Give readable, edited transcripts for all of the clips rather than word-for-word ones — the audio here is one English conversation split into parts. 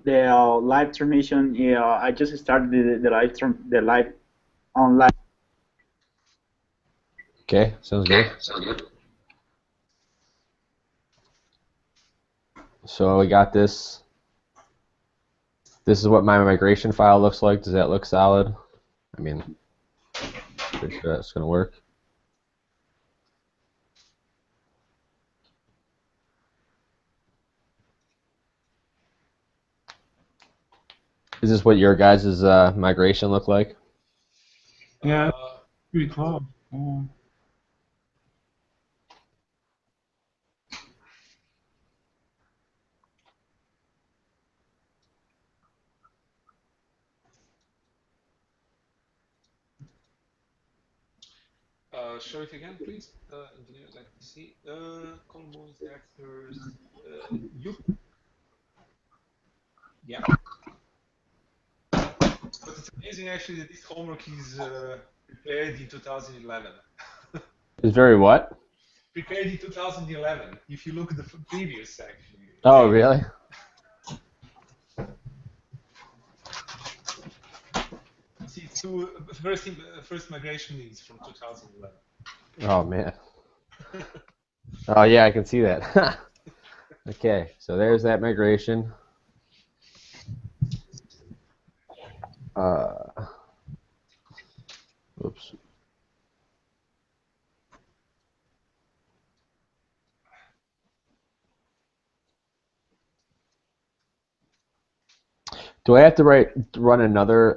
the live transmission. Yeah, I just started the live online. Okay, sounds good. So we got this. This is what my migration file looks like. Does that look solid? I mean, pretty sure that's going to work. Is this what your guys' migration look like? Yeah, pretty close. Show it again, please. Engineers, I can see. Combos, actors, you. Yeah. But it's amazing actually that this homework is prepared in 2011. It's very what? Prepared in 2011. If you look at the previous, actually. Oh, really? See, it's first migration is from 2011. Oh, man. Oh, yeah, I can see that. Okay, so there's that migration. Oops. Do I have to run another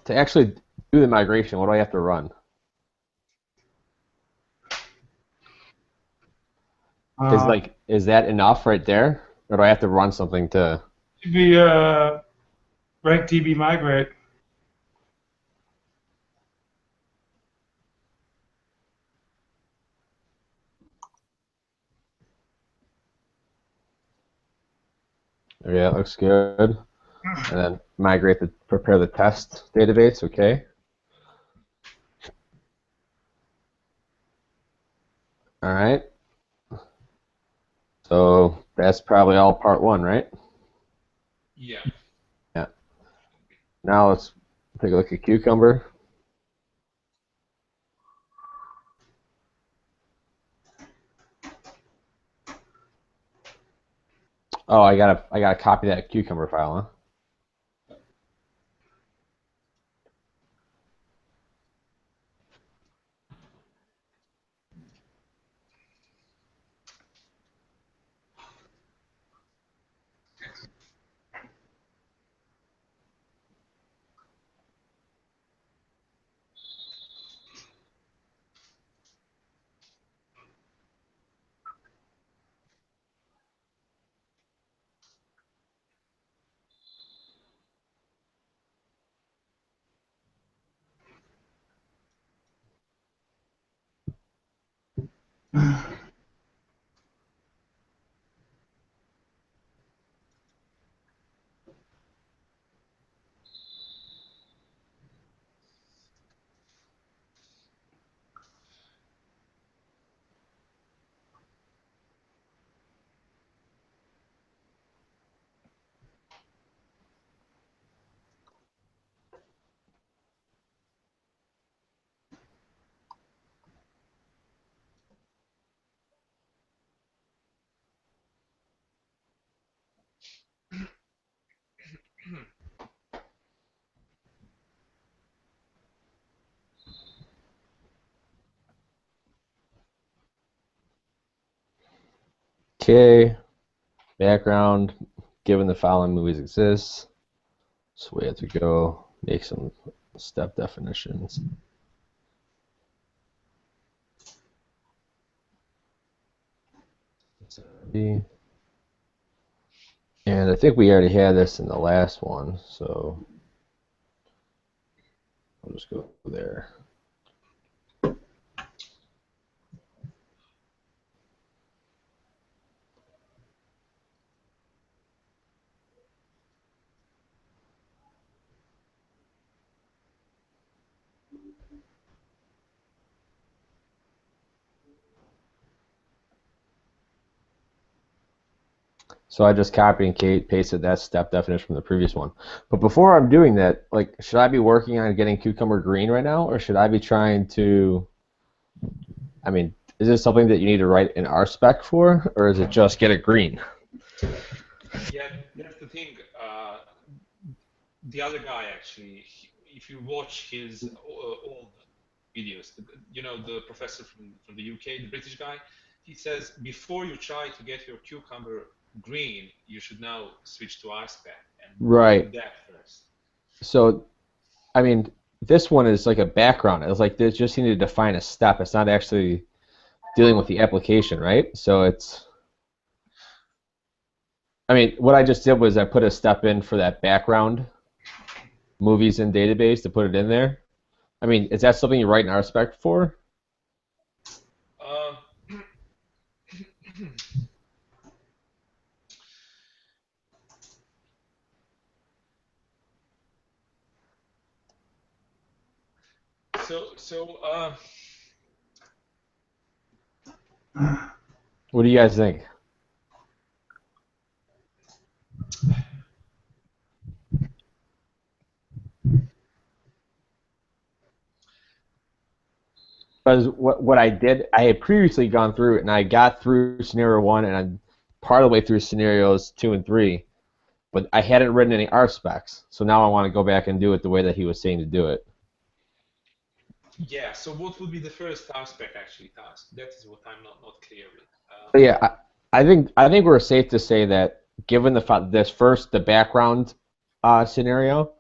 to actually do the migration? What do I have to run? Is that enough right there, or do I have to run something to? Should be rank DB migrate. Yeah, it looks good. And then prepare the test database. Okay. All right. So that's probably all part one, right? Yeah. Yeah. Now let's take a look at Cucumber. Oh, I gotta copy that Cucumber file, huh? Okay. Background. Given the following movies exist, so we have to go make some step definitions. And I think we already had this in the last one, so I'll just go there. So I just copy and pasted that step definition from the previous one. But before I'm doing that, like, should I be working on getting cucumber green right now, or should I be trying to? I mean, is this something that you need to write an R spec for, or is it just get it green? Yeah, that's the thing. The other guy actually, if you watch his old videos, the professor from the UK, the British guy, he says before you try to get your cucumber green, you should now switch to RSpec and do Right. that first. So, I mean, this one is like a background. It's like they just need to define a step. It's not actually dealing with the application, right? So it's, I mean, what I just did was I put a step in for that background movies in database to put it in there. I mean, is that something you write an RSpec for? Uh, so What do you guys think? Because what I did, I had previously gone through it, and I got through scenario 1, and I'm part of the way through scenarios 2 and 3, but I hadn't written any R specs. So now I want to go back and do it the way that he was saying to do it. yeah, so what would be the first RSpec actually task? That is what I'm not clear with. So yeah, I think we're safe to say that given the background scenario,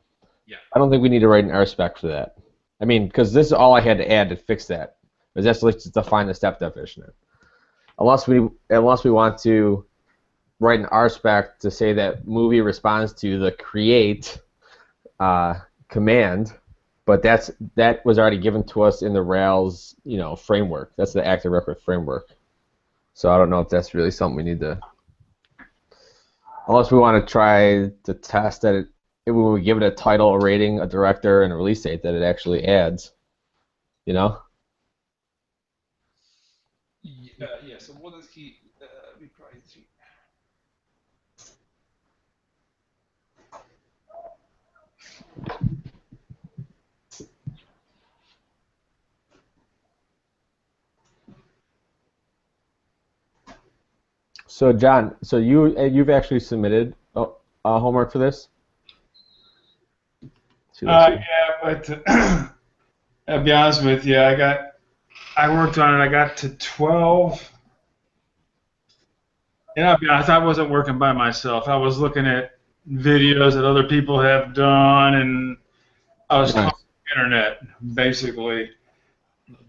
Yeah. I don't think we need to write an R spec for that. I mean, because this is all I had to add to fix that. Was that's just to define the step definition. Unless we want to write an R spec to say that movie responds to the create command, but that was already given to us in the Rails framework. That's the active record framework. So I don't know if that's really something we need to, unless we want to try to test that when we give it a title, a rating, a director, and a release date, that it actually adds. You know? Yeah, so what does he reply to? So John, so you've actually submitted homework for this? Let's see. Yeah, but I'll be honest with you, I worked on it. I got to 12, and I'll be honest, I wasn't working by myself. I was looking at videos that other people have done, and I was Nice. talking the internet basically.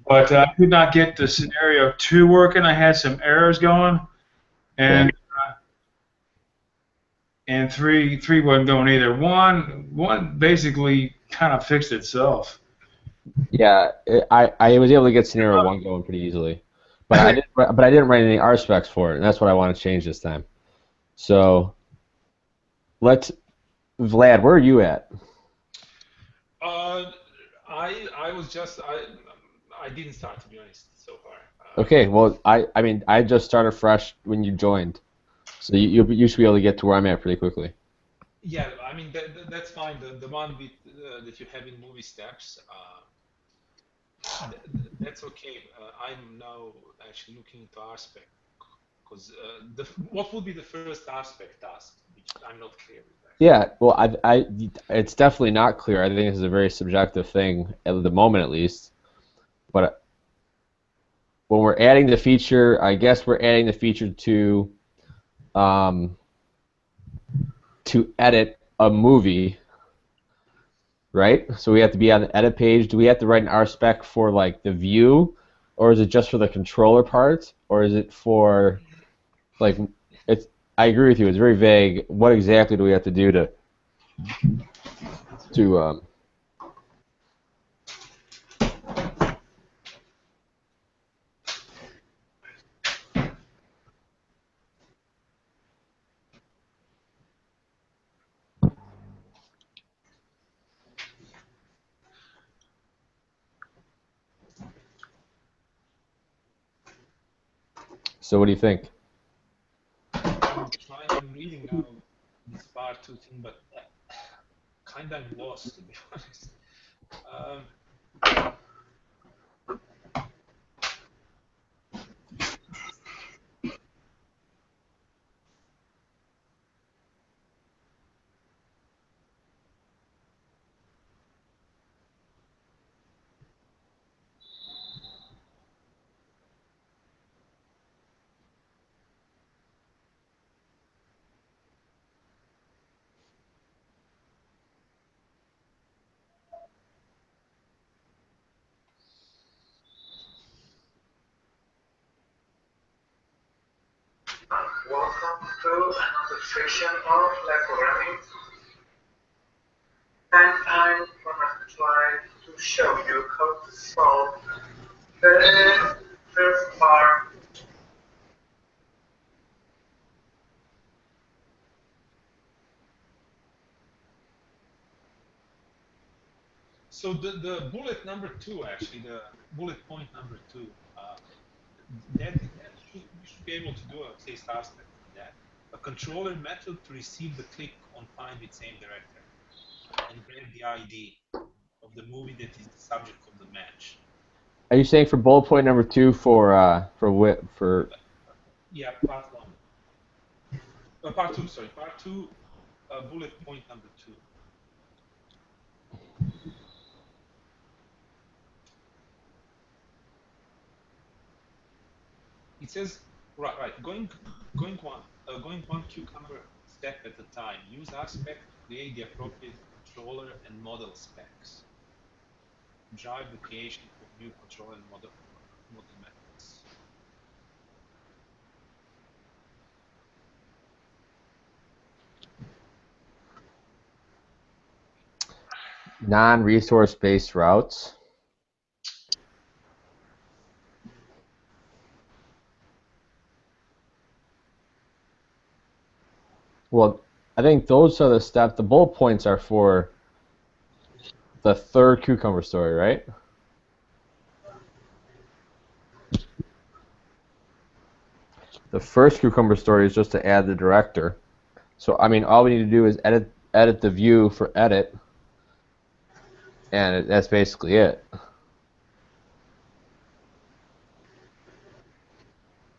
But I could not get the scenario 2 working. I had some errors going, and Okay. and three wasn't going either. One basically kind of fixed itself. Yeah, I was able to get scenario 1 going pretty easily, but I didn't write any R specs for it, and that's what I want to change this time. So Vlad, where are you at? I was just I didn't start, to be honest, so far. Okay, well I mean I just started fresh when you joined, so you should be able to get to where I'm at pretty quickly. Yeah, I mean that's fine. The one with that you have in movie steps, that's okay. I'm now actually looking into RSpec because what would be the first RSpec task, which I'm not clear with that. Yeah, well it's definitely not clear. I think this is a very subjective thing at the moment at least, but when we're adding the feature, I guess we're adding the feature um, to edit a movie, right? So we have to be on the edit page. Do we have to write an R spec for like the view, or is it just for the controller part, or is it for like it's? I agree with you. It's very vague. What exactly do we have to do to So what do you think? I'm trying part 2 thing, but kind of lost, to be honest. Welcome to another session of lab programming, and I'm gonna try to show you how to solve the first part. So the bullet number 2, actually, the bullet point number 2, that you should be able to do a taste aspect on that. A controller method to receive the click on find with same director and grab the ID of the movie that is the subject of the match. Are you saying for bullet point number 2 for Yeah, part 1. Part 2, sorry. Part 2, bullet point number 2. It says, right, going one cucumber step at a time. Use aspect to create the appropriate controller and model specs. Drive the creation of new controller and model methods. non-resource based routes? Well, I think those are the steps. The bullet points are for the third cucumber story, right? The first cucumber story is just to add the director. So, I mean, all we need to do is edit the view for edit, and that's basically it.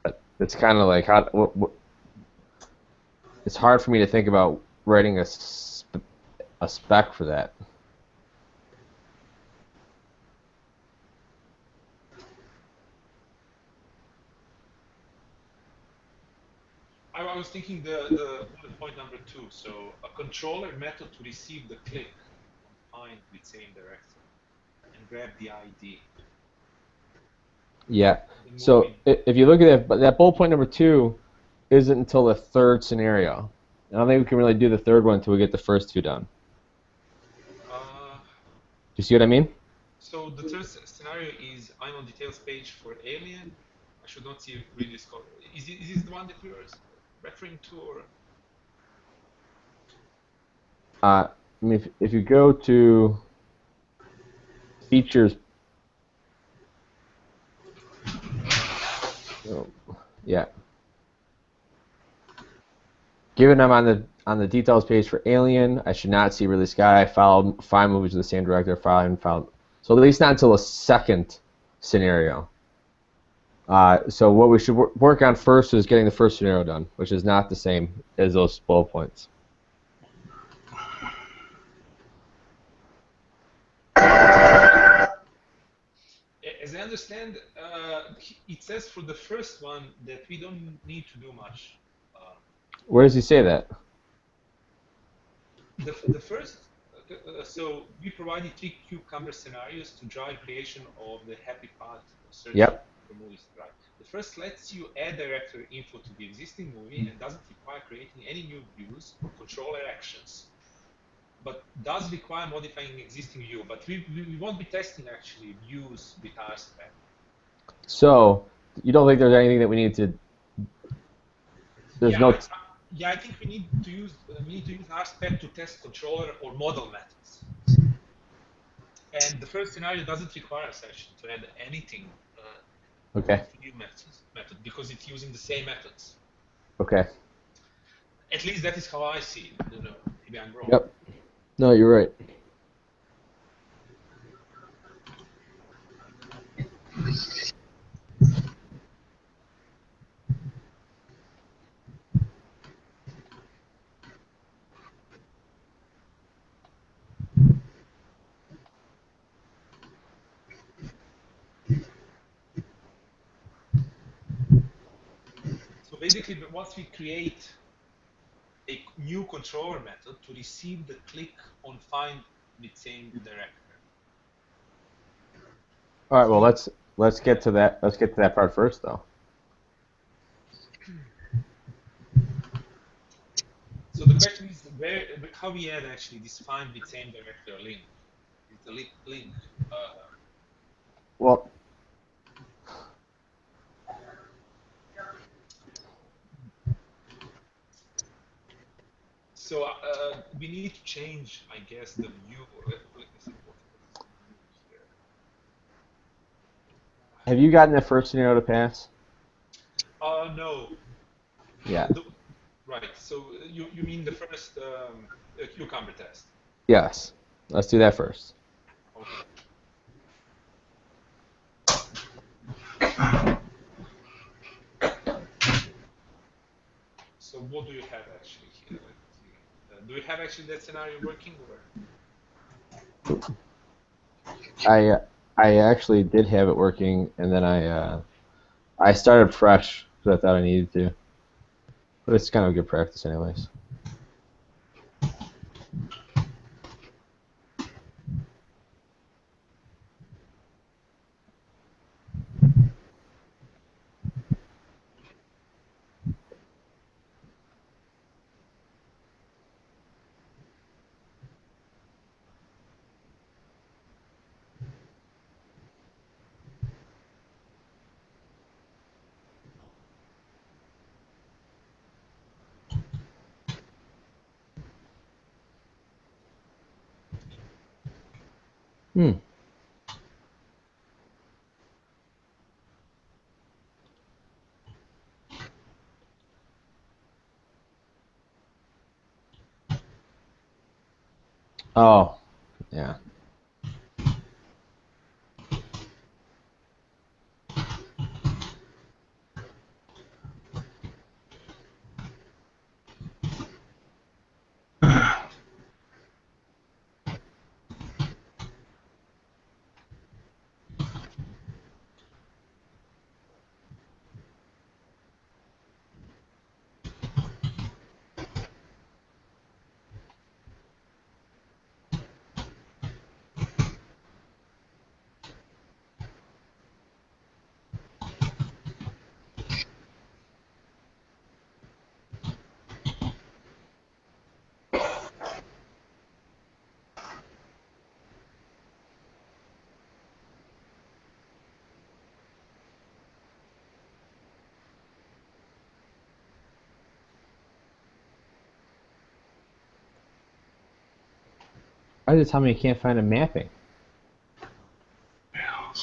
But it's kind of like it's hard for me to think about writing a spec for that. I was thinking the bullet point number 2. So a controller method to receive the click on find with same director and grab the ID. Yeah. So if you look at it, but that bullet point number 2 isn't until the third scenario. I don't think we can really do the third one until we get the first 2 done. Do you see what I mean? So the third scenario is I'm on details page for Alien. I should not see really score. Is this the one that we are referring to, or? I mean, if you go to features, yeah. Given I'm on the details page for Alien, I should not see Ridley Scott. Find movies with the same director. So at least not until the second scenario. So what we should work on first is getting the first scenario done, which is not the same as those bullet points. As I understand, it says for the first one that we don't need to do much. Where does he say that? The first, so we provided 3 cucumber scenarios to drive creation of the happy path search for movies. Right. The first lets you add director info to the existing movie and doesn't require creating any new views or controller actions, but does require modifying existing view. But we won't be testing actually views with our spec. So you don't think there's anything that we need to? Yeah, I think we need to use RSpec to test controller or model methods. And the first scenario doesn't require us actually to add anything Okay. New method because it's using the same methods. Okay. At least that is how I see it. I don't know. Maybe I'm wrong. Yep. No, you're right. So basically, once we create a new controller method to receive the click on find methane director. All right. Well, let's get to that. Let's get to that part first, though. So the question is how we add actually this find methane director link. Is the link? Well, So we need to change, I guess, the view. Let me see what is the view here. have you gotten the first scenario to pass? No. Yeah. Right. So you mean the first cucumber test? Yes. Let's do that first. Okay. So what do you have actually here? Let me see. Do you have actually that scenario working or? I actually did have it working, and then I started fresh because I thought I needed to. But it's kind of good practice, anyways. Hmm. Oh, yeah. Why does it tell me I can't find a mapping? I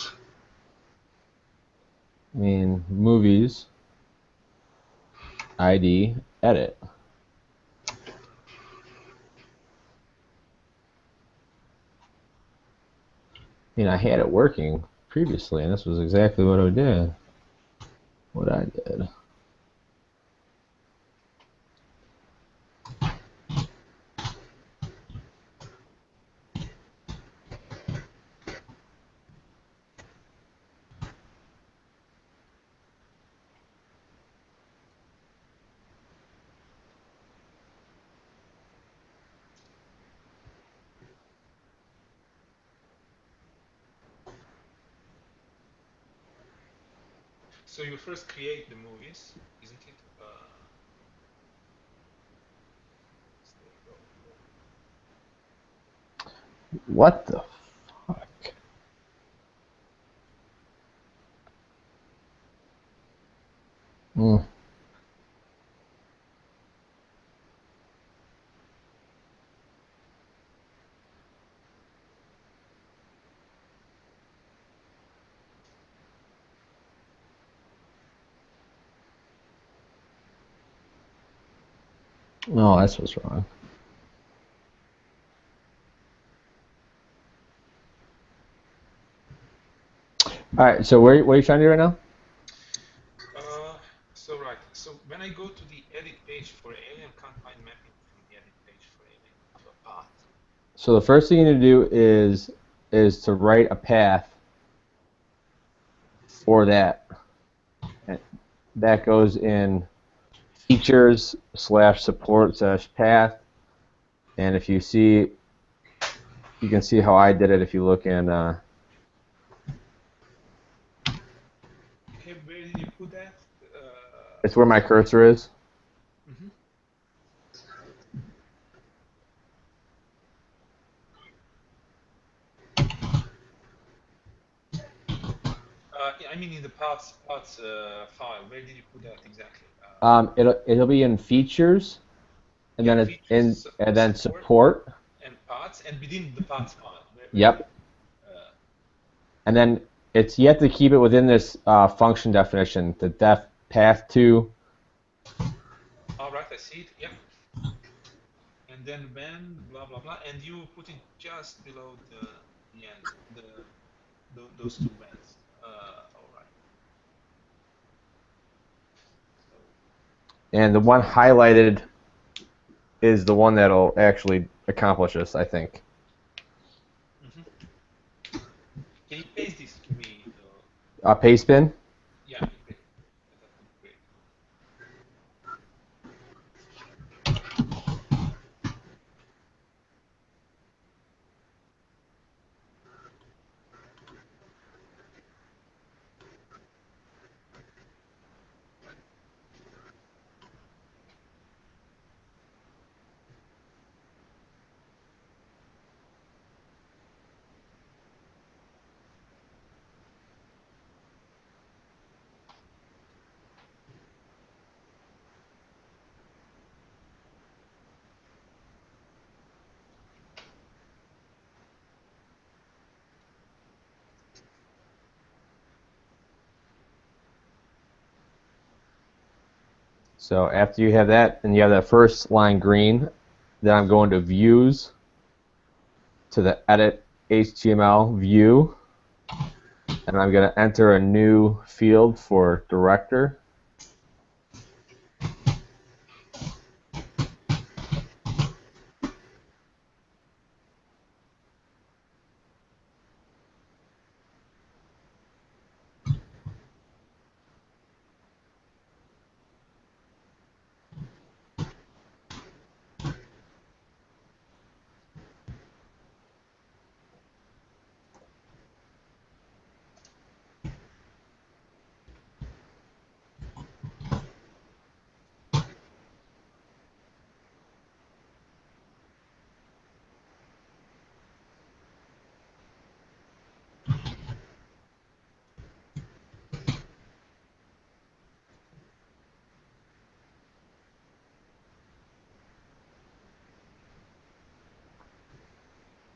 mean, movies, ID, edit. I mean, I had it working previously, and this was exactly what I did. What I did. So you first create the movies, isn't it? There you go. What the fuck? Hmm. Oh, that's what's wrong. All right, so what are you trying to do right now? So when I go to the edit page for alien, can't find mapping from the edit page for alien to a path. So the first thing you need to do is to write a path for that. That goes in features /support /path. And if you see, you can see how I did it if you look in. Okay, where did you put that? It's where my cursor is. Mm-hmm. I mean, in the paths file, where did you put that exactly? It'll be in features, and Yeah, then features, and then support. and paths, and within the paths file. Yep. And then you have to keep it within this function definition, the def path to. All right, I see it. Yep. And then when blah blah blah, and you put it just below the end, those two vents. All right. So, And the one highlighted is the one that'll actually accomplish this, I think. can you paste this to me? Paste bin. Yeah, that would be great. So after you have that, and you have that first line green, then I'm going to views, to the edit HTML view, and I'm going to enter a new field for director.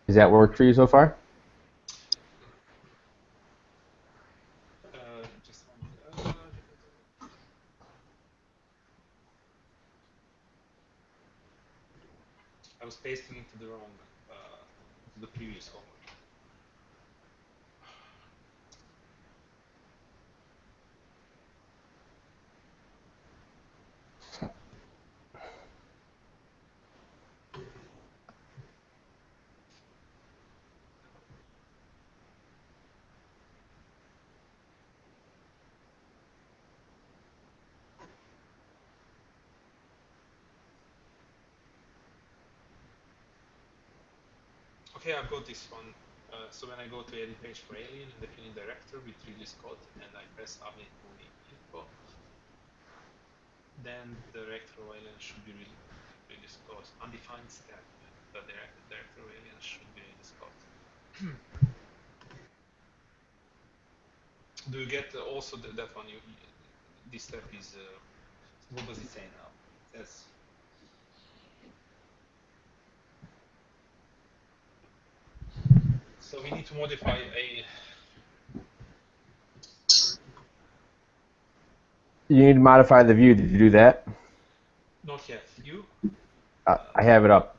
Does that work for you so far? Just one minute. I was pasting into the wrong, into the previous homework. Okay, I've got this one. So when I go to edit page for alien and define director with release code, and I press update movie info, then the director of alien should be release code. Undefined step. The director of alien should be release code. Do you get also that one? This step is what does it say now? It says so we need to modify a. You need to modify the view. Did you do that? Not yet. You? I have it up.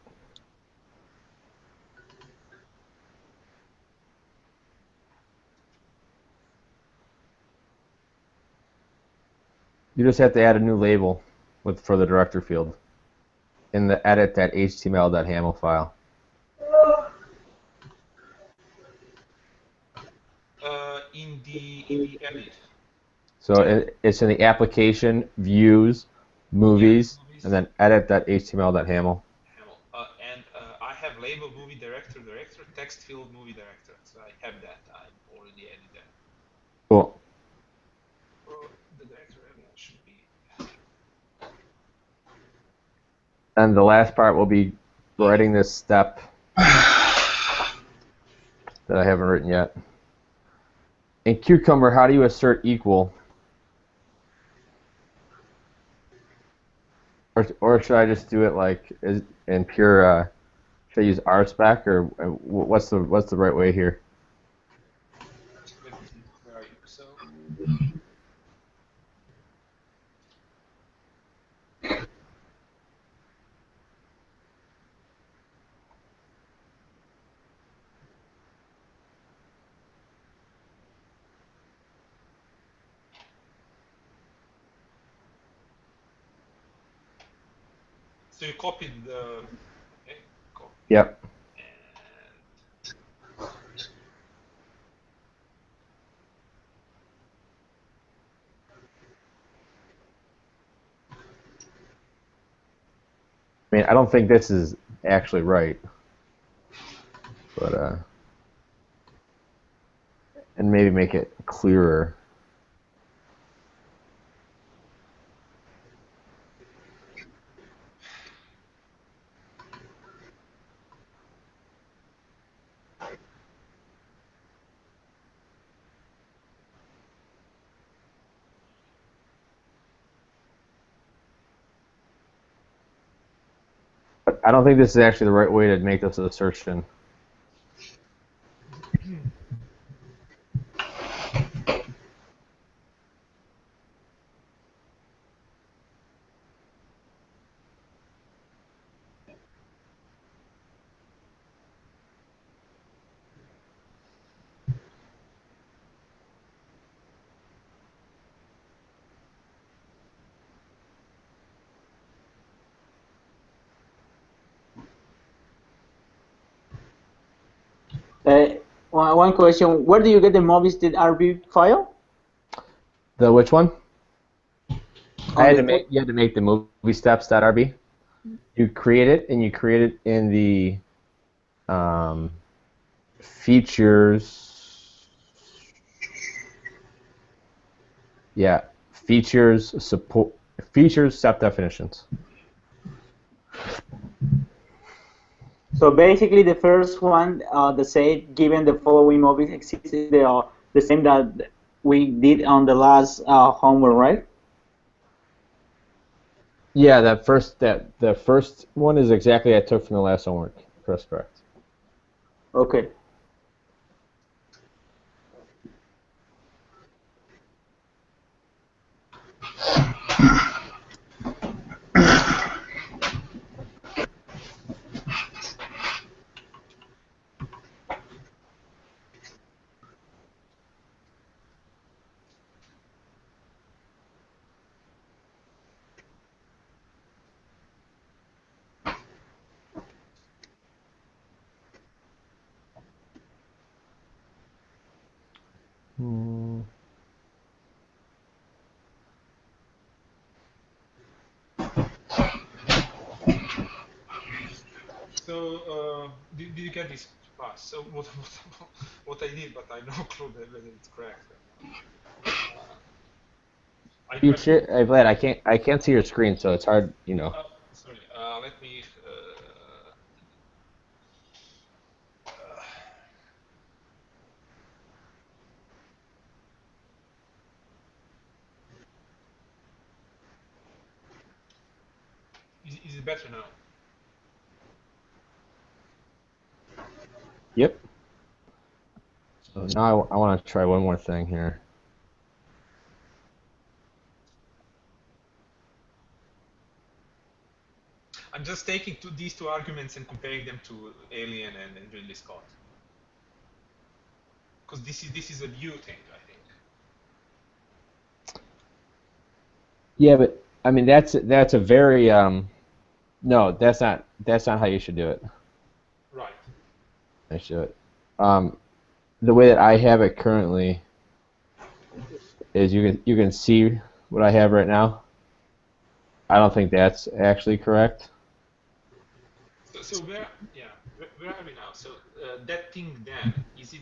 You just have to add a new label for the director field in the edit.html.haml file. In the edit. So it's in the application, views, movies, movies. and then edit.html.haml. And I have label movie director, text field movie director. So I have that. I'm already added that. Cool. The director area should be. And the last part will be writing this step that I haven't written yet. In Cucumber, how do you assert equal? Or should I just do it like in pure? Should I use RSpec or what's the right way here? Where are you? So. So you copied the. Okay. Copy. Yep. I mean, I don't think this is actually right, but and maybe make it clearer. But I don't think this is actually the right way to make this assertion. One question: where do you get the movies.rb file? The which one? You had to make the movie steps.rb. You create it, and you create it in the features. Yeah, features step definitions. So basically, the first one, the say given the following movies exist, is the same that we did on the last homework, right? Yeah, the first one is exactly I took from the last homework. Correct. Okay. So did you get this pass? So what I did, but I no clue whether it's correct or not. Vlad, I can't see your screen, so it's hard, you know. Sorry. Let me. Is it better now? Yep. So now I want to try one more thing here. just taking these two arguments and comparing them to Alien and Ridley Scott, because this is a view thing, I think. Yeah, but I mean that's a very no, that's not how you should do it. Right. I should. The way that I have it currently is you can see what I have right now. I don't think that's actually correct. So where are we now? So that thing then is it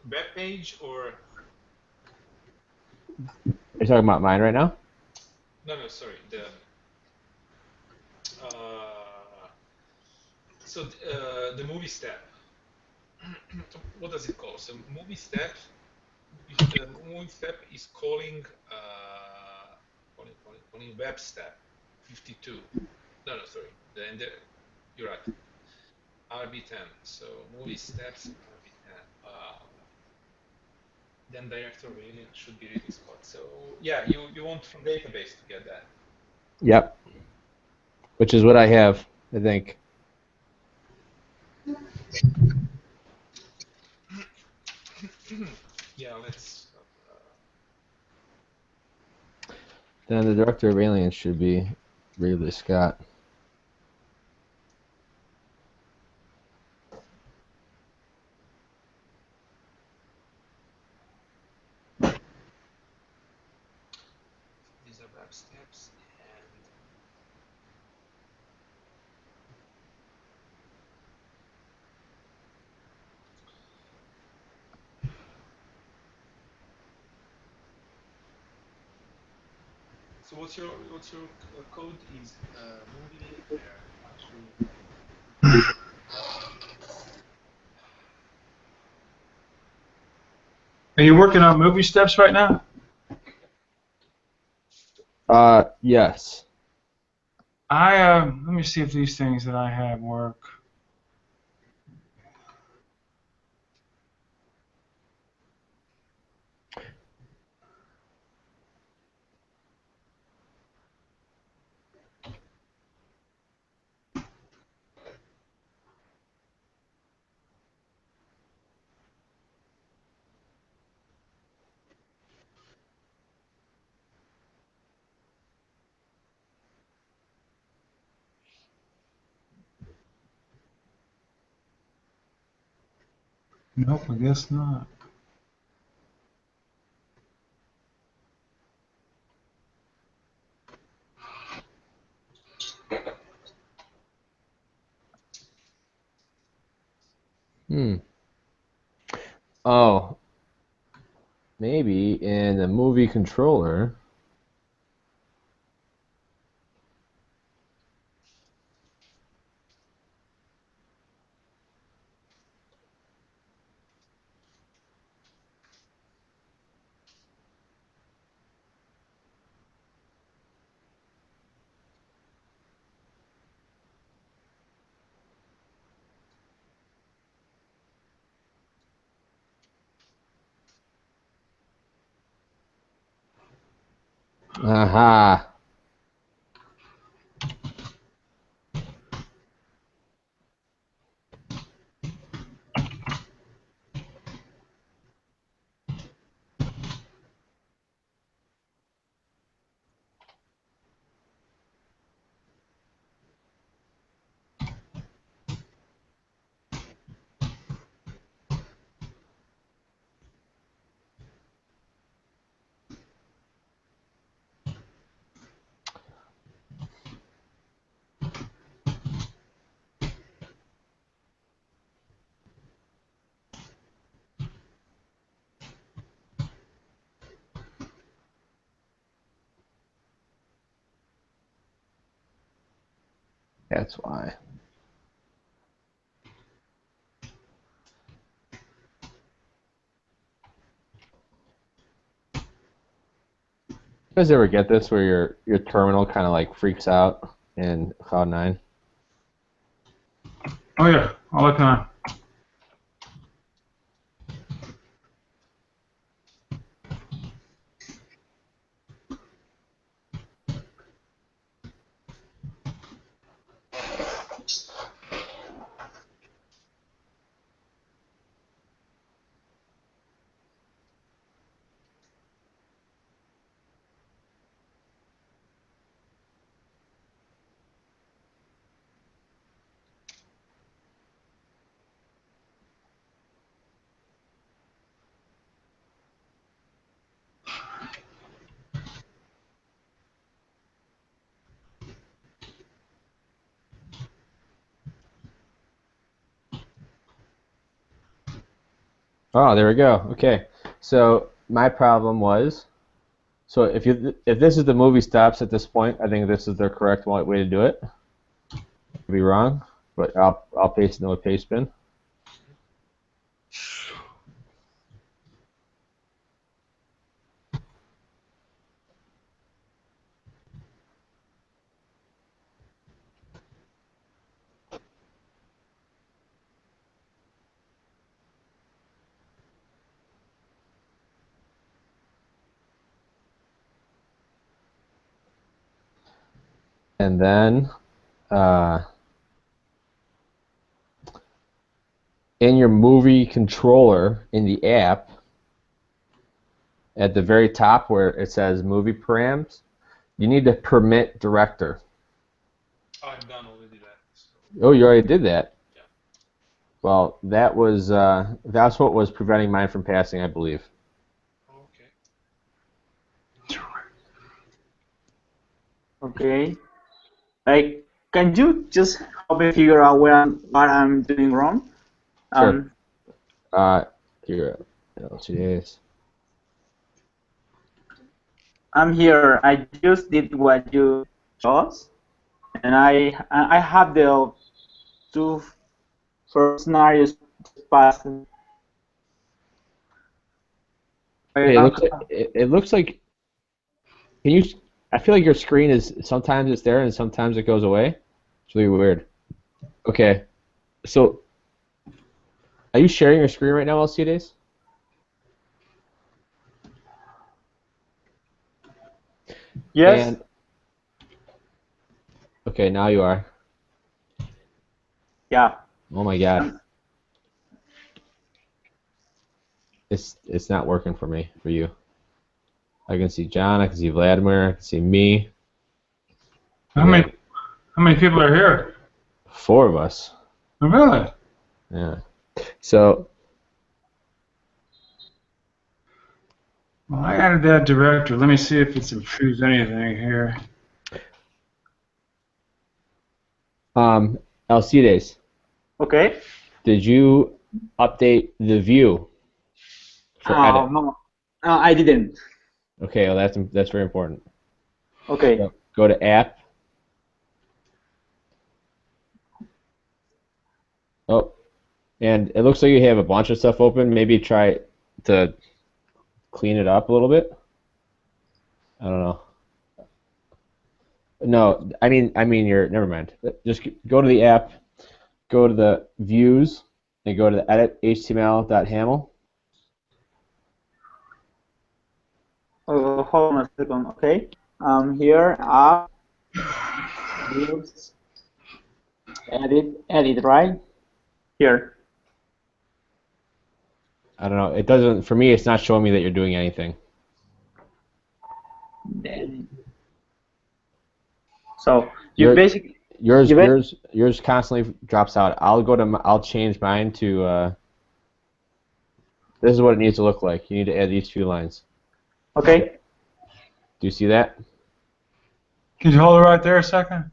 web page or You're talking about mine right now? no sorry the movie step. What does it call? So movie step. The movie step is calling web step 52. No sorry. You're right. RB10. So movie steps RB10. Then director of Alien should be Ridley Scott. So yeah, you want from database to get that. Yep. Which is what I have, I think. Yeah, let's. Then the director of Aliens should be Ridley Scott. These are web steps and. So what's your code is movie actually. Are you working on movie steps right now? Yes. Let me see if these things that I have work. Nope, I guess not. Oh. Maybe in the movie controller. Aha. That's why. You guys ever get this where your terminal kind of like freaks out in Cloud9? Oh yeah, all the time. Oh, there we go. Okay. So my problem was, so if this is the movie stops at this point, I think this is the correct way to do it. Could be wrong, but I'll paste it in the paste bin. And then in your movie controller in the app, at the very top where it says movie params, you need to permit director. I've done already that. So. Oh, you already did that? Yeah. Well, that's what was preventing mine from passing, I believe. Okay. Okay. Like, can you just help me figure out what I'm doing wrong? Sure. Here, let's see this. I'm here. I just did what you chose, and I have the two first scenarios passed. Hey, it looks like. Can you? I feel like your screen is sometimes it's there and sometimes it goes away. It's really weird. Okay, so are you sharing your screen right now, LCDays? Yes. And okay, now you are. Yeah. Oh my God. It's not working for me, for you. I can see John, I can see Vladimir, I can see me. How many people are here? 4 of us. Oh, really? Yeah. So Well, I added that director. Let me see if it's improves anything here. Alcides, Okay. did you update the view for edit? No, I didn't. Okay, well that's very important. Okay. So go to app. Oh, and it looks like you have a bunch of stuff open. Maybe try to clean it up a little bit. I don't know. No, I mean you're never mind. Just go to the app, go to the views, and go to the edit html.haml. Hold on a second. Okay. Here app views edit right here. I don't know. It doesn't. For me, it's not showing me that you're doing anything. So you basically Yours constantly drops out. I'll change mine to. This is what it needs to look like. You need to add these 2 lines. okay. Do you see that? Can you hold it right there a second?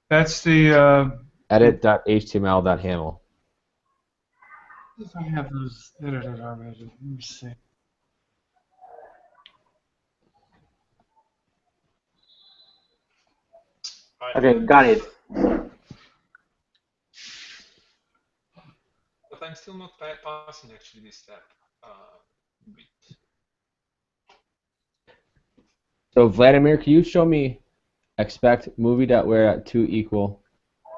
That's the. Edit.html.haml. If I have those edited already, let me see. Okay, got it. But I'm still not passing actually this step. Bit. So Vladimir, can you show me expect movie.where.to equal?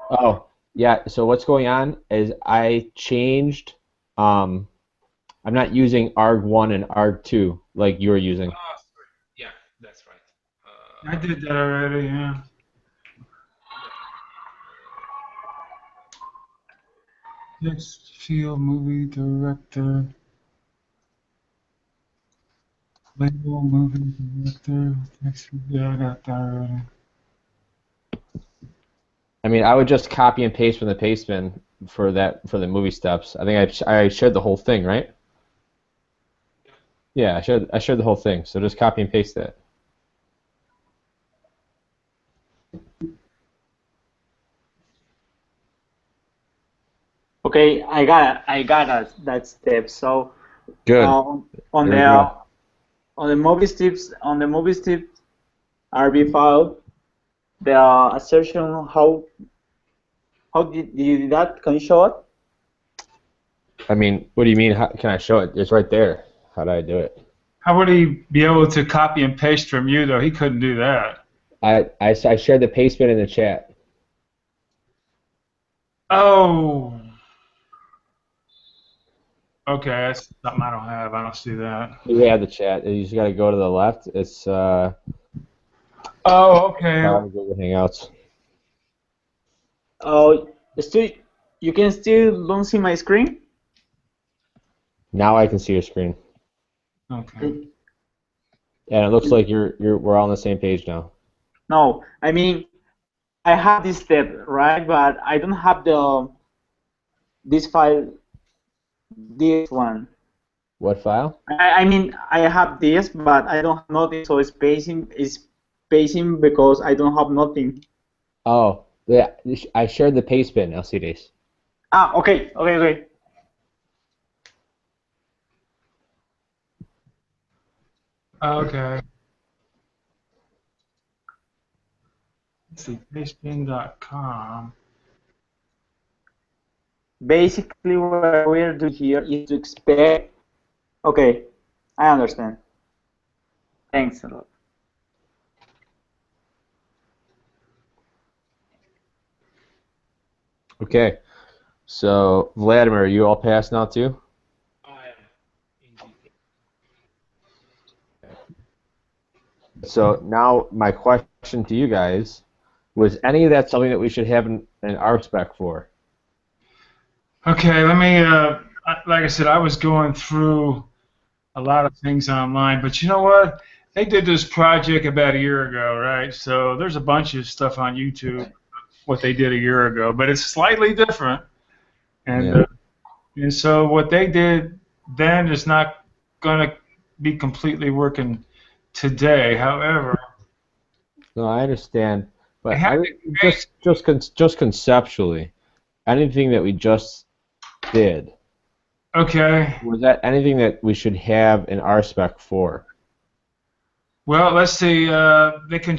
Oh, yeah. So what's going on is I changed. I'm not using arg1 and arg2 like you were using. Sorry. Yeah, that's right. I did that already, yeah. Text field movie director. Label movie director. Text, yeah, I got that already. I mean, I would just copy and paste from the paste bin for the movie steps. I think I shared the whole thing, right? Yeah, I shared the whole thing. So just copy and paste that. Okay, that step. So Good. on There we the go. on the movie tips RB file, the assertion how did you do that? Can you show it? I mean, what do you mean? How, can I show it? It's right there. How do I do it? How would he be able to copy and paste from you, though? He couldn't do that. I shared the paste bin in the chat. Oh. Okay, that's something I don't have. I don't see that. You have the chat. You just got to go to the left. It's Oh, okay. Google Hangouts. Oh, still you can still don't see my screen? Now I can see your screen, Okay. and it looks like we're all on the same page now. No, I mean I have this step, right? But I don't have this file, this one. What file? I mean I have this, but I don't have nothing. So it's spacing because I don't have nothing. Oh, yeah. I shared the paste bin, LCDs. Ah, okay. Okay. Let's see, pastebin.com. Basically, what we're doing here is to expect. Okay, I understand. Thanks a lot. Okay. So, Vladimir, you all passed now too? I am indeed. So now my question to you guys, was any of that something that we should have an RSpec for? Okay, let me, like I said, I was going through a lot of things online, but you know what? They did this project about a year ago, right? So there's a bunch of stuff on YouTube, what they did a year ago, but it's slightly different. And, Yeah. and so what they did then is not going to be completely working today. However, No, I understand, they but have just conceptually, anything that we just did, okay. was that anything that we should have an RSpec for? Well, let's see. They can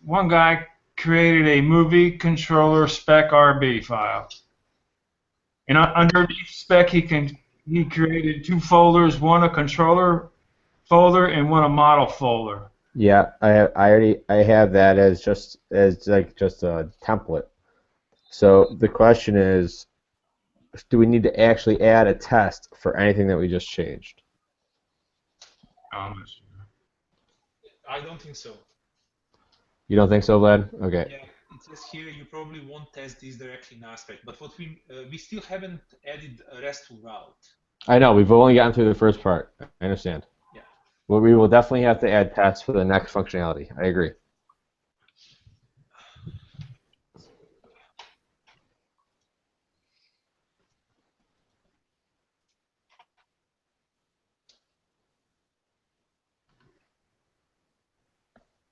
one guy created a movie controller spec RB file, and underneath spec he created two folders, one a controller folder and one a model folder. Yeah, I have that as just a template. So the question is, do we need to actually add a test for anything that we just changed? I don't think so. You don't think so, Vlad? Okay. Yeah, it says here you probably won't test this directly in aspect, but what we still haven't added a RESTful route. I know, we've only gotten through the first part. I understand. Yeah. Well, we will definitely have to add tests for the next functionality. I agree.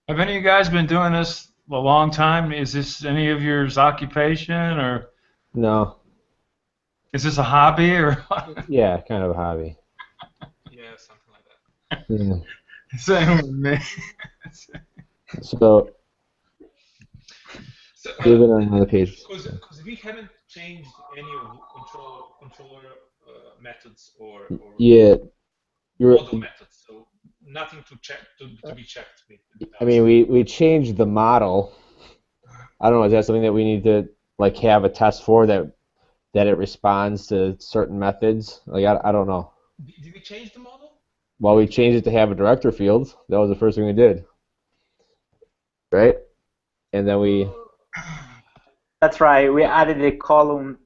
Have any of you guys been doing this a long time? Is this any of yours occupation, or No. is this a hobby, or Yeah, kind of a hobby. Yeah, something like that. Mm. same with me? So, So, give it another page. because we haven't changed any of the controller methods or Yeah, you're. model methods, so nothing to check to be checked with. I mean, we changed the model. I don't know. Is that something that we need to like have a test for that it responds to certain methods? Like I don't know. Did we change the model? Well, we changed it to have a director field. That was the first thing we did, right? And then we. That's right. We added a column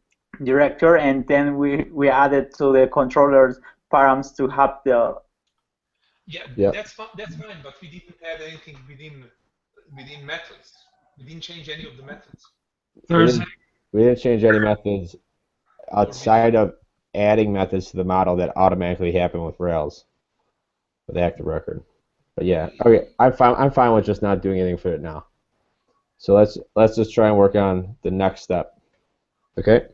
director, and then we added to the controller's params to have the. Yeah, Yeah. that's fine, but we didn't add anything within methods. We didn't change any of the methods. We didn't change any methods outside of adding methods to the model that automatically happen with Rails, with active record. But yeah, okay, I'm fine with just not doing anything for it now. So let's just try and work on the next step. Okay.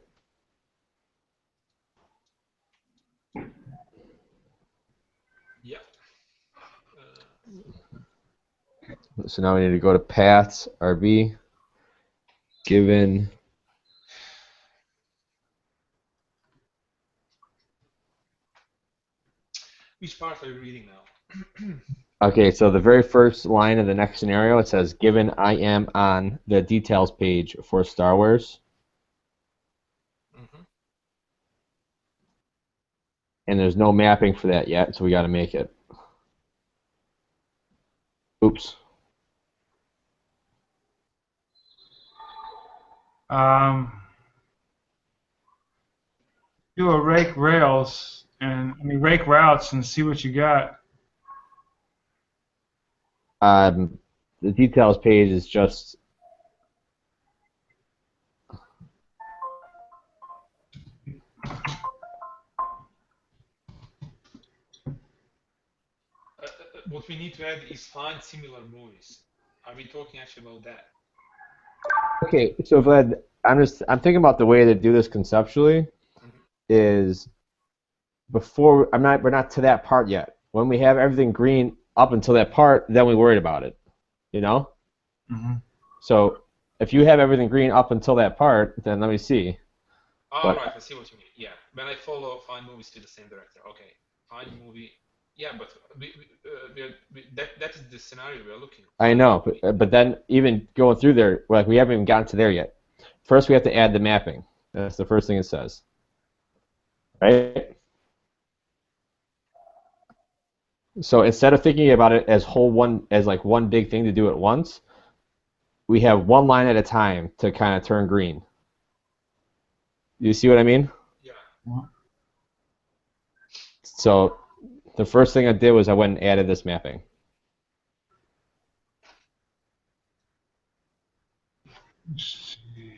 So now we need to go to paths, RB, given. Which part are you reading now? Okay, so the very first line of the next scenario, it says, given I am on the details page for Star Wars, Mm-hmm. and there's no mapping for that yet, so we got to make it. Oops. Do a rake rails and rake routes and see what you got. The details page is just. What we need to add is find similar movies. Are we talking actually about that? Okay, so Vlad, I'm thinking about the way to do this conceptually is before we're not to that part yet. When we have everything green up until that part, then we worried about it. You know? Mm-hmm. So if you have everything green up until that part, then let me see. All right, I see what you mean. Yeah, when I follow find movies to the same director. Okay, find movie. Yeah, but that is the scenario we are looking at. I know, but then even going through there, like we haven't even gotten to there yet. First, we have to add the mapping. That's the first thing it says. Right? So instead of thinking about it as like one big thing to do at once, we have one line at a time to kind of turn green. You see what I mean? Yeah. So the first thing I did was I went and added this mapping. Let's see.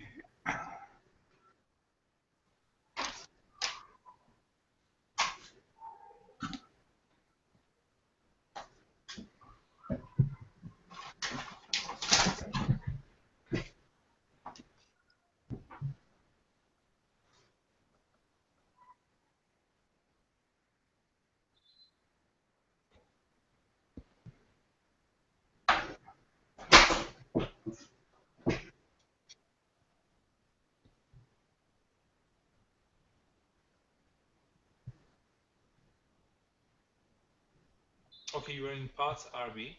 Okay, you are in parts RB.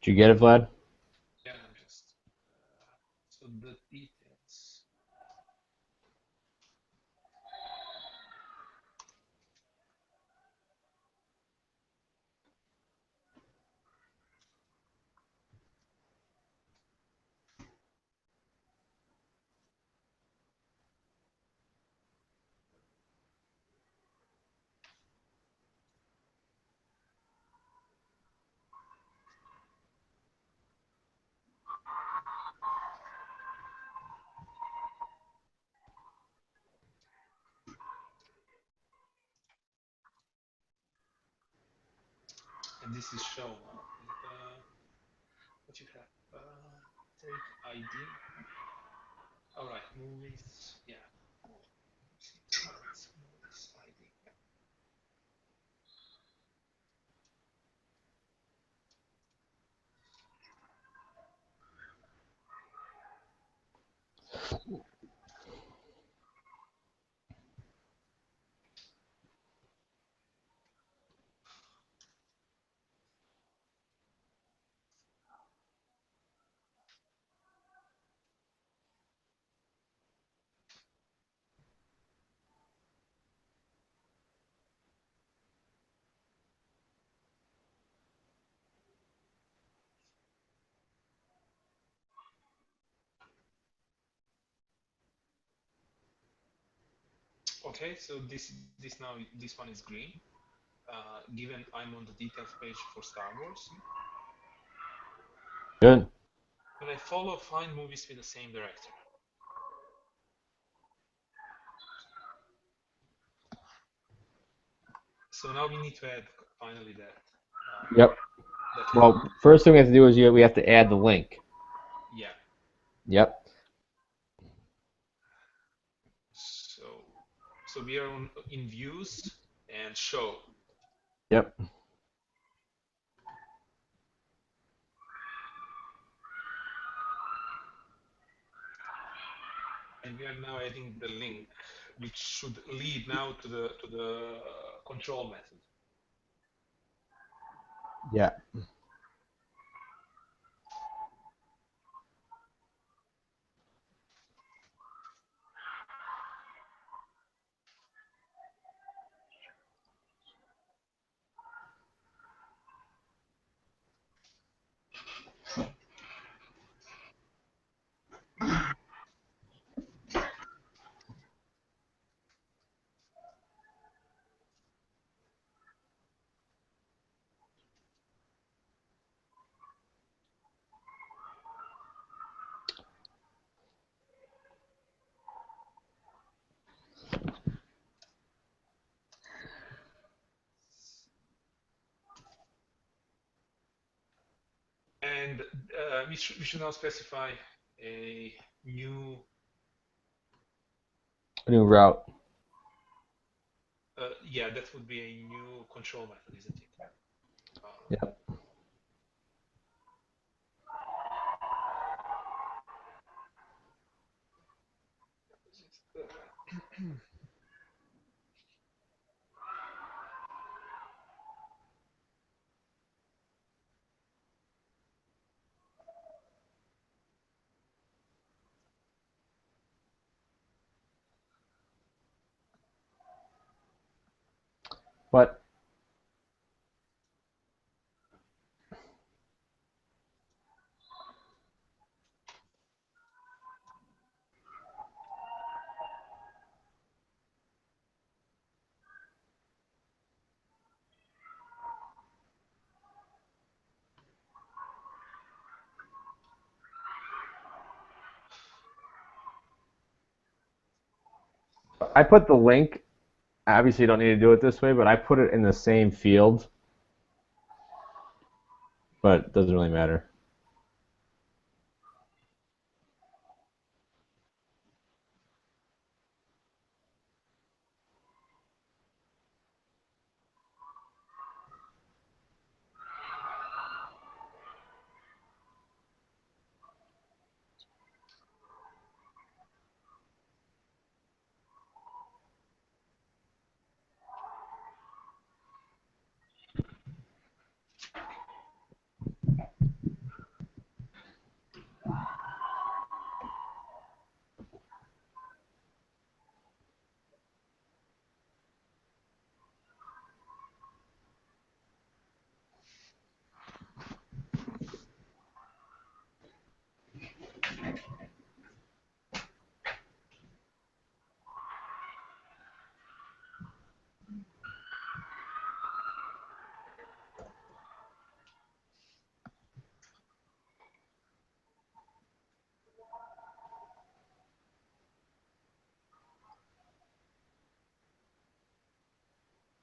Did you get it, Vlad? Yeah, I'm just so the details. this is shown now. What you have? Take ID. All right, movies. Yeah. Movies ID. Yeah. Okay, so this one is green. Given I'm on the details page for Star Wars. Good. When I follow, find movies with the same director. So now we need to add finally that. Yep. Well, first thing we have to do is we have to add the link. Yeah. Yep. So we are in views and show. Yep. And we are now adding the link, which should lead now to the control method. Yeah. And we should now specify a new route. Yeah, that would be a new control method, isn't it? Yep. But I put the link. Obviously, you don't need to do it this way, but I put it in the same field. But it doesn't really matter.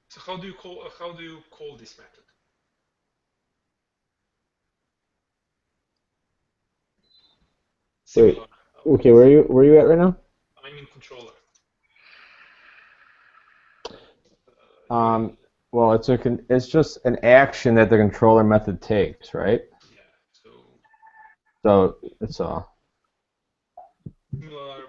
So how do you call this method? similar. Okay, where you at right now? I'm in controller. Well, it's just an action that the controller method takes, right? Yeah. So it's a Similar.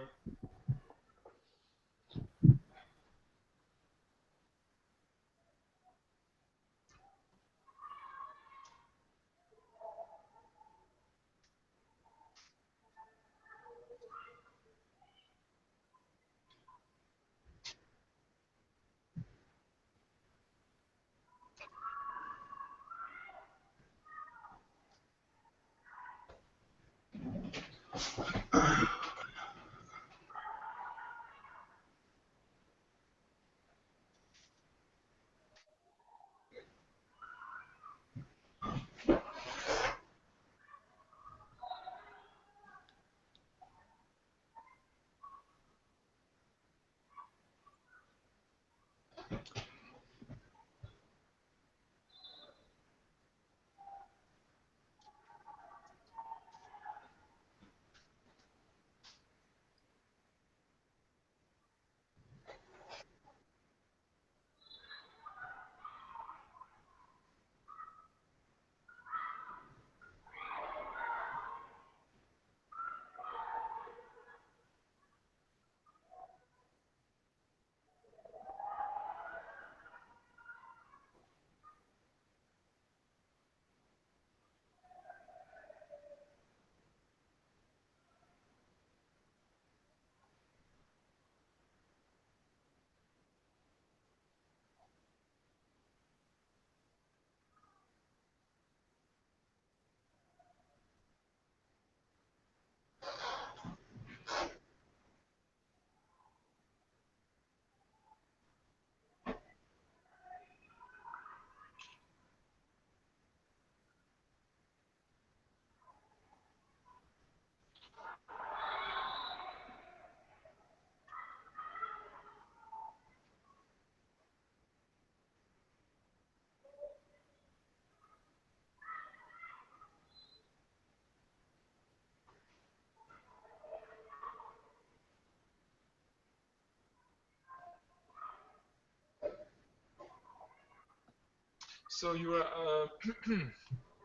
So you are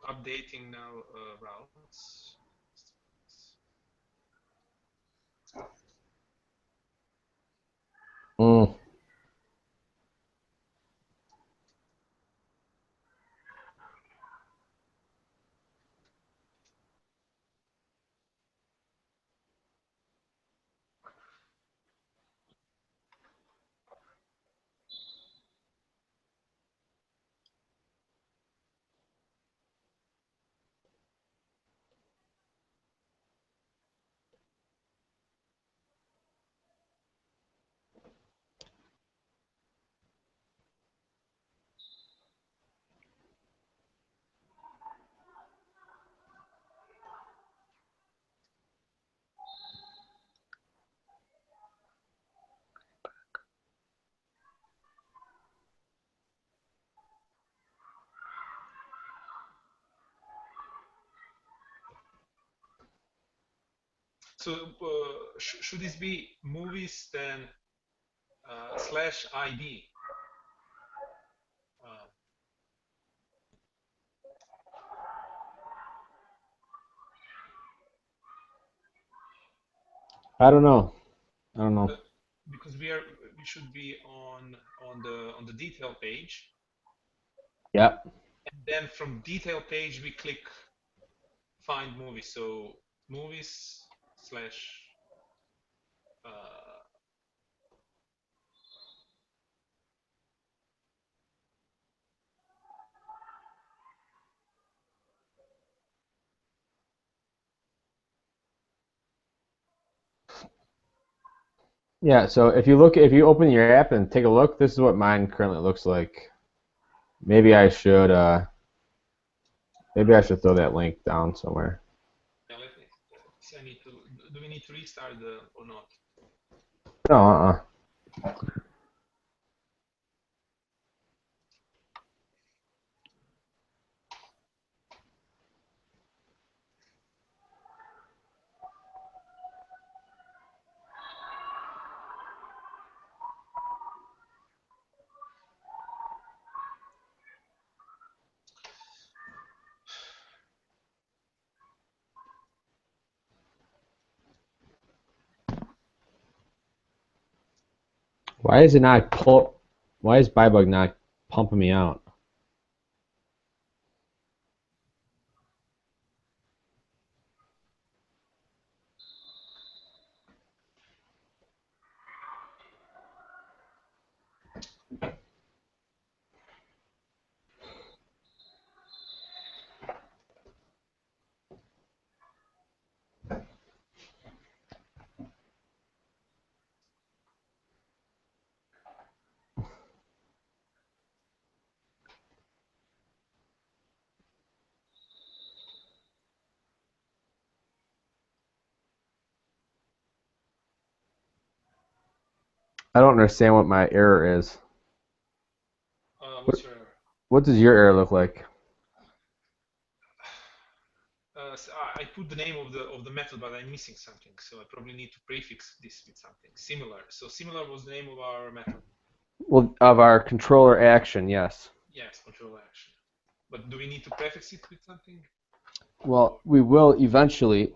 updating now routes. mm, So should this be movies then slash ID? Uh, I don't know. I don't know. because we should be on the detail page, Yep. and then from detail page we click find movies. So movies slash uh, Yeah. So if you open your app and take a look, this is what mine currently looks like. Maybe I should throw that link down somewhere. yeah, let me see. I need to. Do we need to restart or not? No. Why is it not pull? Why is Bybug not pumping me out? I don't understand what my error is. What's your error? What does your error look like? So I put the name of the method, but I'm missing something. So I probably need to prefix this with something similar. So similar was the name of our method. Well, of our controller action, yes. Yes, control action. But do we need to prefix it with something? Well, we will eventually.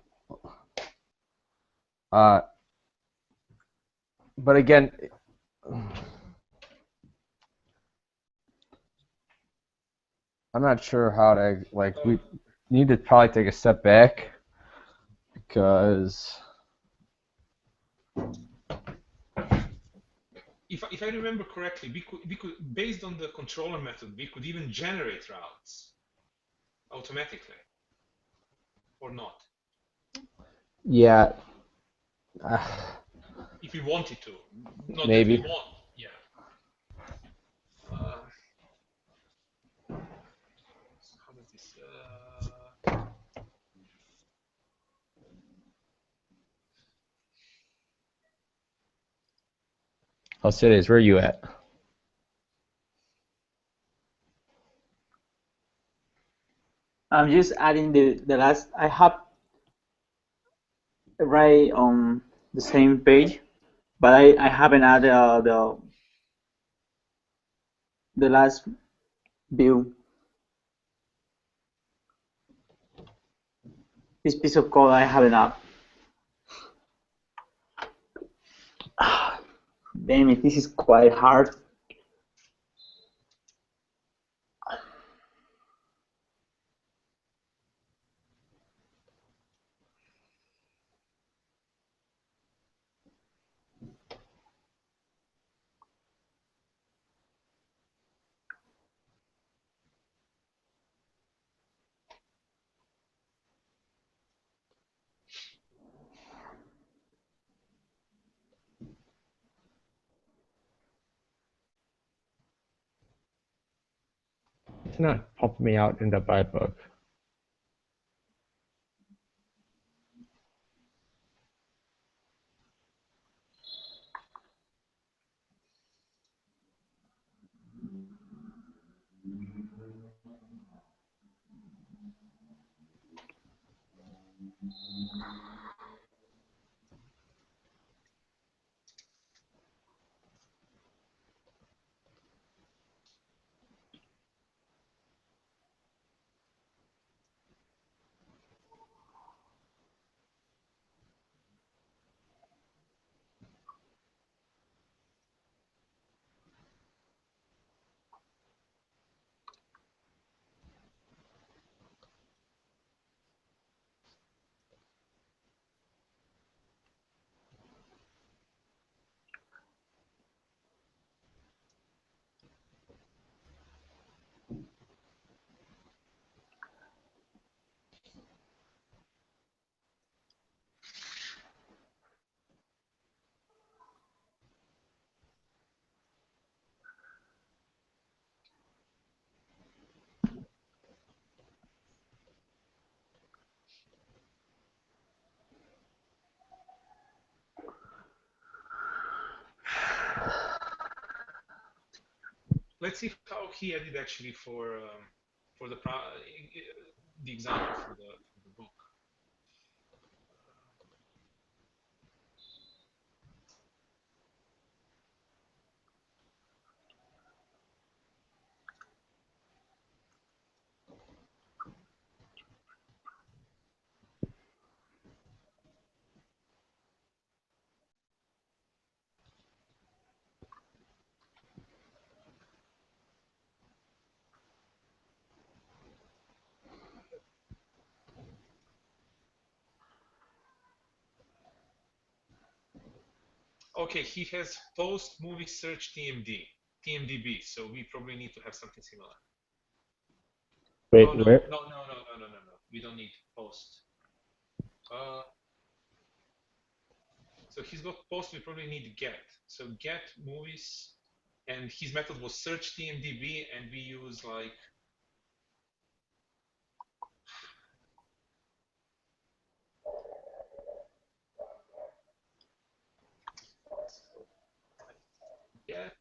But again, I'm not sure how to, like, we need to probably take a step back because If I remember correctly, we could based on the controller method, we could even generate routes automatically, or not? yeah, If we wanted to, not maybe. that we want. Yeah. How does this? Alcides, where are you at? I'm just adding the last. I have right on the same page, but I haven't added the last view. This piece of code I haven't up. Damn it, this is quite hard. It's not pumping me out into Bybug. Let's see how he added actually for the example for the book. Okay, he has post movie search TMDB, so we probably need to have something similar. Wait, Oh, no, where? no. We don't need post. So he's got post, we probably need get. So get movies, and his method was search TMDB, and we use like get,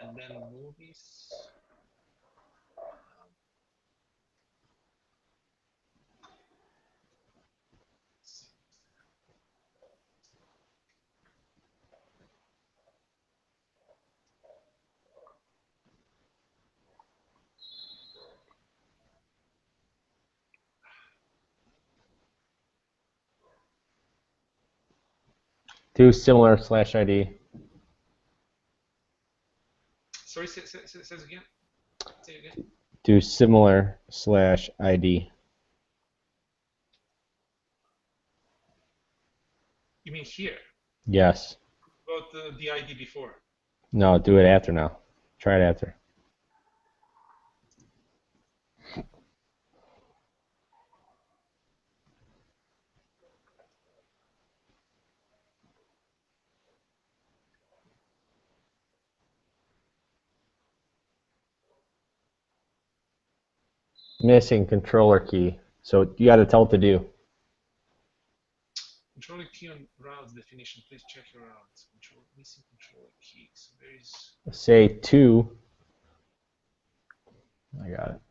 and then movies. 2 similar / ID. Sorry, say again. Say again. Do similar / ID. You mean here? Yes. About the ID before? No, do it after now. Try it after. Missing controller key. So you got to tell it to do. Controller key on routes definition. Please check your routes. Missing controller key. So there is. Say 2. I got it.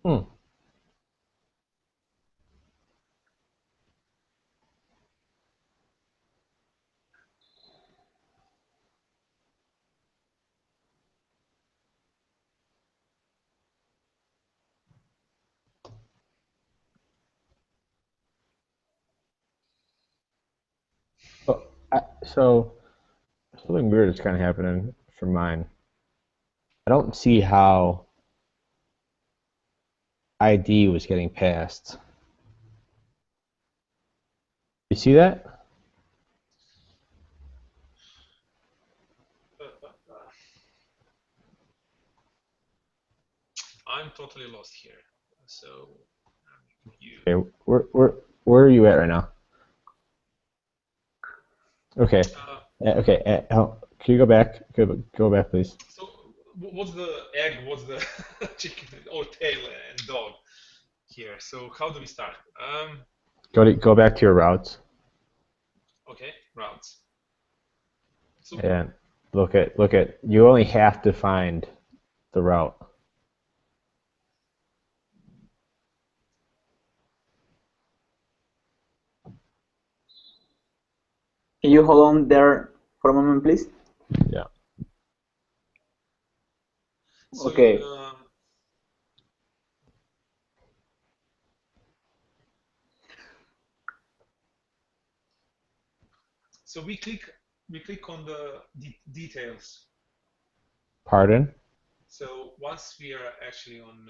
Hmm. So something weird is kind of happening for mine. I don't see how ID was getting passed. You see that? I'm totally lost here. So you. Okay, where are you at right now? Okay. Okay. Can you go back? Go back, please. So what's the egg? What's the chicken or tail and dog here? So how do we start? Go back to your routes Okay, routes. So and look at. You only have to find the route. Can you hold on there for a moment, please? Yeah. so, Okay. So we click on the details. Pardon? So once we are actually on,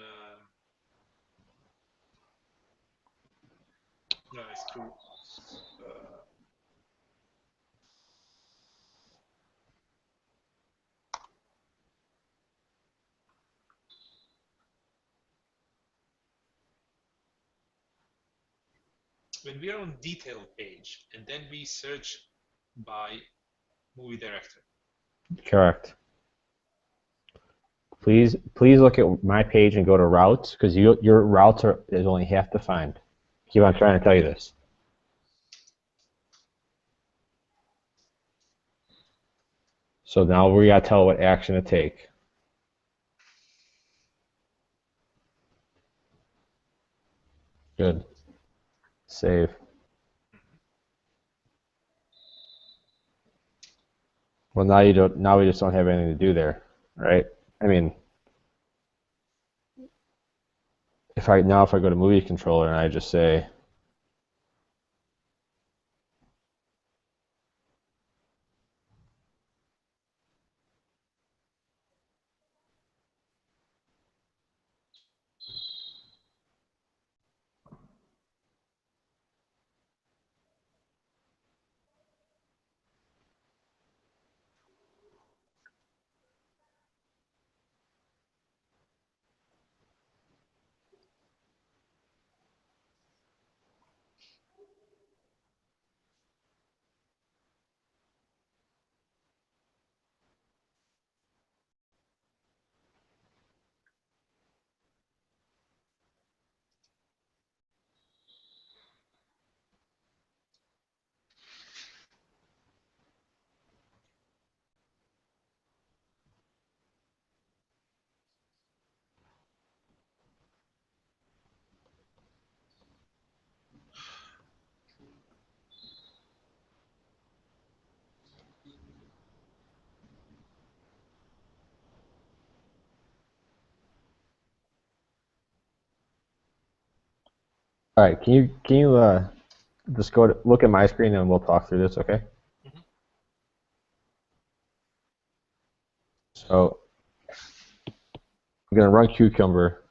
no, it's true. when we are on detail page and then we search by movie director. Correct. Please look at my page and go to routes, because your routes is only half defined. Keep on trying to tell you this. So now we gotta tell what action to take. Good. Save. Well, now you don't. Now we just don't have anything to do there, right? I mean, if I go to movie controller and I just say all right, can you just look at my screen and we'll talk through this, okay? Mm-hmm. So I'm gonna run Cucumber.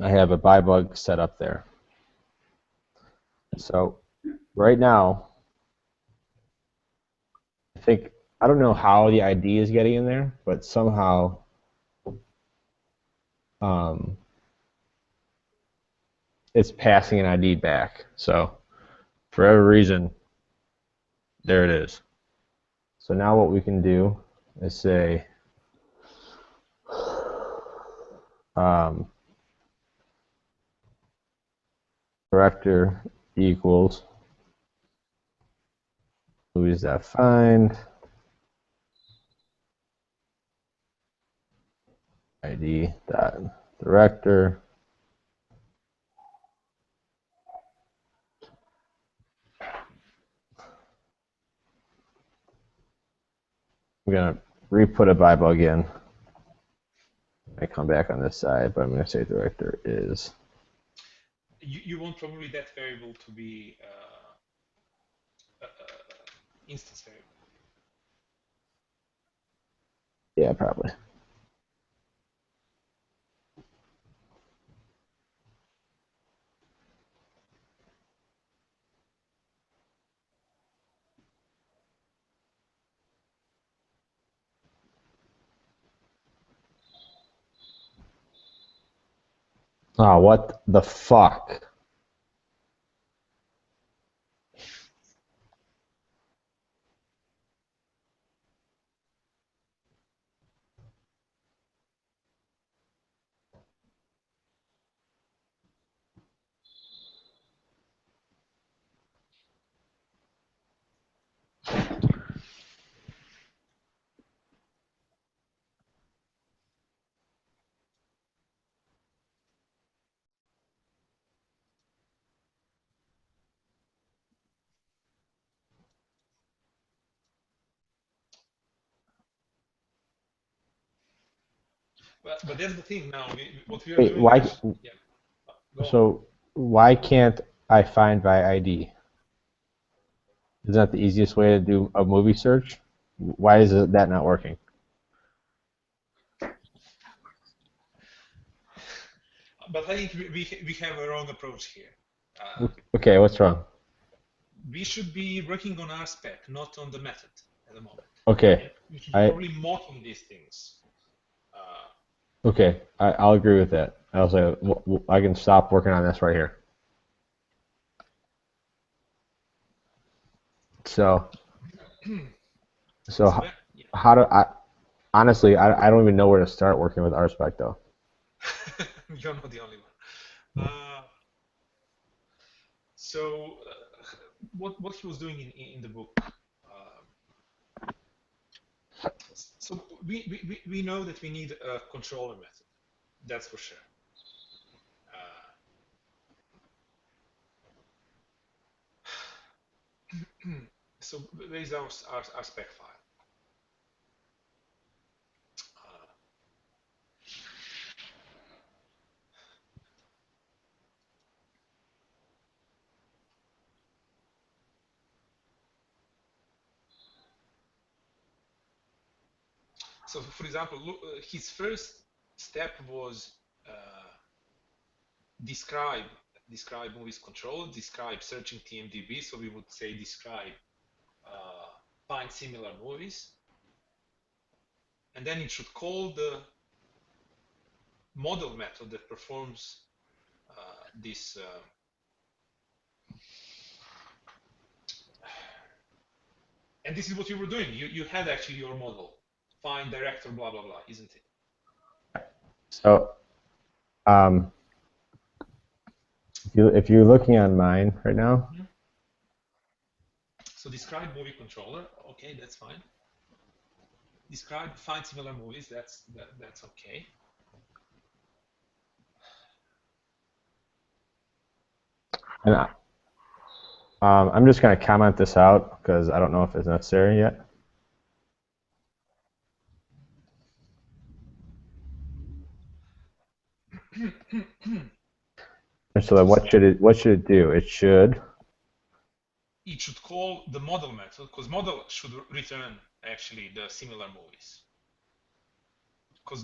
I have a bug set up there. So right now, I don't know how the ID is getting in there, but somehow it's passing an ID back. So for every reason, there it is. So now what we can do is say director equals movies.find id.director. I'm going to re-put a bug in. I come back on this side, but I'm going to say director is. You want probably that variable to be instance variable. Yeah, probably. Oh, what the fuck? But that's the thing now. What we are Wait, doing. why? Yeah. So why can't I find by ID? Is that the easiest way to do a movie search? Why is that not working? But I think we have a wrong approach here. Okay, what's wrong? We should be working on our spec, not on the method at the moment. Okay, And we should be probably mocking these things. Okay, I'll agree with that. I'll say I can stop working on this right here. So So h- that, yeah. how do I? Honestly, I don't even know where to start working with RSpec though. You're not the only one. So what he was doing in the book. So we know that we need a controller method. That's for sure. So where is our spec file? So for example, look, his first step was describe movies controller, describe searching TMDB. So we would say describe find similar movies, and then it should call the model method that performs this. And this is what you were doing. You had actually your model, find director, blah blah blah, isn't it? So if you're looking on mine right now, So describe movie controller. Okay, that's fine. Describe find similar movies. That's okay. and I'm just going to comment this out because I don't know if it's necessary yet. And so then what should it do? It should call the model method, because model should return actually the similar movies.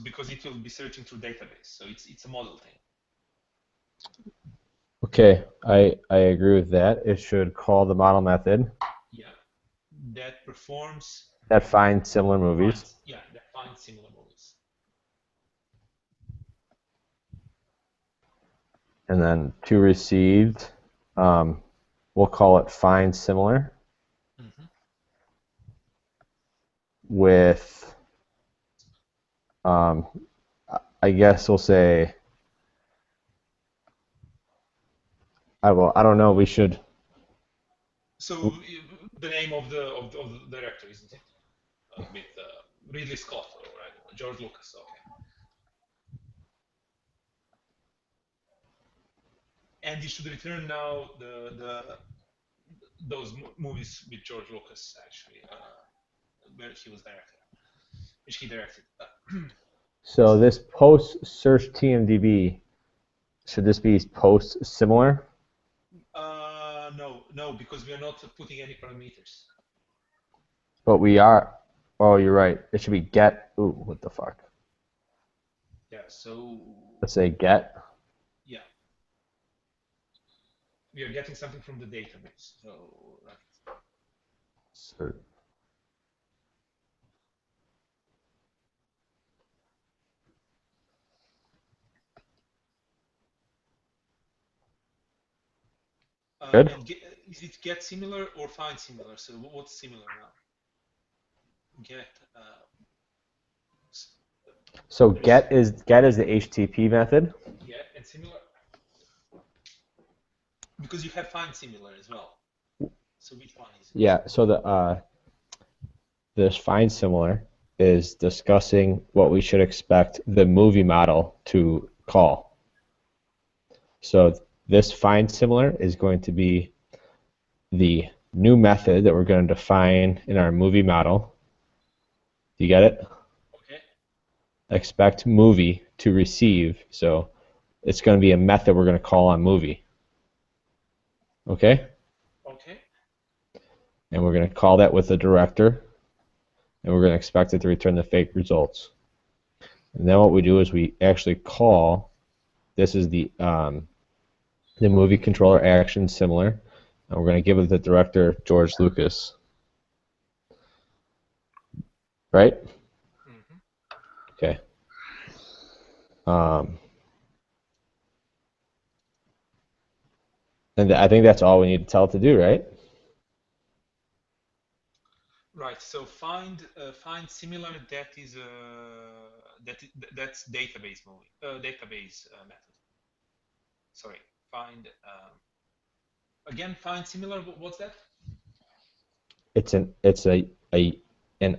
Because it will be searching through database, so it's a model thing. Okay, I agree with that. It should call the model method. Yeah, that performs. That finds similar movies. That finds similar movies. And then to received, we'll call it find similar. With, I guess we'll say, I don't know. We should. So the name of the director, isn't it? With Ridley Scott, right? George Lucas. Okay. And you should return now those movies with George Lucas actually, where he was director, which he directed. So this post search TMDB, should this be post similar? No, because we are not putting any parameters. But we are. Oh, you're right. It should be get. Ooh, what the fuck? Yeah. So. Let's say get. Yeah. We are getting something from the database. So. Right. So good. And is it get similar or find similar? So what's similar now? Get. So get is the HTTP method. Get and similar. Because you have find similar as well. So which one is it? Yeah. So this find similar is discussing what we should expect the movie model to call. So this find similar is going to be the new method that we're going to define in our movie model. Do you get it? Okay. Expect movie to receive. So it's going to be a method we're going to call on movie. Okay? Okay. And we're going to call that with the director. And we're going to expect it to return the fake results. And then what we do is we actually call, this is the movie controller action similar, and we're going to give it the director George Lucas. Right? Mm-hmm. Okay. And I think that's all we need to tell it to do, right? Right. So find similar. That is that's database method. Sorry. Find again. Find similar. What's that? It's an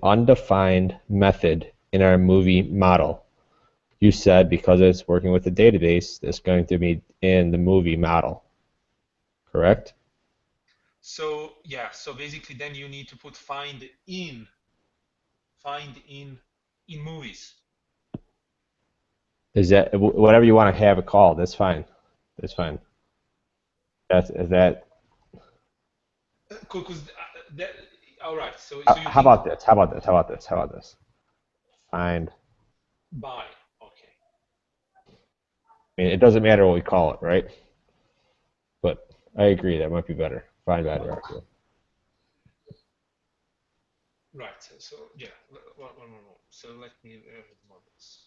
undefined method in our movie model. You said because it's working with the database, it's going to be in the movie model, correct? So yeah. So basically, then you need to put find in movies. Is that whatever you want to have it called? That's fine. That's fine. Is that Because that. All right. So you how think about this? How about this? How about this? How about this? Find. by. Okay. I mean, it doesn't matter what we call it, right? But I agree that might be better. Find better, actually. Right. So yeah. One more. So let me models.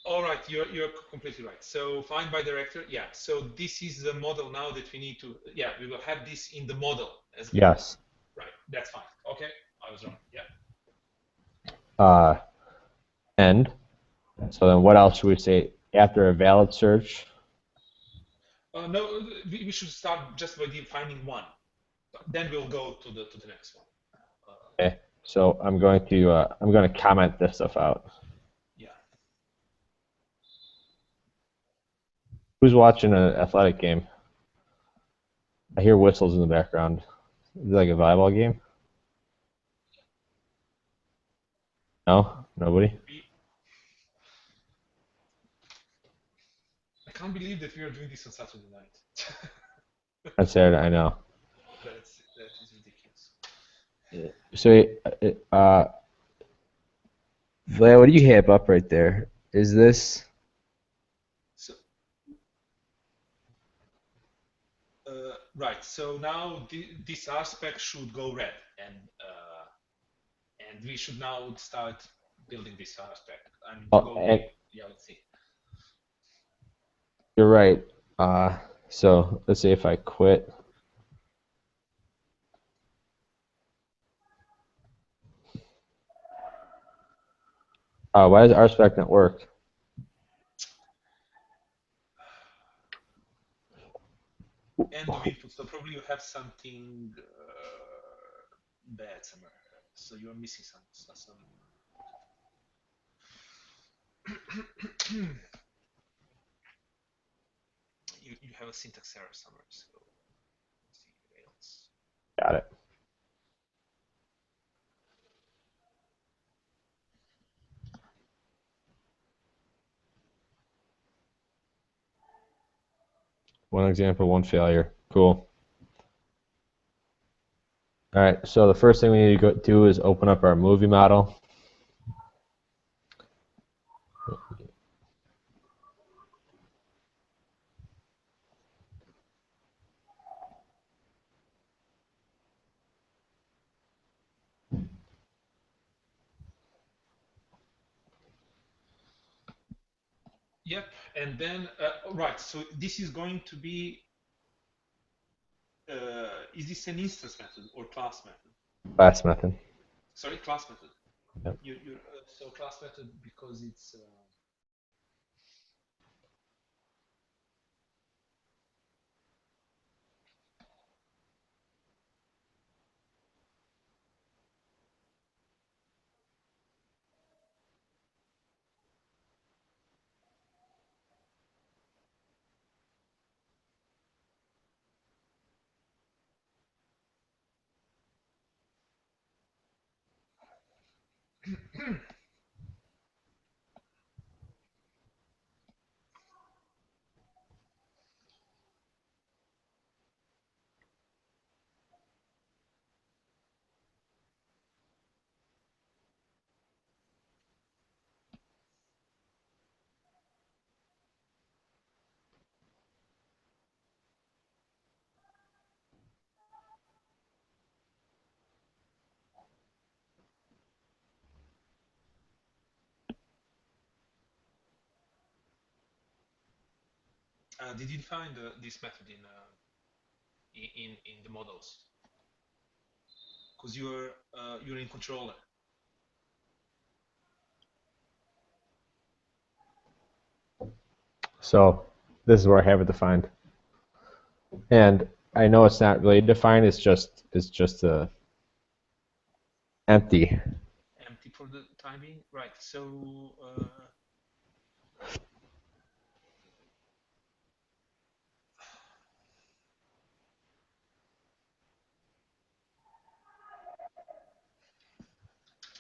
All right, you're completely right. So find by director, yeah. So this is the model now that we need to, yeah, we will have this in the model as well. Yes. Right, that's fine. Okay, I was wrong. Yeah. End. So then what else should we say after a valid search? No, we should start just by defining one. Then we'll go to the next one. Okay. So I'm going to comment this stuff out. Yeah. Who's watching an athletic game? I hear whistles in the background. Is it like a volleyball game? No? Nobody? I can't believe that we are doing this on Saturday night. On Saturday, I know. That is ridiculous. So, Vlad, what do you have up right there? Is this? So, right. So now this aspect should go red, and we should now start building this aspect. And yeah, let's see. You're right. So let's say if I quit. Why does RSpec not work? End of input. So probably you have something bad somewhere. So you're missing some. You have a syntax error somewhere. So let's see Rails. Got it. One example, one failure. Cool. All right, so the first thing we need to do is open up our movie model. Yep, and then right. So this is going to be. Is this an instance method or class method? Class method. Sorry, class method. Yep. So class method because it's. Did you find this method in? in the models, because you're in controller. So this is where I have it defined, and I know it's not really defined. It's just empty. Empty for the time being, right? So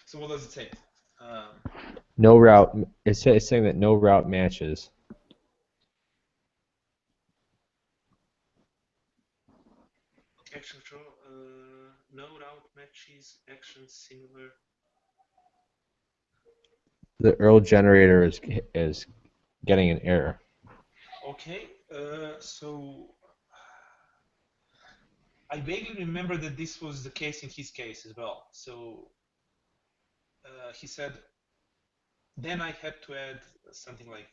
so what does it say? No route. It's saying that no route matches. Action control. No route matches. Actions similar. The Earl generator is getting an error. Okay. So I vaguely remember that this was the case in his case as well. So he said, then I had to add something like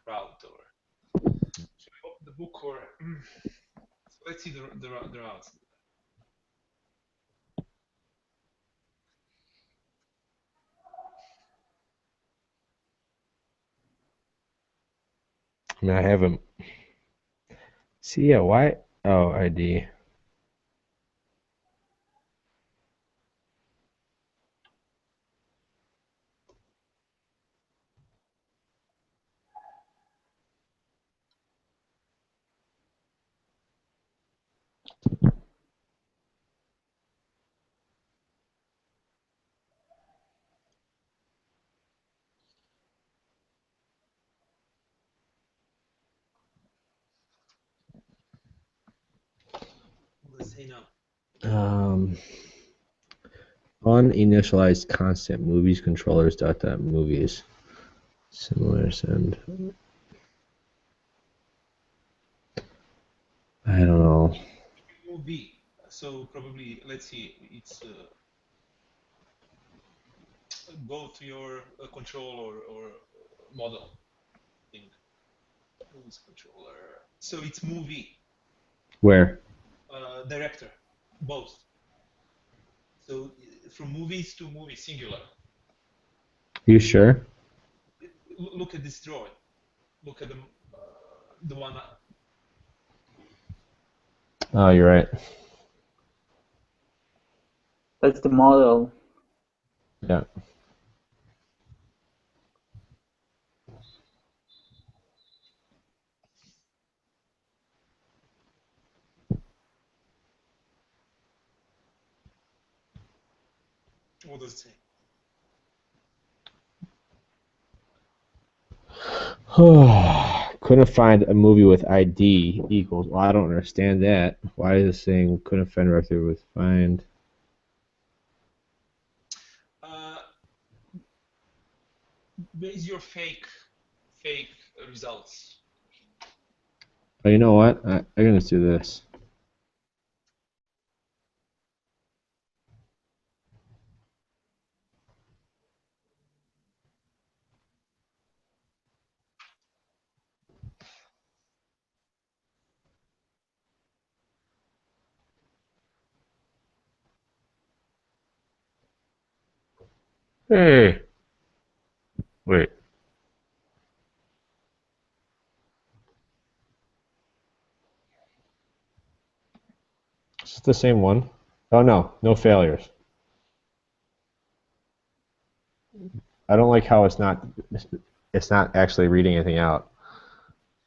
route, or should I open the book, or so let's see the routes. I mean, I haven't. See, yeah, why? Oh, ID. Let's say no. Uninitialized constant movies controllers movies. Similar send. I don't know. Movie. So probably, let's see, it's go to your control or model thing. Movies controller. So it's movie. Where? Director. Both. So from movies to movie, singular. You sure? Look at this drawing. Look at the one. Oh, you're right. That's the model. Yeah. What does it say? Couldn't find a movie with ID equals. Well, I don't understand that. Why is this saying couldn't find a record with find? Where's your fake results? Oh, you know what? I'm gonna do this. Hey. Wait. Is it the same one? Oh no, no failures. I don't like how it's not actually reading anything out.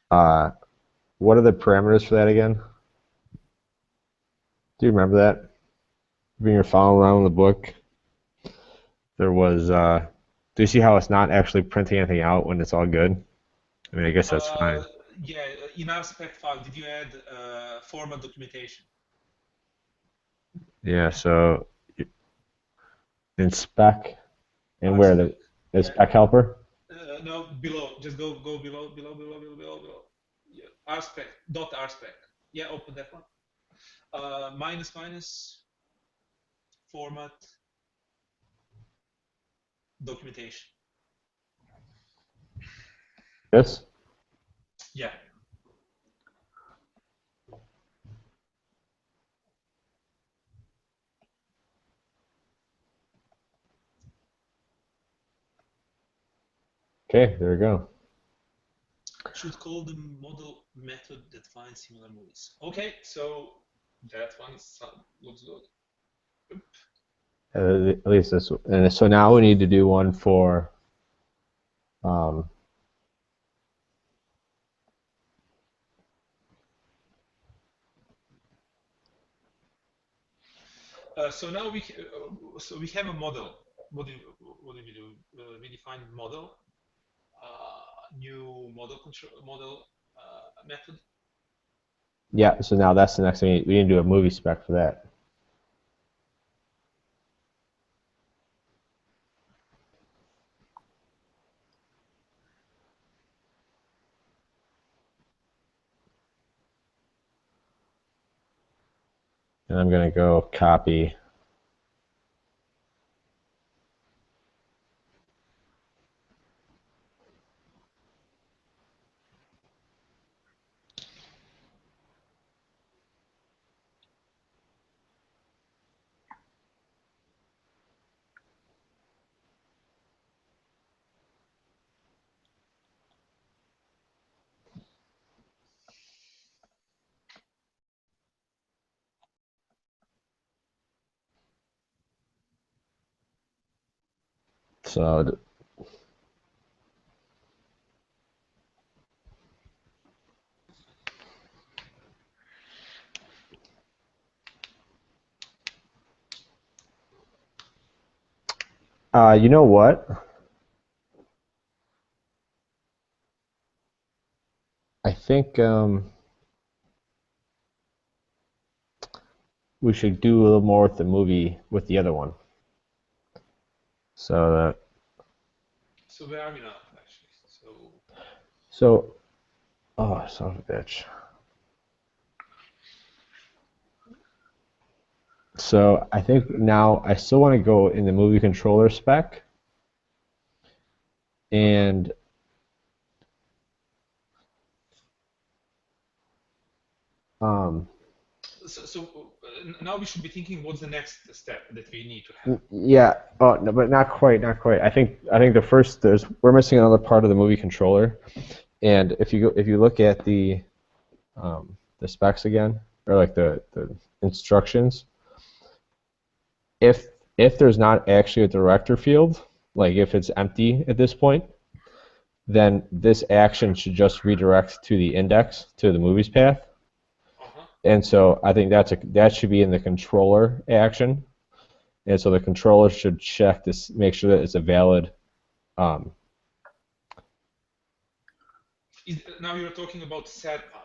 What are the parameters for that again? Do you remember that? When you're following around the book, there was. Do you see how it's not actually printing anything out when it's all good? I mean, I guess that's fine. Yeah, in our spec file, did you add format documentation? Yeah. So in spec, and where the spec helper. No, below. Just go below. Yeah, rspec .rspec. Yeah, open that one. Minus format documentation. This. Yeah. Okay, there we go. Should call the model method that finds similar movies. Okay, so that one looks good. At least this. And so now we need to do one for. Um, So now we have a model. What do we do? We define model, new model control model method. yeah. So now that's the next thing. We need to do a movie spec for that. And I'm gonna go copy. So you know what? I think we should do a little more with the movie with the other one. So So where are we now, actually? oh, son of a bitch. So I think now I still want to go in the movie controller spec, and now we should be thinking what's the next step that we need to have. yeah. Oh no, but not quite, not quite. I think the first we're missing another part of the movie controller, and if you look at the specs again, or like the instructions, if there's not actually a director field, like if it's empty at this point, then this action should just redirect to the index to the movies path. And so I think that should be in the controller action. And so the controller should check this, make sure that it's a valid. Now you're talking about sad path.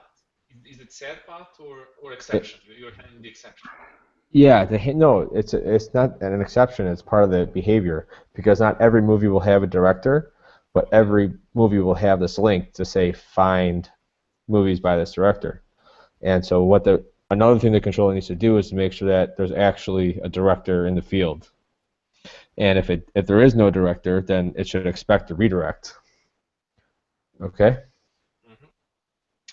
Is it sad path or exception? You're handling the exception. Yeah, no, it's not an exception. It's part of the behavior because not every movie will have a director, but every movie will have this link to say find movies by this director. And so another thing the controller needs to do is to make sure that there's actually a director in the field. And if there is no director, then it should expect a redirect. Okay.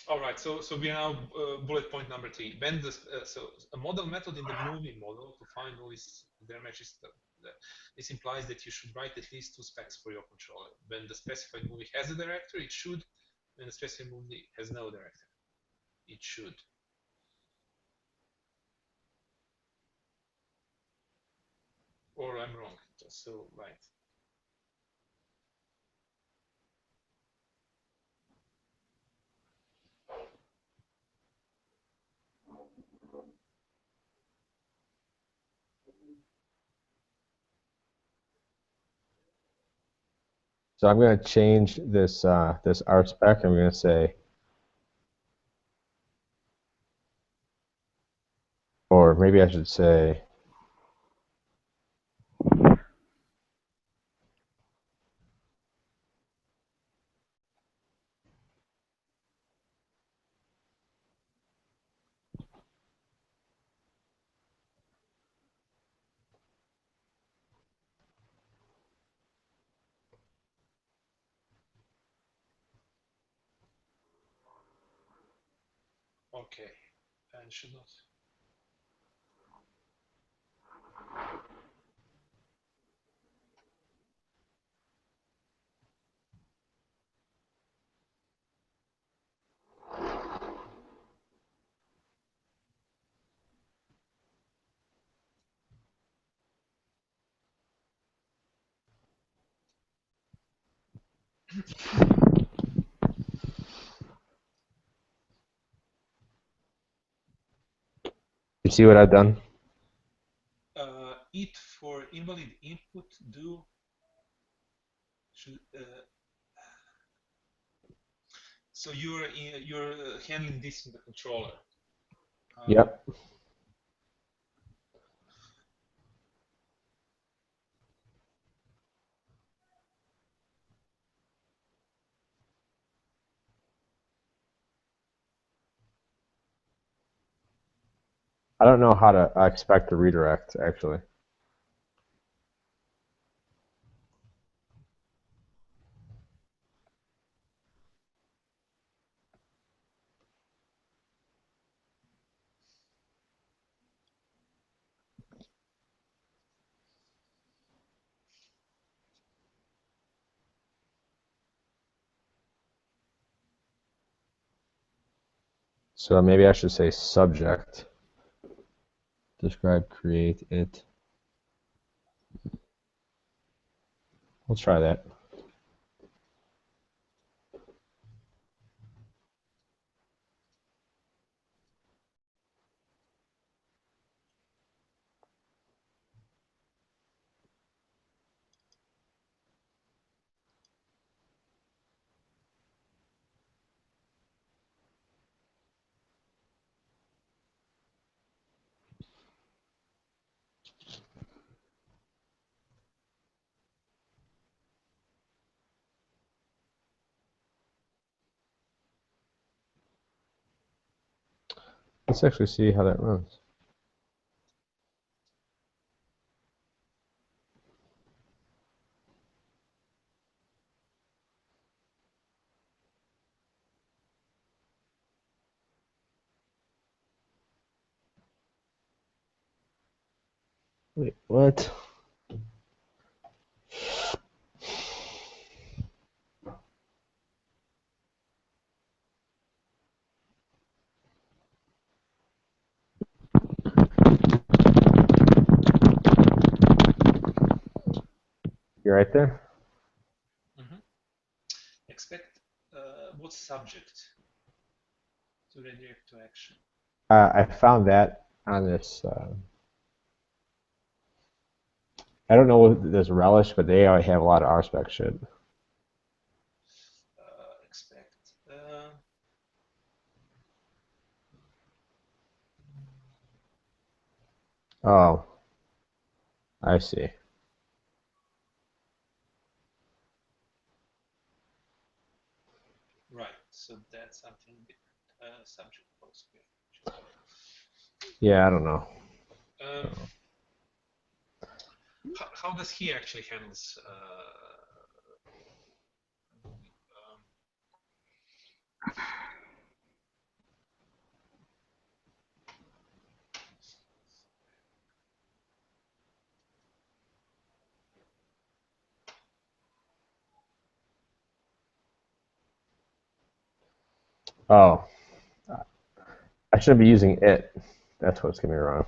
All right. So we are now bullet point number 3. When so a model method in the movie model to find all their matches. This implies that you should write at least 2 specs for your controller. When the specified movie has a director, it should. When the specified movie has no director, it should. Or I'm wrong. So right. So I'm going to change this this R spec. I'm going to say, or maybe I should say, Okay. And should not. You see what I've done? It for invalid input do should, so you're handling this in the controller. Yep. I don't know how to expect a redirect, actually. So maybe I should say subject. Describe, create, it. We'll try that. Let's actually see how that runs. Wait, what? You right there? Expect what subject to redirect to action. I found that on this. I don't know if there's relish, but they already have a lot of RSpec shit. Expect. Oh, I see. Right. So that's something different. Subject post. Yeah, I don't know. How does he actually handles? Oh, I should be using it. That's what's getting me wrong.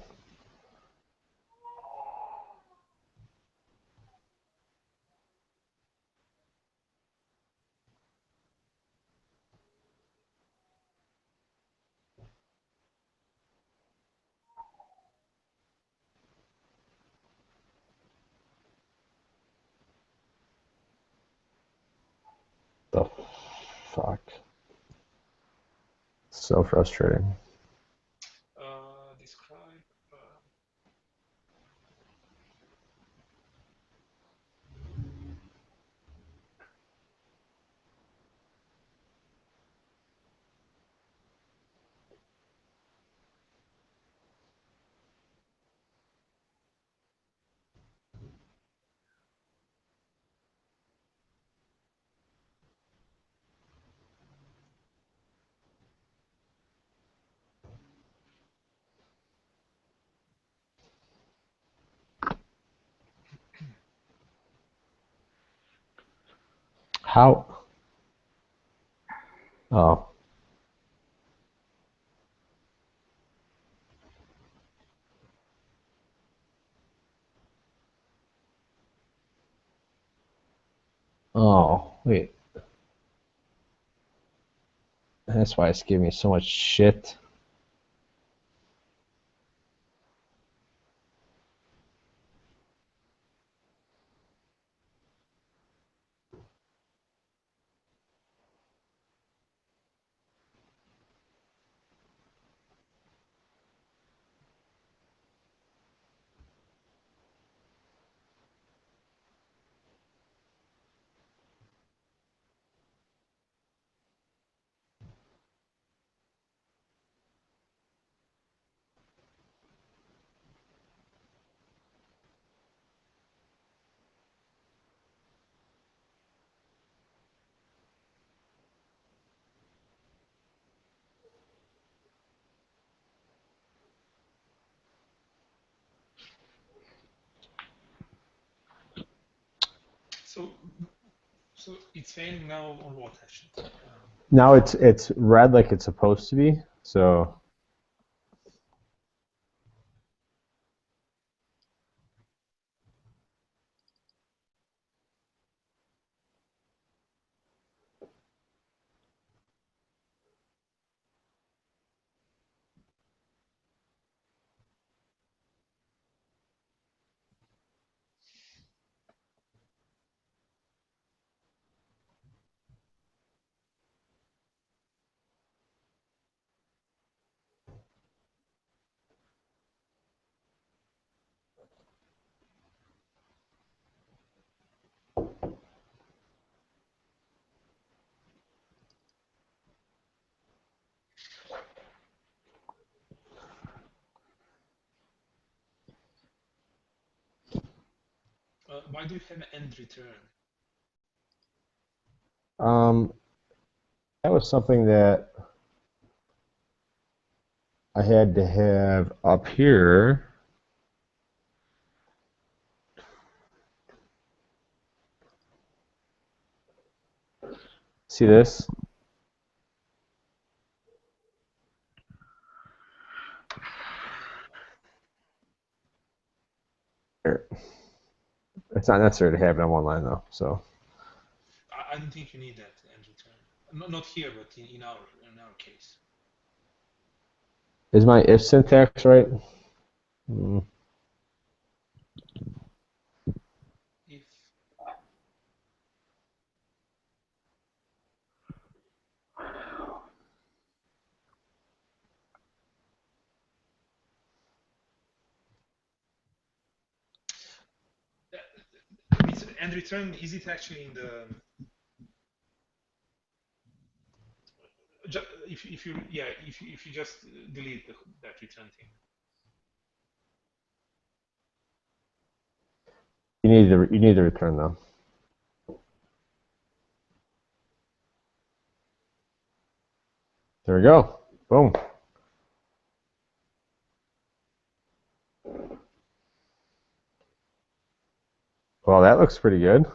The fuck. So frustrating. Describe. How? Oh. Oh, wait. That's why it's giving me so much shit. So it's failing now on what actually? Now it's red like it's supposed to be. So Why do you have end return? that was something that I had to have up here. See this? Here. It's not necessary to have it on one line though. So I don't think you need that end return. Not here, but in our case. is my if syntax right? If it's end return, is it actually in the if you just delete that return thing. You need the return though. There we go. Boom. Well, that looks pretty good.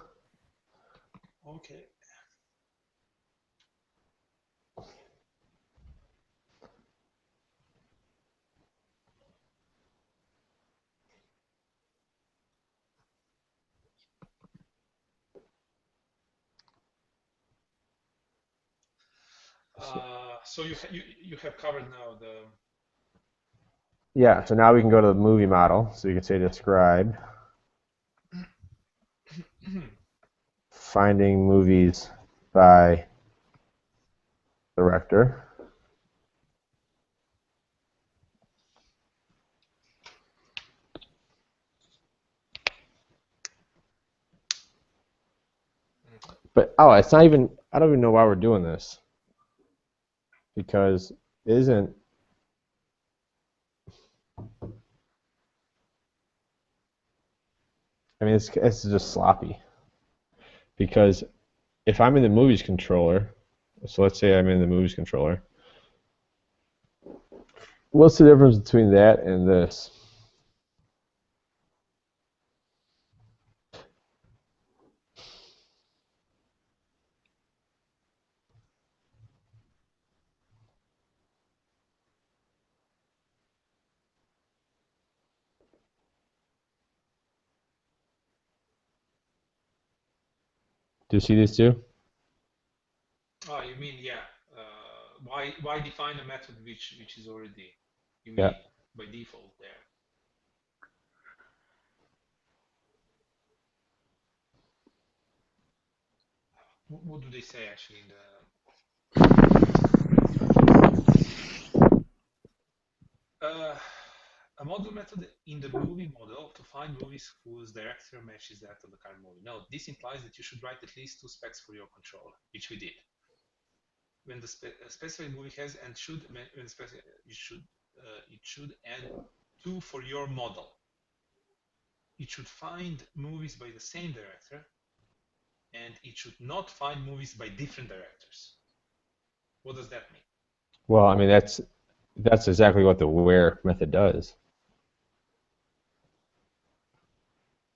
Okay. So you have covered now the. Yeah, so now we can go to the movie model. So you can say describe. Finding movies by director. But it's not even, I don't even know why we're doing this. Because it isn't, I mean, it's just sloppy. Because if I'm in the movies controller, so let's say I'm in the movies controller, what's the difference between that and this? Do you see these two? Oh, you mean why define a method which is already Yeah. by default there? What do they say actually in the a model method in the movie model to find movies whose director matches that of the current movie. Now, this implies that you should write at least 2 specs for your controller, which we did. When the specified movie has and should, when it should add 2 for your model. It should find movies by the same director, and it should not find movies by different directors. What does that mean? Well, I mean that's exactly what the where method does.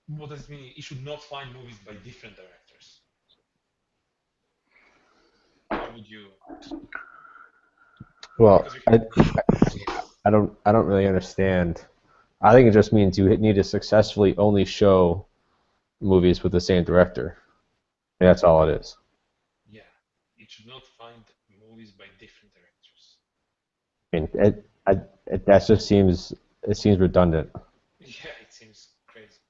What does it mean? It should not find movies by different directors. How would you? Well, I don't really understand. I think it just means you need to successfully only show movies with the same director. That's all it is. Yeah, it should not find movies by different directors. I mean, that just seems redundant. Yeah, it seems crazy.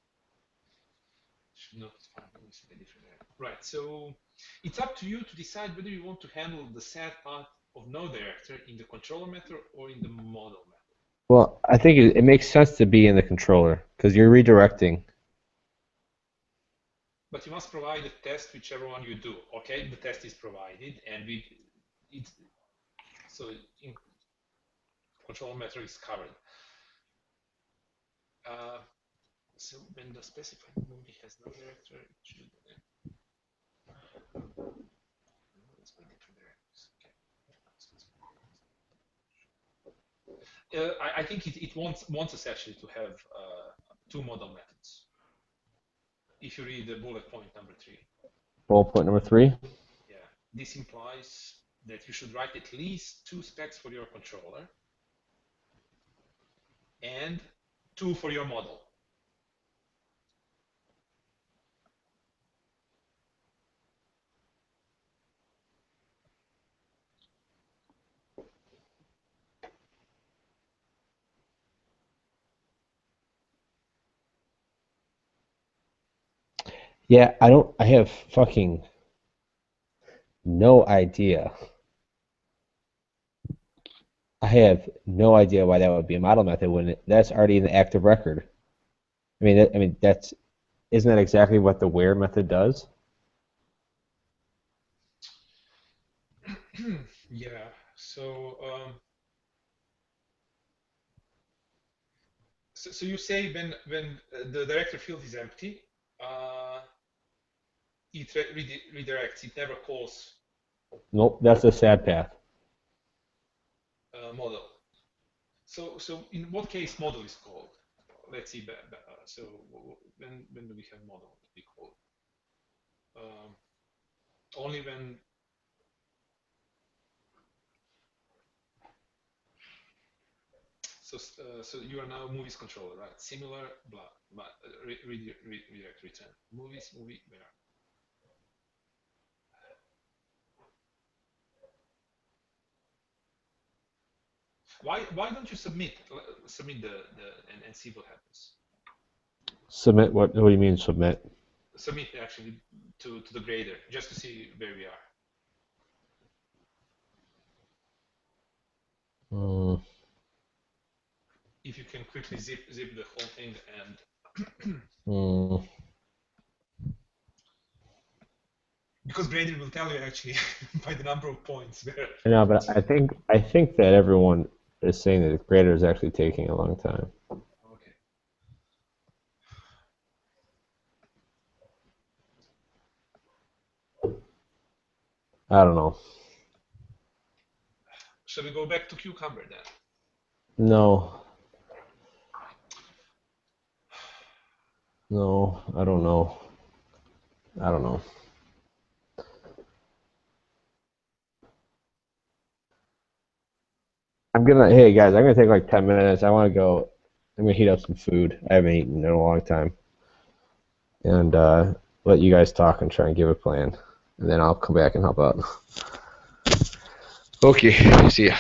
Should not find movies by different directors. Right. So it's up to you to decide whether you want to handle the sad part of no director in the controller method or in the model method. Well, I think it makes sense to be in the controller because you're redirecting. But you must provide a test whichever one you do. Okay, the test is provided, and so in controller method is covered. So when the specified movie has no director, it should. I think it wants us actually to have 2 model methods. If you read the bullet point number 3. Bullet point number 3? Yeah, this implies that you should write at least 2 specs for your controller and 2 for your model. Yeah, I have fucking no idea. I have no idea why that would be a model method when that's already in the active record. I mean isn't that exactly what the where method does? Yeah. So so you say when the director field is empty, it redirects. It never calls Nope, that's a sad path. model. So in what case model is called? Let's see. So when do we have model to be called? Only when. So you are now movies controller, right? Similar, blah, but redirect return. Movie, where? Why don't you submit the and see what happens? Submit what do you mean submit? Submit actually to the grader just to see where we are. If you can quickly zip the whole thing and because grader will tell you actually by the number of points where. No, but I think that everyone is saying that the grader is actually taking a long time. Okay. I don't know. Shall we go back to Cucumber then? No. No, I don't know. I don't know. Hey guys, I'm gonna take like 10 minutes. I'm gonna heat up some food. I haven't eaten in a long time. And let you guys talk and try and give a plan. And then I'll come back and help out. Okay, see ya.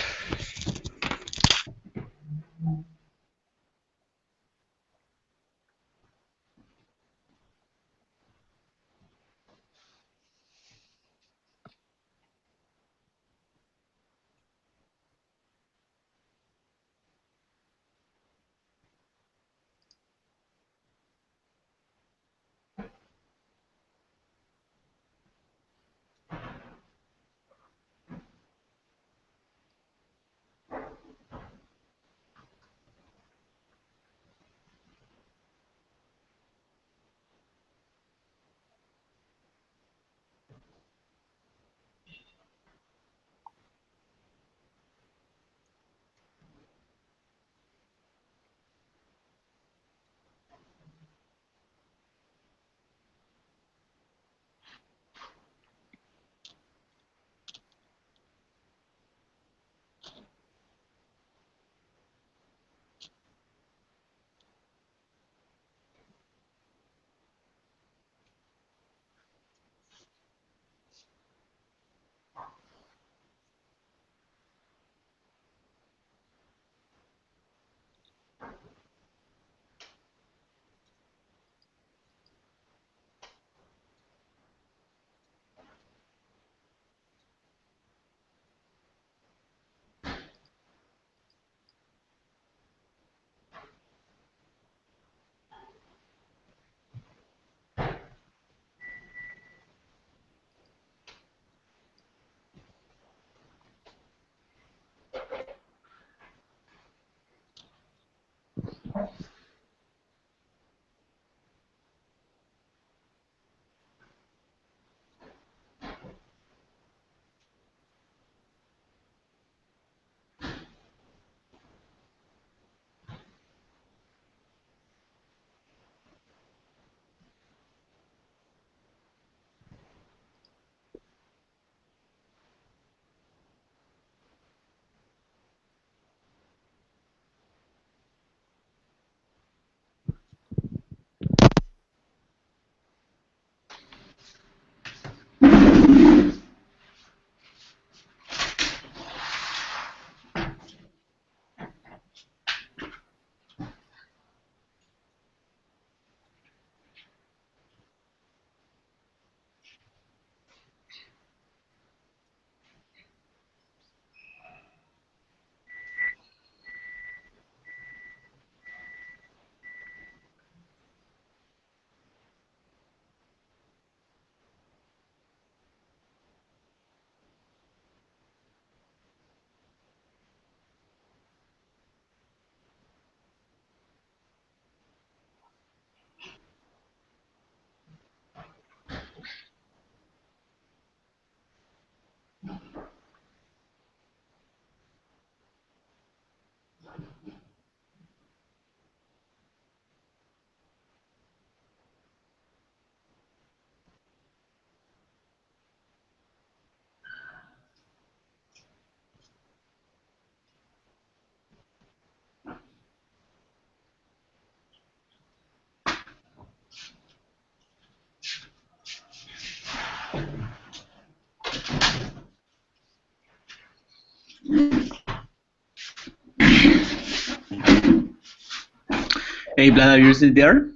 Hey, Vlad, are you still there?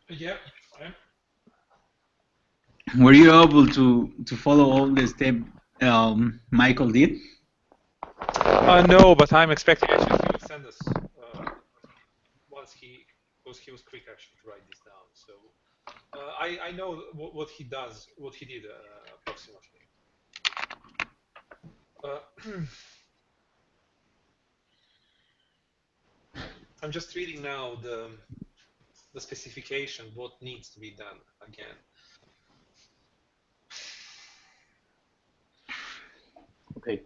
Yeah, I Were you able to follow all the steps Michael did? no, but I'm expecting actually he will send us once he was quick actually to write this down. So I know what he does, what he did approximately. I'm just reading now the specification, what needs to be done again. Okay.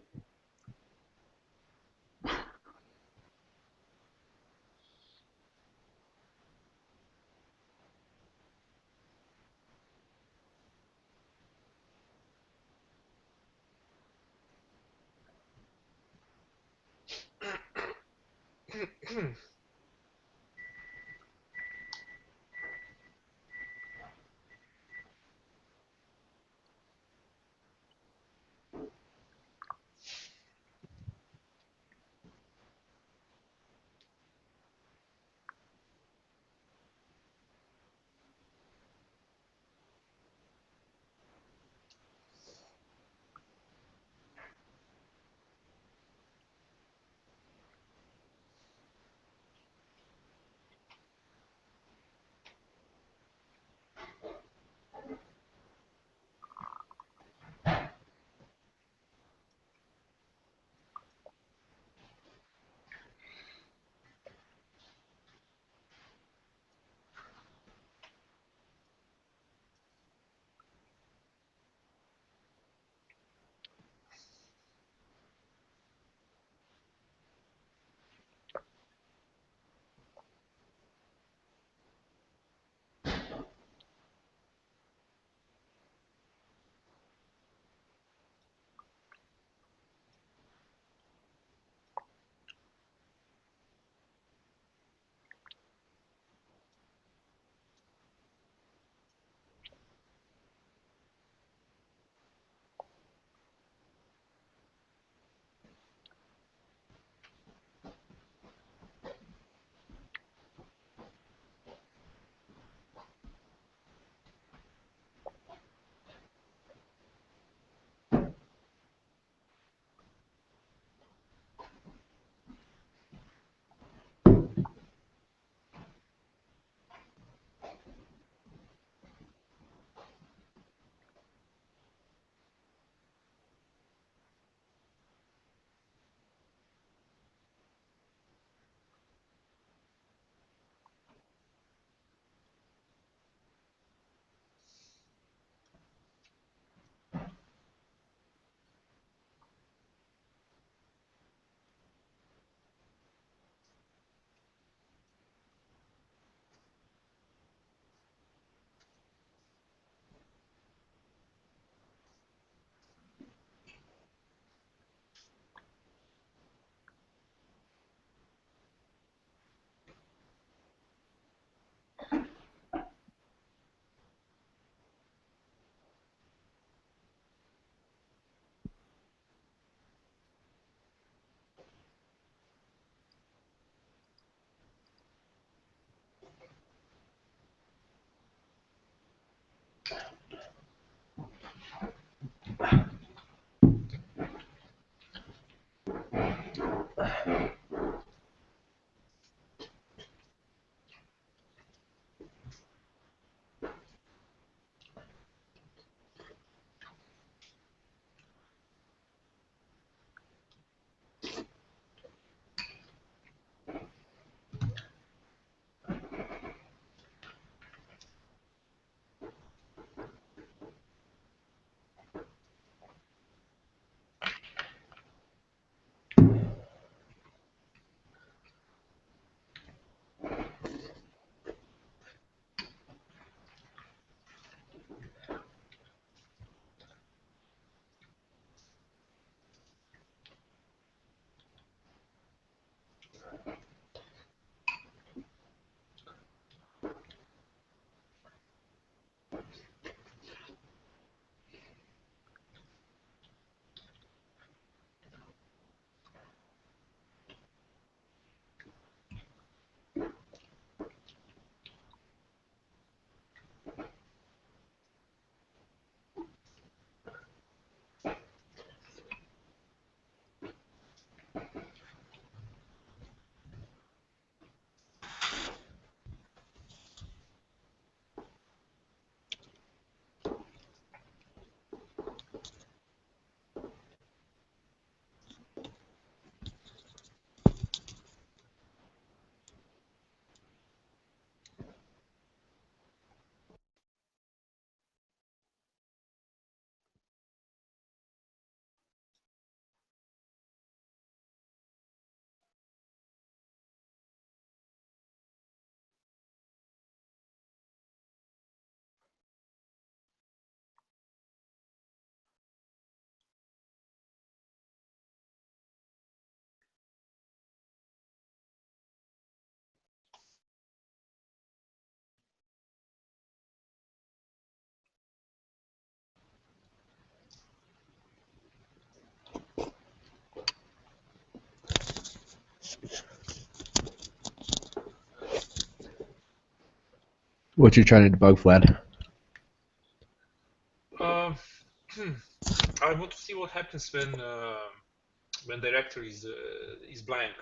What you trying to debug, Vlad? Uh, I want to see what happens when directory is blank.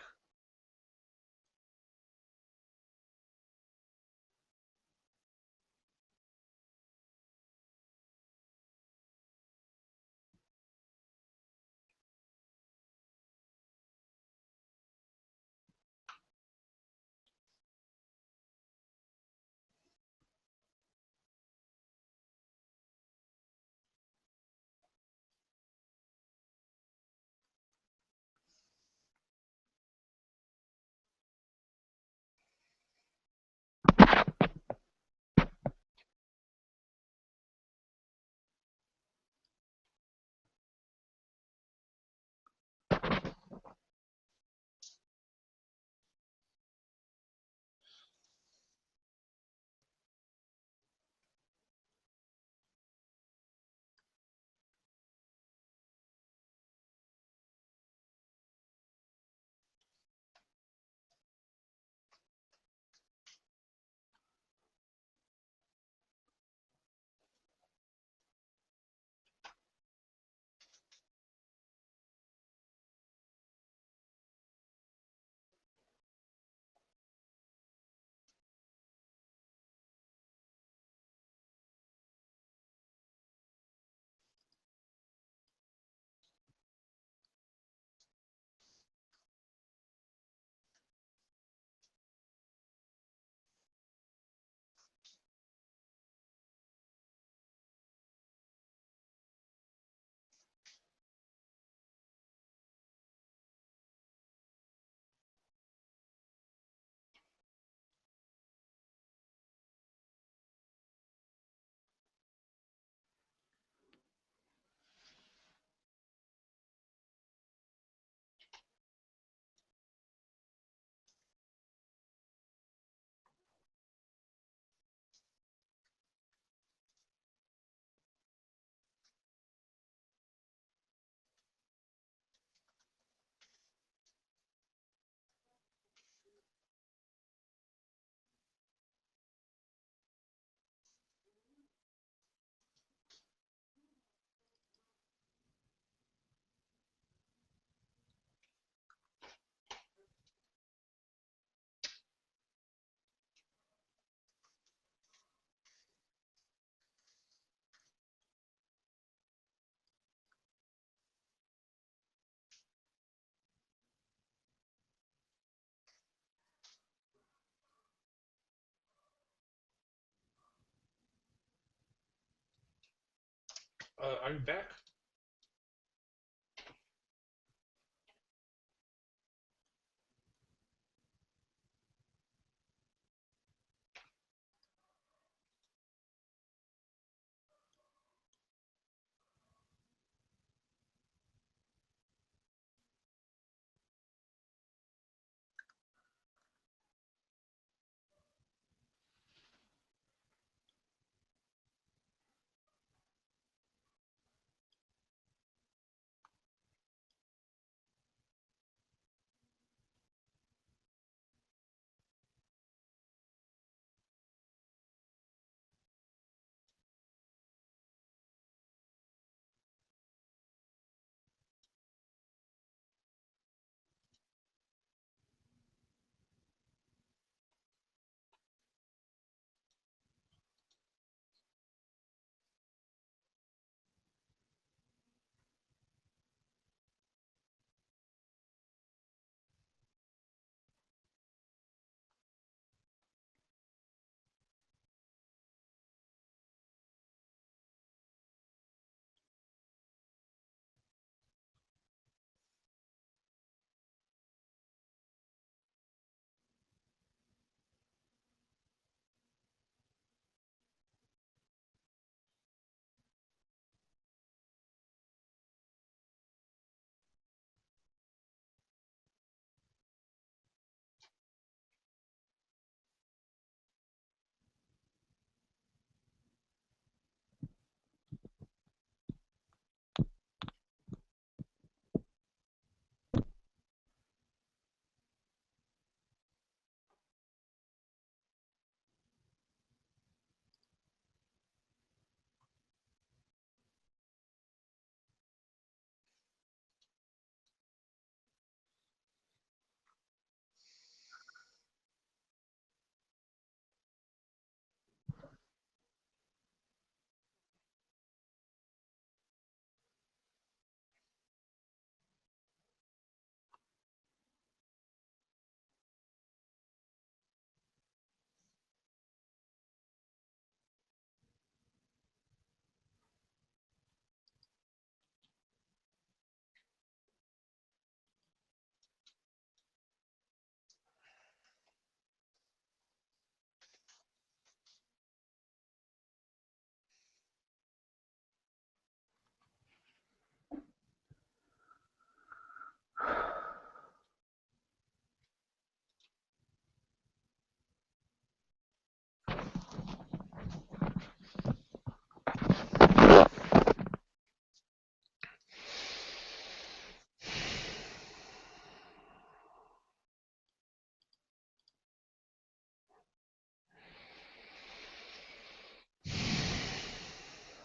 Are you back?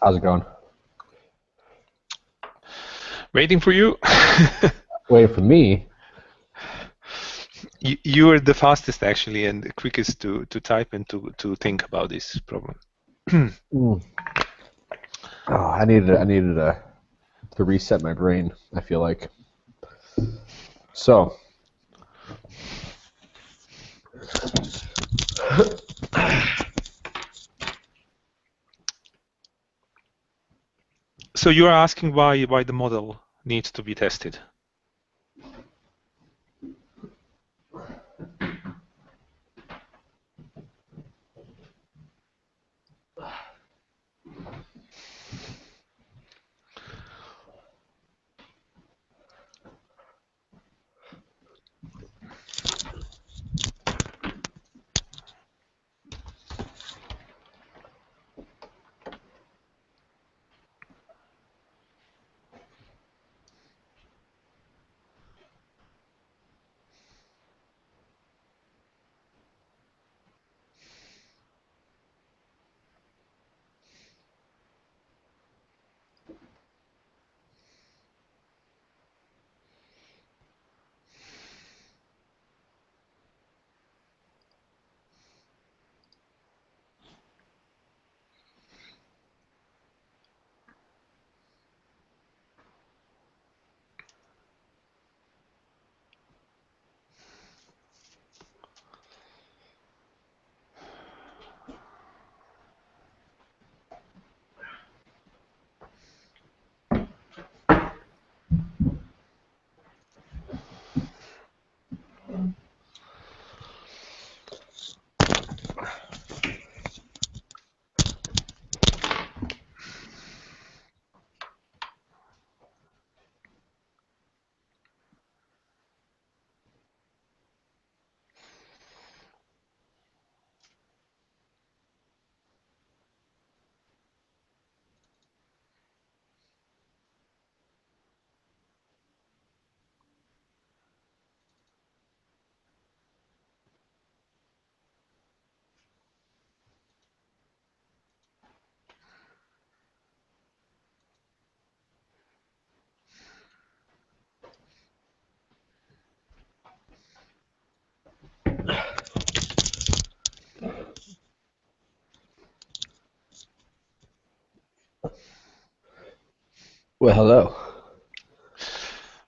How's it going? Waiting for you. Waiting for me? You are the fastest actually and the quickest to type and to think about this problem. Oh, I needed to reset my brain, I feel like. So So you are asking why the model needs to be tested. Well, hello.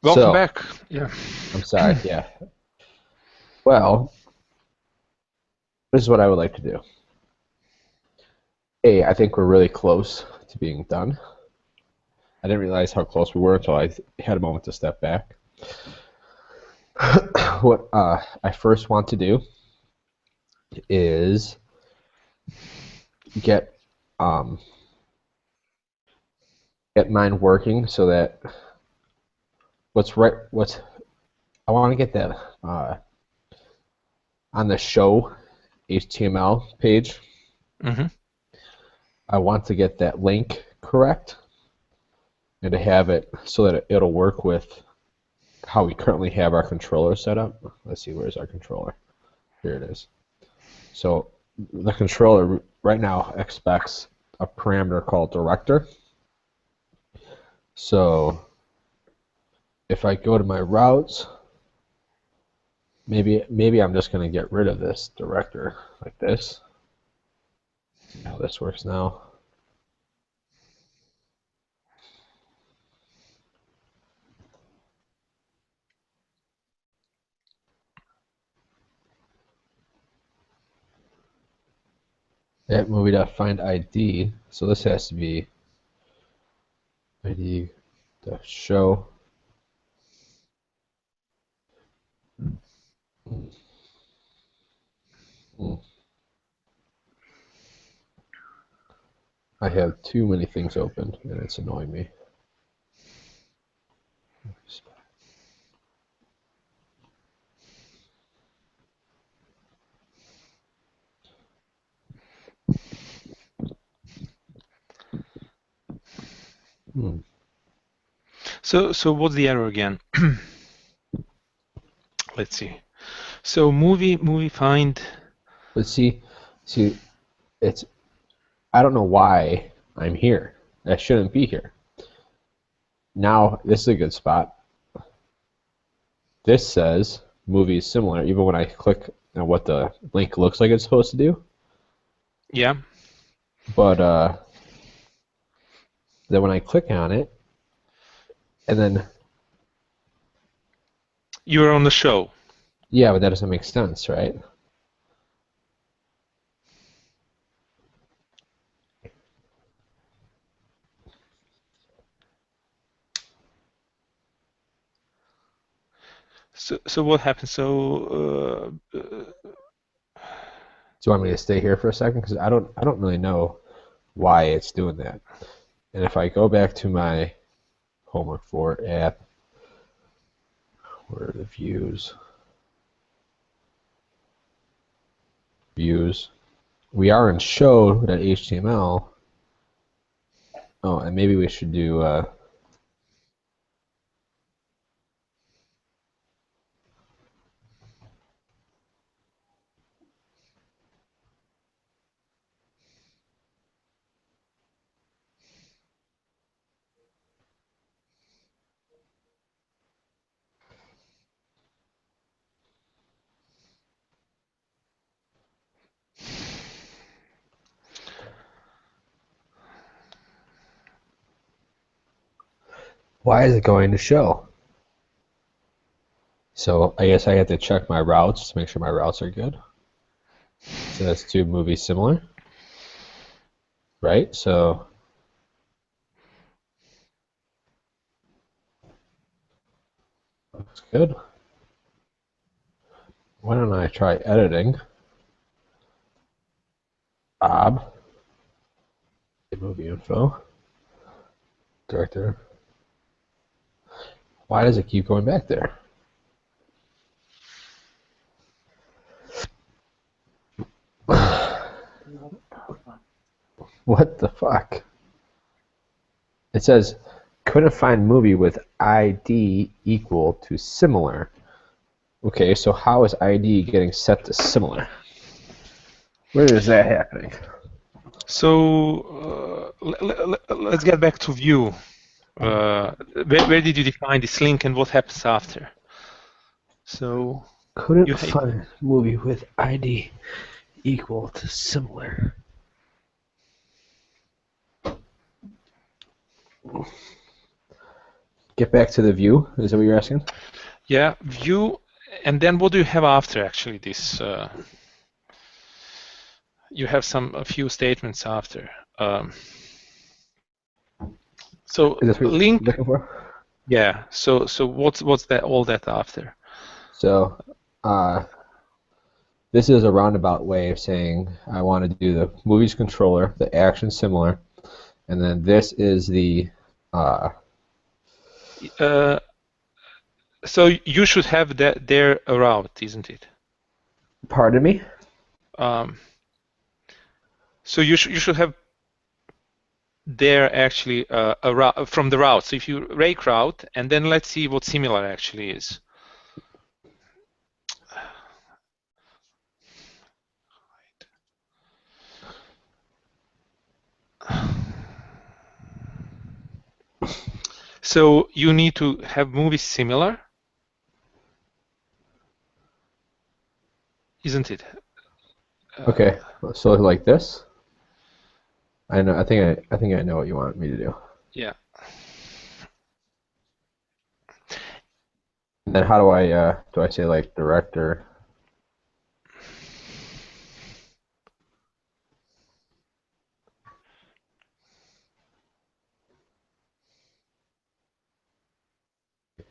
Welcome So, back. Yeah. I'm sorry, yeah. Well, this is what I would like to do. I think we're really close to being done. I didn't realize how close we were until I had a moment to step back. What I first want to do is get mine working so that I want to get that on the show HTML page. Mm-hmm. I want to get that link correct and to have it so that it'll work with how we currently have our controller set up. Let's see, where's our controller? Here it is. So the controller right now expects a parameter called director. So if I go to my routes, maybe I'm just going to get rid of this director like this. See how this works now. At movie.find ID, so this has to be ID show. I have too many things open and it's annoying me. So what's the error again? Let's see. So movie find. But see, it's I don't know why I'm here. I shouldn't be here. Now this is a good spot. This says movie is similar, even when I click on what the link looks like it's supposed to do. Yeah. But then when I click on it, and then You're on the show. yeah, but that doesn't make sense, right? So what happens? So Do you want me to stay here for a second? Because I don't really know why it's doing that. And if I go back to my hw4 app, where are the views? Views. We are in show.html. Oh, and maybe we should do why is it going to show? So I guess I have to check my routes to make sure my routes are good. So that's two movies similar, right? So looks good. Why don't I try editing? Bob, movie info, director. Why does it keep going back there? What the fuck? It says, couldn't find movie with ID equal to similar. Okay, so how is ID getting set to similar? Where is that happening? So let's get back to view. Where did you define this link and what happens after? So Couldn't find movie with ID equal to similar. get back to the view. Is that what you're asking? Yeah, view, and then what do you have after actually this? You have a few statements after. So Is this what you're link, looking for? yeah. So what's that all that after? So this is a roundabout way of saying I want to do the movies controller, the action similar, and then this is the So you should have that there a route, isn't it? pardon me? So you should have there actually a route from the route. So if you rake route, and then let's see what similar actually is. So you need to have movies similar, isn't it? Okay, so like this. I know. I think I know what you want me to do. Yeah. And then how do I say like director?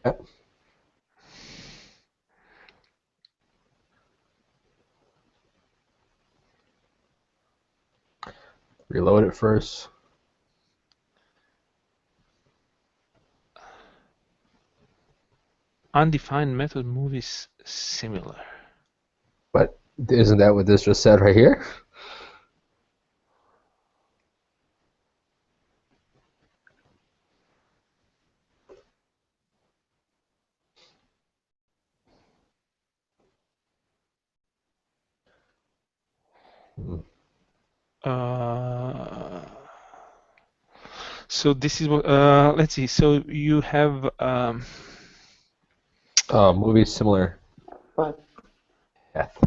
Yeah. Reload it first. Undefined method movies similar. But isn't that what this just said right here? So this is what. Let's see. So you have. Movies similar. But Path.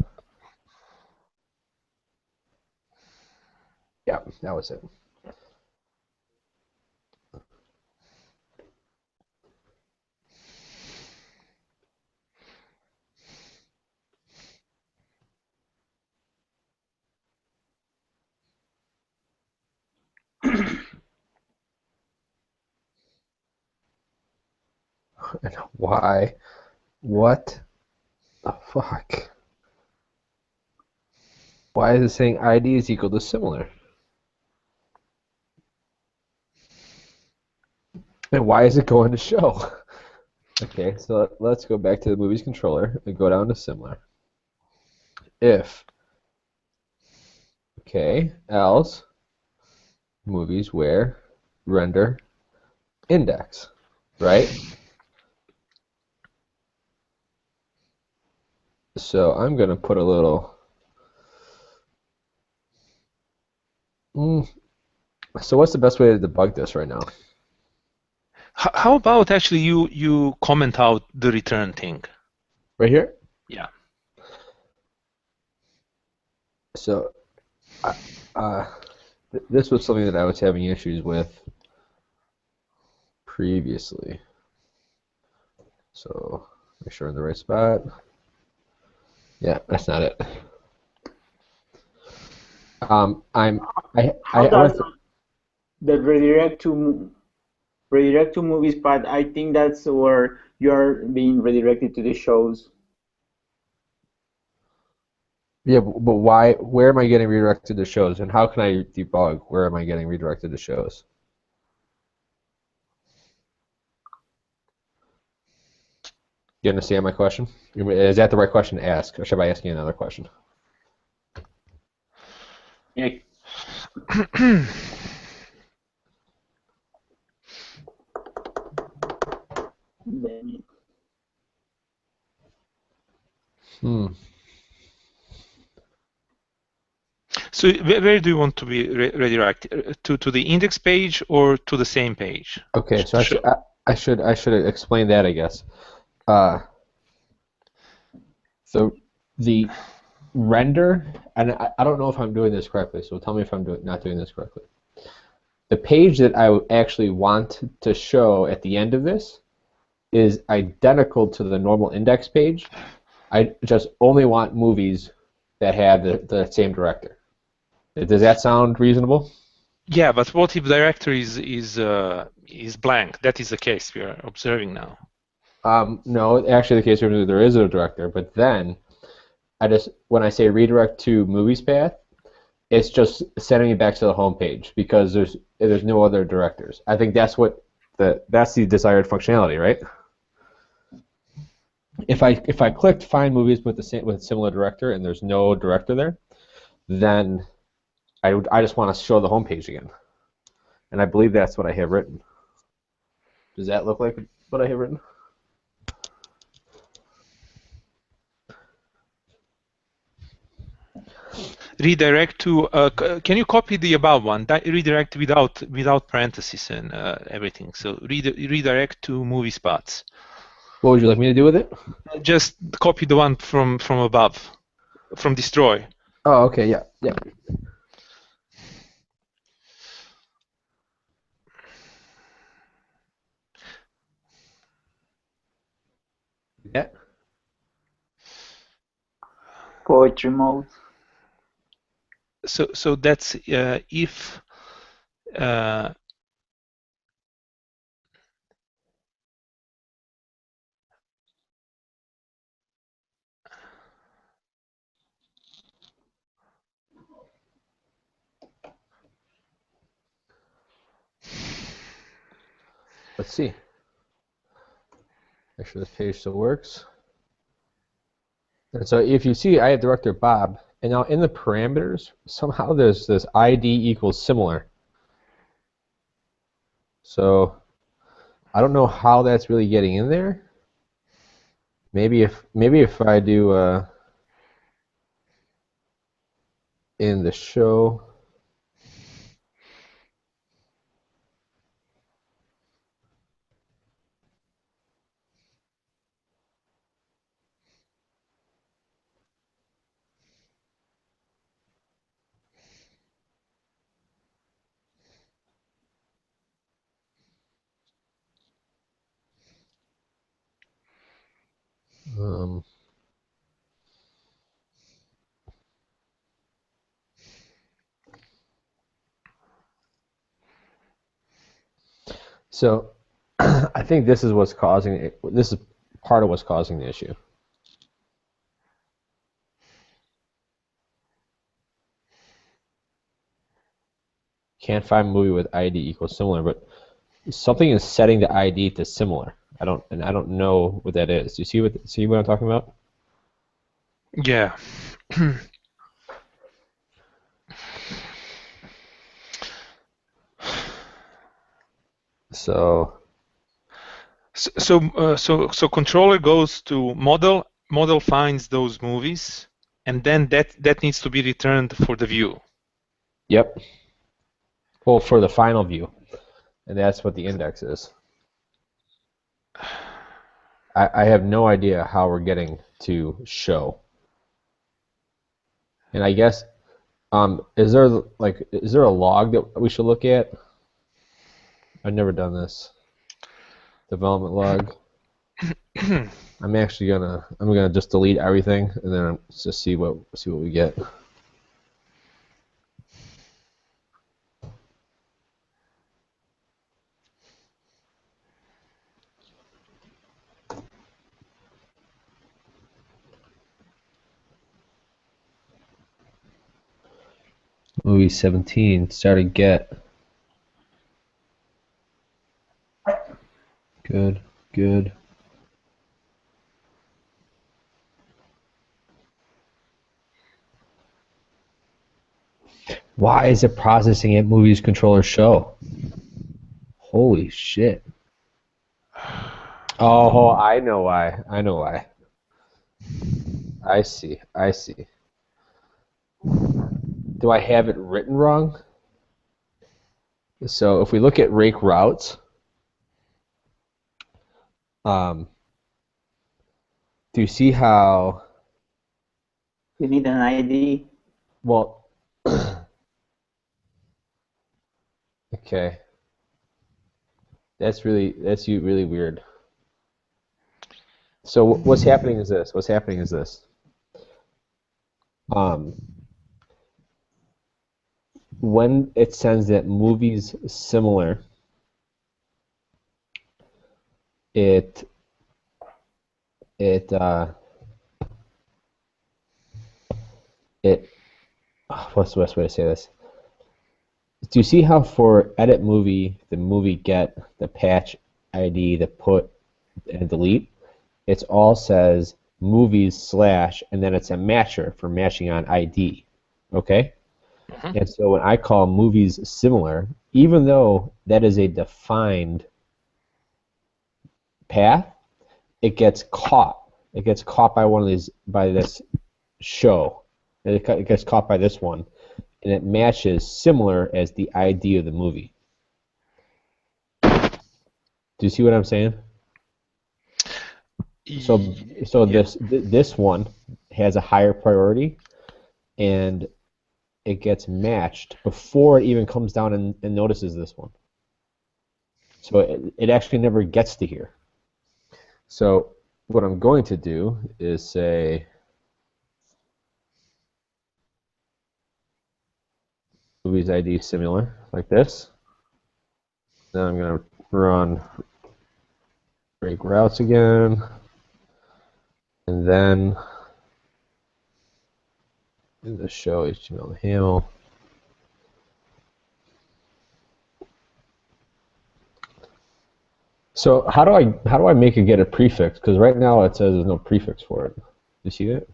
Yeah, that was it. And why? What the fuck? Why is it saying ID is equal to similar? And why is it going to show? Okay, so let's go back to the movies controller and go down to similar. If, okay, else, movies where render index, right? So I'm going to put a little. So what's the best way to debug this right now? How about actually you comment out the return thing? Right here? Yeah. So this was something that I was having issues with previously. So make sure I'm in the right spot. Yeah, that's not it. I went the redirect to movies part, I think that's where you're being redirected to the shows. Yeah, but why? Where am I getting redirected to shows, and how can I debug where am I getting redirected to shows? You understand my question? Is that the right question to ask, or should I ask you another question? Yeah. So where do you want to be redirected? To the index page or to the same page? Okay, so I should explain that, I guess. So the render, and I don't know if I'm doing this correctly, so tell me if I'm not doing this correctly. The page that I actually want to show at the end of this is identical to the normal index page. I just only want movies that have the same director. Does that sound reasonable? Yeah, but what if director is blank? That is the case we are observing now. No, actually, the case where there is a director, but then when I say redirect to movies path, it's just sending me back to the home page because there's no other directors. I think that's that's the desired functionality, right? If I clicked find movies with a similar director and there's no director there, then I just want to show the home page again, and I believe that's what I have written. Does that look like what I have written? Redirect to. Can you copy the above one? Redirect without parentheses and everything. So redirect to movie spots. What would you like me to do with it? Just copy the one from above, from destroy. Oh, okay, yeah. Yeah. Poetry mode. So that's if. Let's see. Make sure this page still works. And so if you see, I have director Bob, and now in the parameters, somehow there's this ID equals similar. So I don't know how that's really getting in there. Maybe if I do in the show. So I think this is what's causing it. This is part of what's causing the issue. Can't find a movie with ID equals similar, but something is setting the ID to similar. I don't know what that is. Do you see what I'm talking about? Yeah. So controller goes to model finds those movies, and then that needs to be returned for the view. yep. Well, for the final view, and that's what the index is. I have no idea how we're getting to show. And I guess is there a log that we should look at? I've never done this. Development log. I'm gonna just delete everything and then just see what we get. Movie 17 started get. Good. Why is it processing at movies controller show? Holy shit. Oh, I know why. I see. Do I have it written wrong? So if we look at rake routes, do you see how? You need an ID. Well, okay. That's really weird. So what's happening is this. What's happening is this. When it sends that movie's similar, it what's the best way to say this? Do you see how for edit movie, the movie get, the patch ID, the put, and delete? It all says movies / and then it's a matcher for matching on ID. Okay? Mhm. And so when I call movies similar, even though that is a defined path, it gets caught. It gets caught by one of these, by this show. It gets caught by this one, and it matches similar as the ID of the movie. Do you see what I'm saying? So Yeah. this one has a higher priority, and it gets matched before it even comes down and notices this one. So it actually never gets to here. So what I'm going to do is say movies ID similar, like this. Then I'm going to run break routes again, and then in the show HTML and handle. So how do I make it get a prefix? Because right now it says there's no prefix for it. You see it?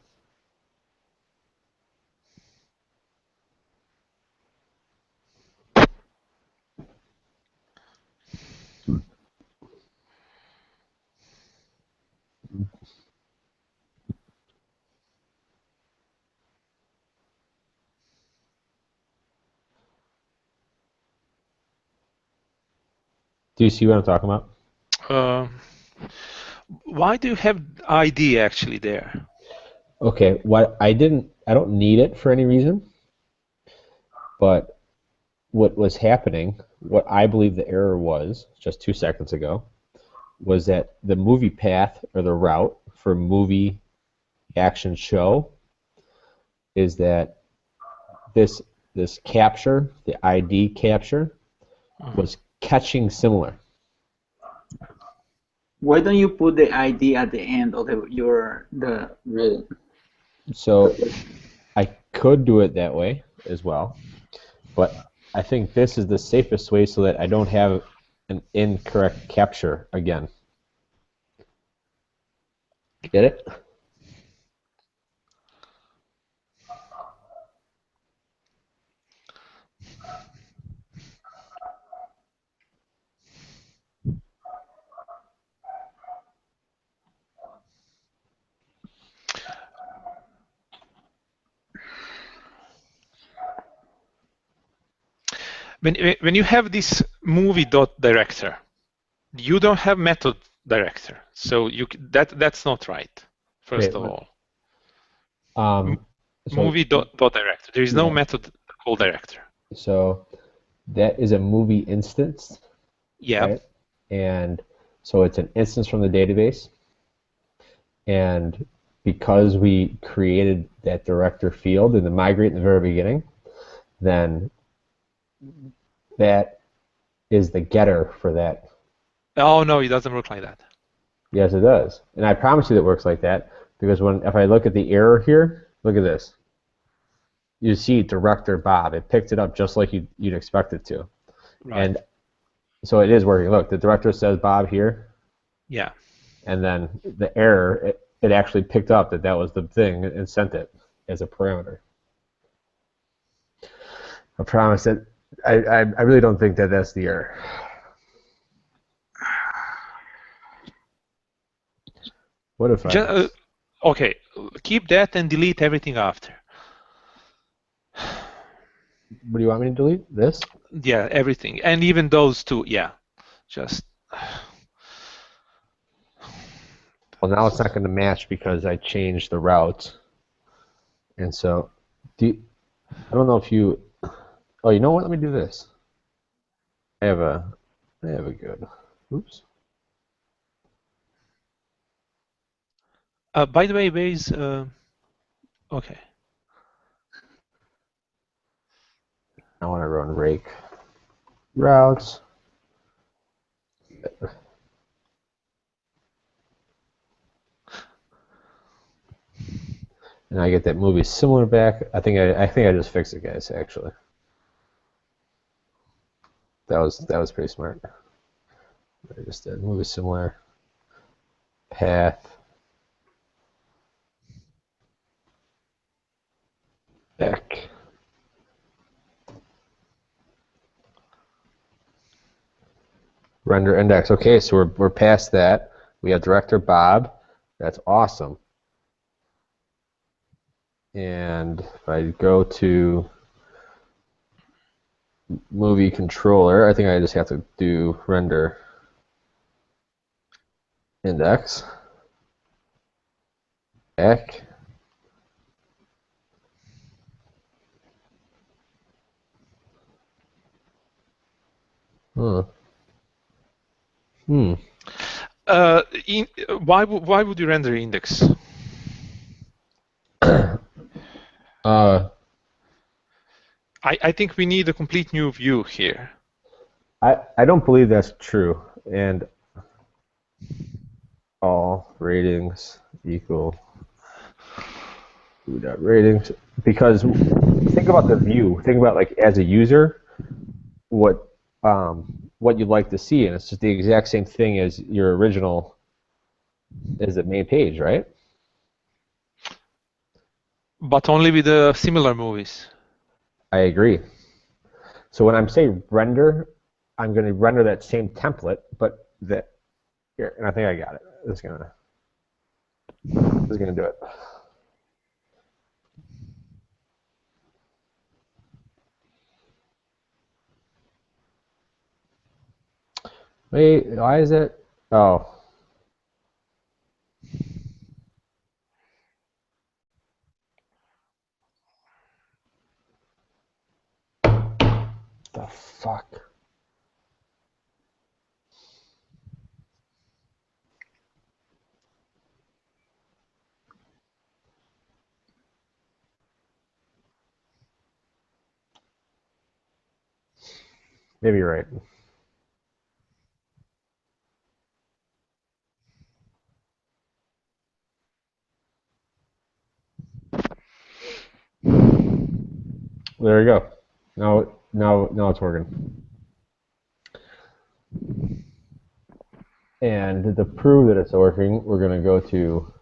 Do you see what I'm talking about? Why do you have ID actually there? Okay, what I don't need it for any reason, but what was happening, what I believe the error was just 2 seconds ago, was that the movie path or the route for movie action show is that this capture, the ID capture, was catching similar. Why don't you put the ID at the end of the reading? So I could do it that way as well, but I think this is the safest way so that I don't have an incorrect capture again. Get it? When you have this movie dot director, you don't have method director, so that's not right. First Wait, of what? all, So movie dot director. There is no yeah, method called director. so that is a movie instance, Yeah. right? And so it's an instance from the database, and because we created that director field in the migrate in the very beginning, then that is the getter for that. Oh no, it doesn't work like that. Yes, it does. And I promise you that it works like that, because if I look at the error here, look at this. You see director Bob. It picked it up just like you'd expect it to. Right. And so it is working. Look, the director says Bob here. Yeah. And then the error, it actually picked up that was the thing and sent it as a parameter. I promise that I really don't think that that's the error. What if I... Okay, keep that and delete everything after. What do you want me to delete? This? Yeah, everything. And even those two, yeah. Just... Well, now it's not going to match because I changed the route. And so, I don't know if you... Oh, you know what? Let me do this. I have a good... Oops. By the way, where is okay. I want to run rake routes. And I get that movie similar back. I think I just fixed it, guys. Actually, that was pretty smart. I just did movie similar path back. Render index. Okay, so we're past that. We have director Bob. That's awesome. And if I go to movie controller, I think I just have to do render index back. Huh. Why would you render index? I think we need a complete new view here. I don't believe that's true. And all ratings equal ratings, because think about the view. Think about, like, as a user, what you'd like to see, and it's just the exact same thing as your original, as the main page, right? But only with the similar movies. I agree. So when I'm saying render, I'm going to render that same template, but that here, and I think I got it. This is gonna do it. Wait, why is it? Oh. The fuck? Maybe you're right. There you go. Now it's working. And to prove that it's working, we're going to go to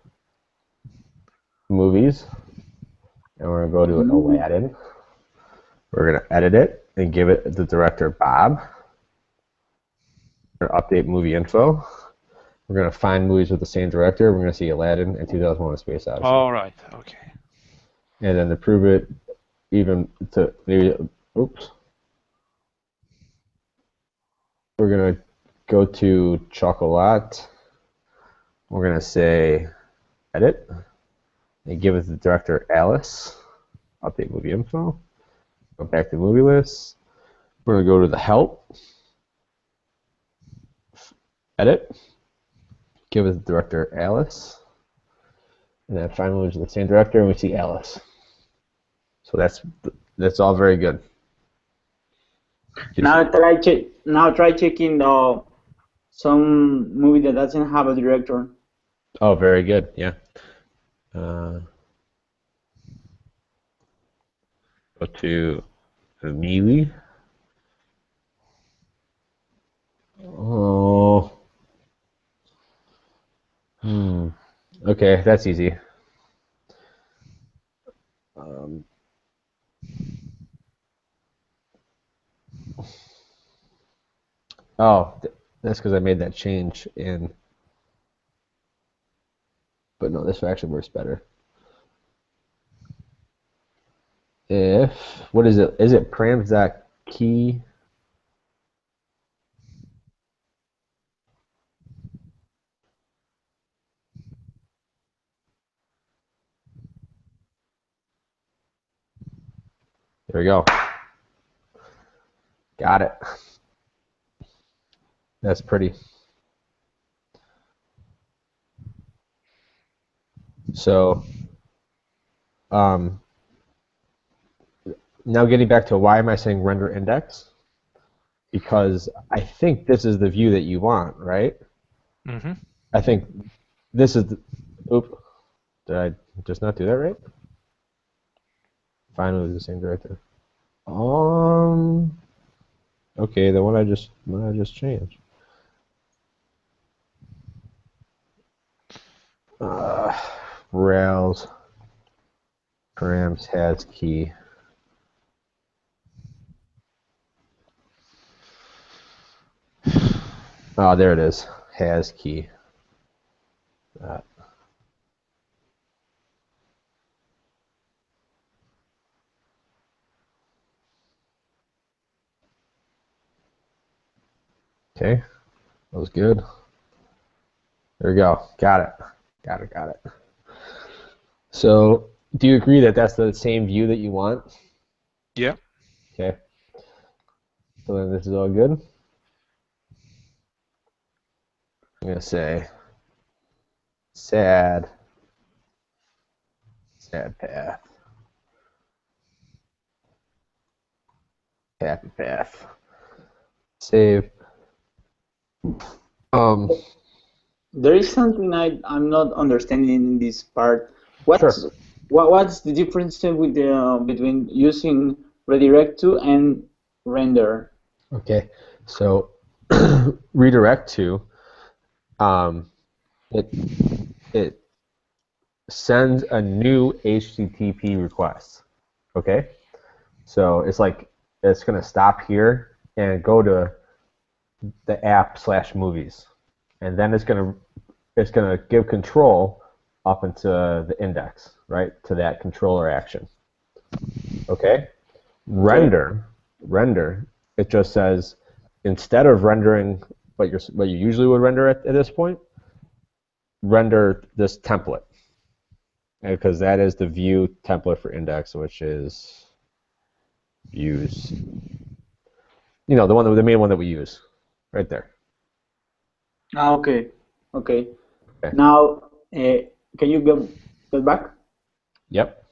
movies, and we're going to go to Aladdin. We're going to edit it and give it the director Bob. We're going to update movie info. We're going to find movies with the same director. We're going to see Aladdin and 2001: A Space Odyssey. All right. Okay. And then to prove it, even to maybe, oops. We're going to go to Chocolat. We're going to say edit and give it the director Alice. Update movie info. Go back to movie list. We're going to go to the help. Edit. Give it the director Alice. And then finally movies with the same director, and we see Alice. So that's all very good. Now try checking some movie that doesn't have a director. Oh, very good. Yeah. Go to Mealy. Oh. Okay, that's easy. That's because I made that change in. But no, this actually works better. What is it? Is it params.key? There we go. Got it. That's pretty. So now getting back to why am I saying render index? Because I think this is the view that you want, right? Mm-hmm. I think this is the, oop, did I just not do that right? Finally the same director. Okay, the one I just changed. Rails params has key. Oh, there it is. Has key. Okay, that was good. There we go. Got it. Got it. So, do you agree that that's the same view that you want? Yeah. Okay. So then this is all good. I'm gonna say sad path, happy path. Save. There is something I'm not understanding in this part. What's Sure. what's the difference with the between using redirect to and render? Okay. So redirect to it sends a new HTTP request. Okay. So it's like it's gonna stop here and go to the app/movies, and then it's gonna give control up into the index, right, to that controller action. Okay. Render, it just says instead of rendering what you usually would render at this point, render this template, because that is the view template for index, which is views. You know, the main one that we use, right there. Okay. Okay. Now, can you go back? Yep.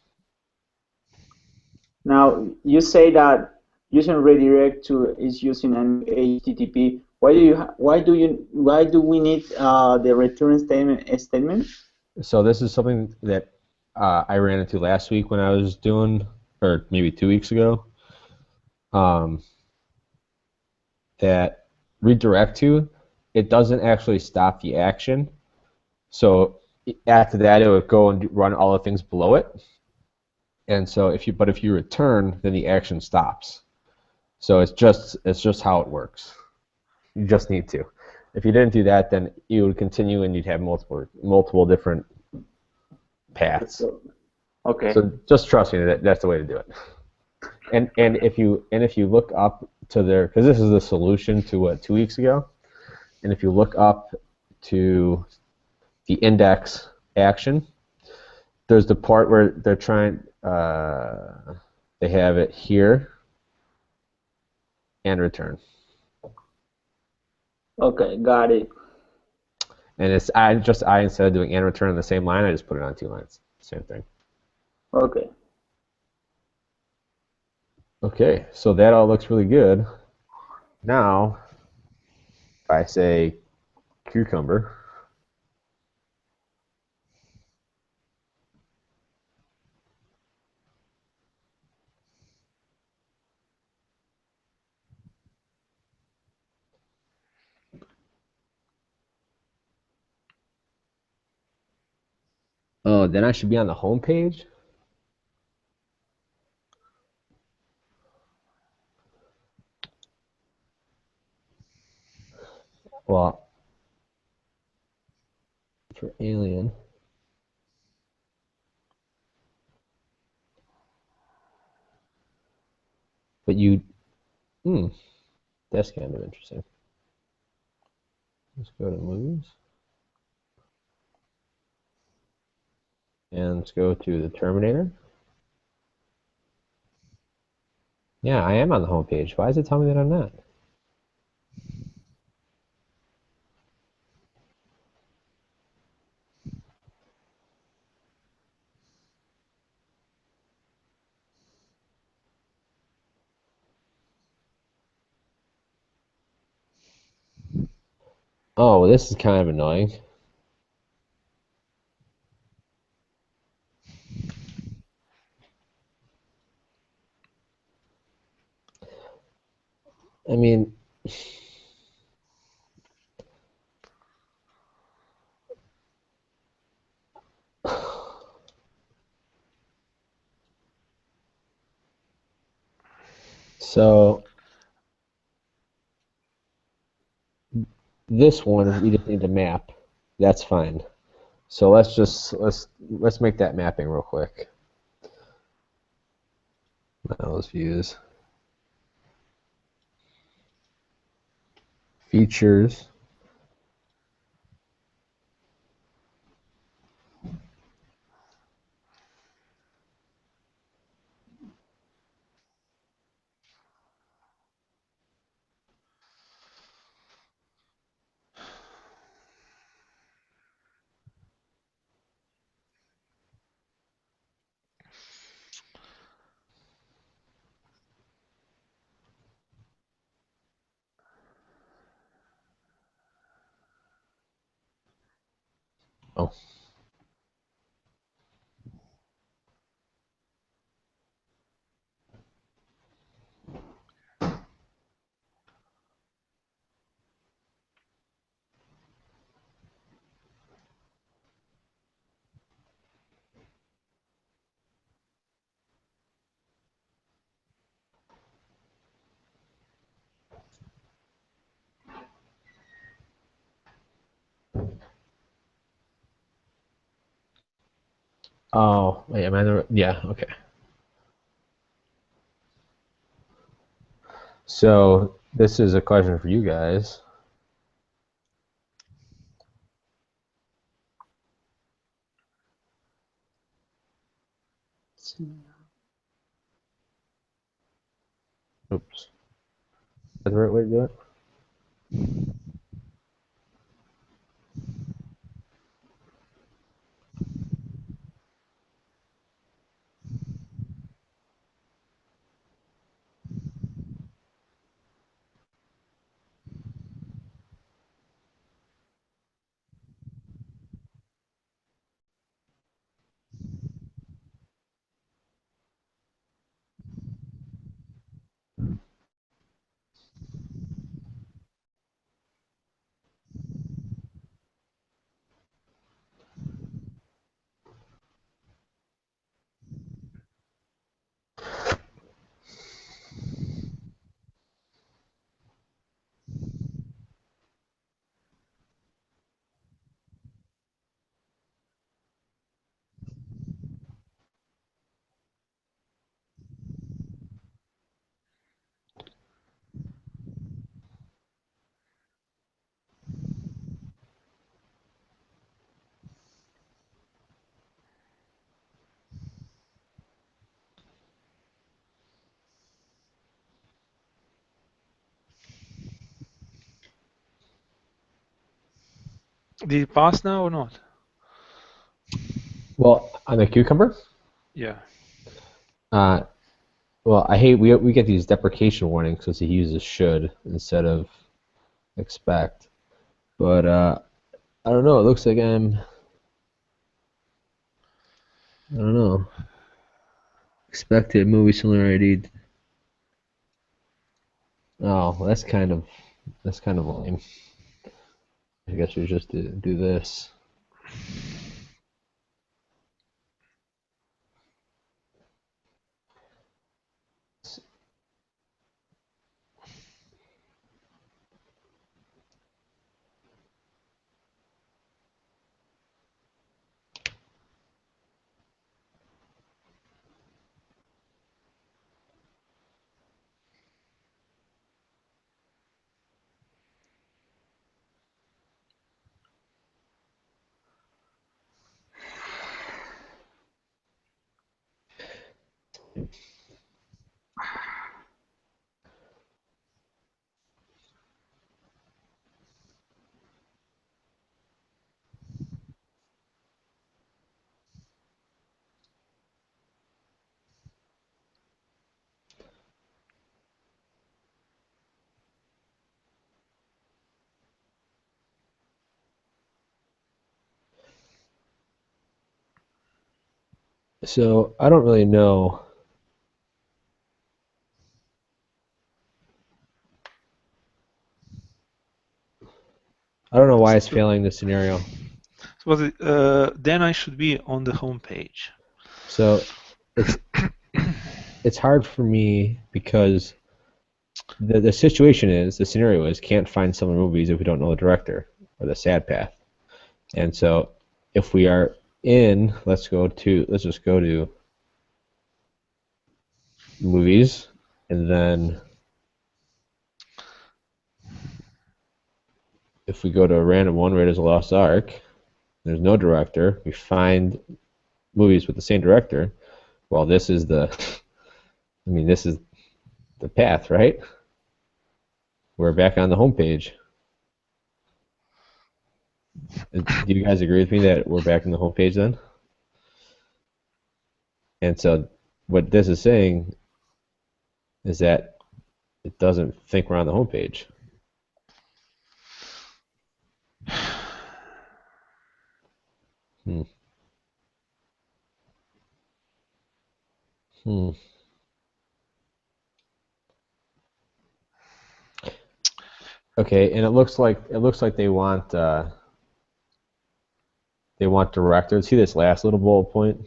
Now, you say that using redirect to is using an HTTP. Why do we need the return statement? So this is something that I ran into last week when I was doing, or maybe 2 weeks ago. That redirect to, it doesn't actually stop the action. So after that, it would go and run all the things below it. And so if you return, then the action stops. So it's just how it works. You just need to. If you didn't do that, then you would continue and you'd have multiple different paths. Okay. So just trust me, that's the way to do it. And if you look up to their, because this is the solution to what 2 weeks ago, and if you look up to the index action, there's the part where they're trying, they have it here and return. Okay, got it. And it's I instead of doing and return on the same line, I just put it on 2 lines. Same thing. Okay. Okay, so that all looks really good. Now, if I say cucumber, oh, then I should be on the home page? Well, for alien. But that's kind of interesting. Let's go to movies. And let's go to the Terminator. Yeah, I am on the home page. Why is it telling me that I'm not? Oh, this is kind of annoying. I mean, so this one we just need to map. That's fine. So let's make that mapping real quick. Those views. Features. Oh. Oh, wait, am I the yeah, okay. So this is a question for you guys. Oops. Is that the right way to do it? Did it pass now or not? Well, on the cucumber? Yeah. Well, I hate we get these deprecation warnings because he uses should instead of expect. But I don't know. It looks like I don't know. Expected movie similar ID. Oh, well, that's kind of lame. I guess we just do this. So I don't really know. I don't know why it's failing this scenario. So then I should be on the home page. So it's hard for me because the situation is, the scenario is, can't find similar movies if we don't know the director or the sad path. And so if we are in, let's just go to movies, and then if we go to a random one, Raiders of the Lost Ark, there's no director, we find movies with the same director. Well, this is the path, right? We're back on the home page. Do you guys agree with me that we're back on the home page then? And so what this is saying is that it doesn't think we're on the home page. Okay, and it looks like they want director. See this last little bullet point?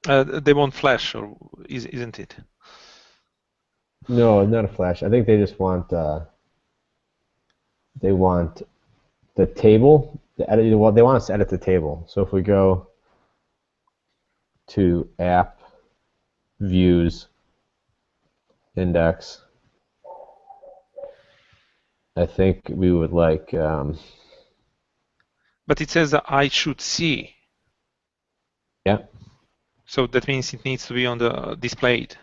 They want Flash, or isn't it? No, not a Flash. I think they just want they want the table. Well, they want us to edit the table. So if we go to app, views, index, I think we would like. But it says that I should see. Yeah. So that means it needs to be on the displayed.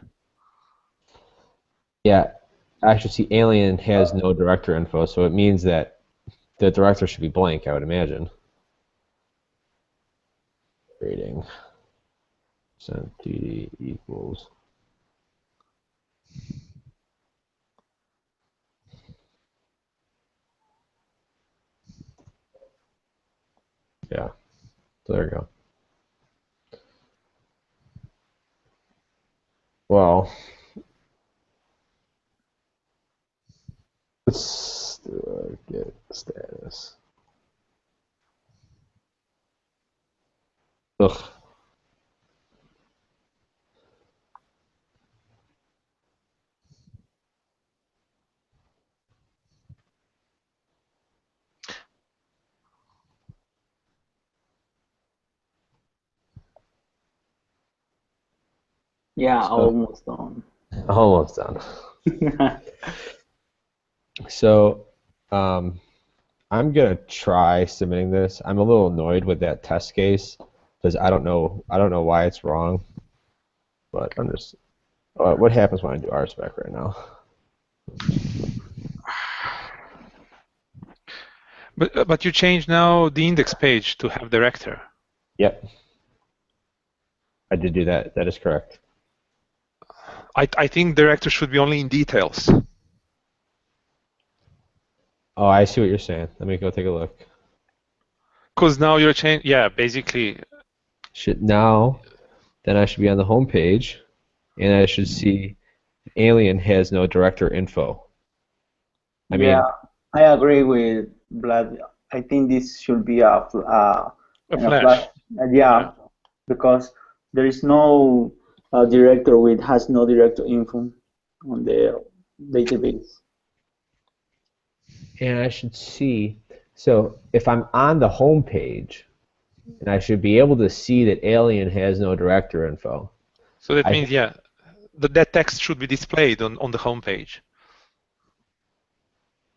Yeah, I should see Alien has no director info, so it means that the director should be blank, I would imagine. Rating. %TD equals. Yeah, so there we go. Well, let's get status. Ugh. Yeah, So, almost done. almost done. So, I'm gonna try submitting this. I'm a little annoyed with that test case because I don't know why it's wrong. But I'm just. What happens when I do RSpec right now? But you change now the index page to have director. Yep. I did do that. That is correct. I think director should be only in details. Oh, I see what you're saying. Let me go take a look. Because now you're changing. Yeah, basically. Then I should be on the home page, and I should see Alien has no director info. I mean, I agree with Vlad. I think this should be a Flash. Yeah, because there is no director has no director info on the database. and I should see. So if I'm on the home page, and I should be able to see that Alien has no director info. So that means, yeah, that text should be displayed on the home page.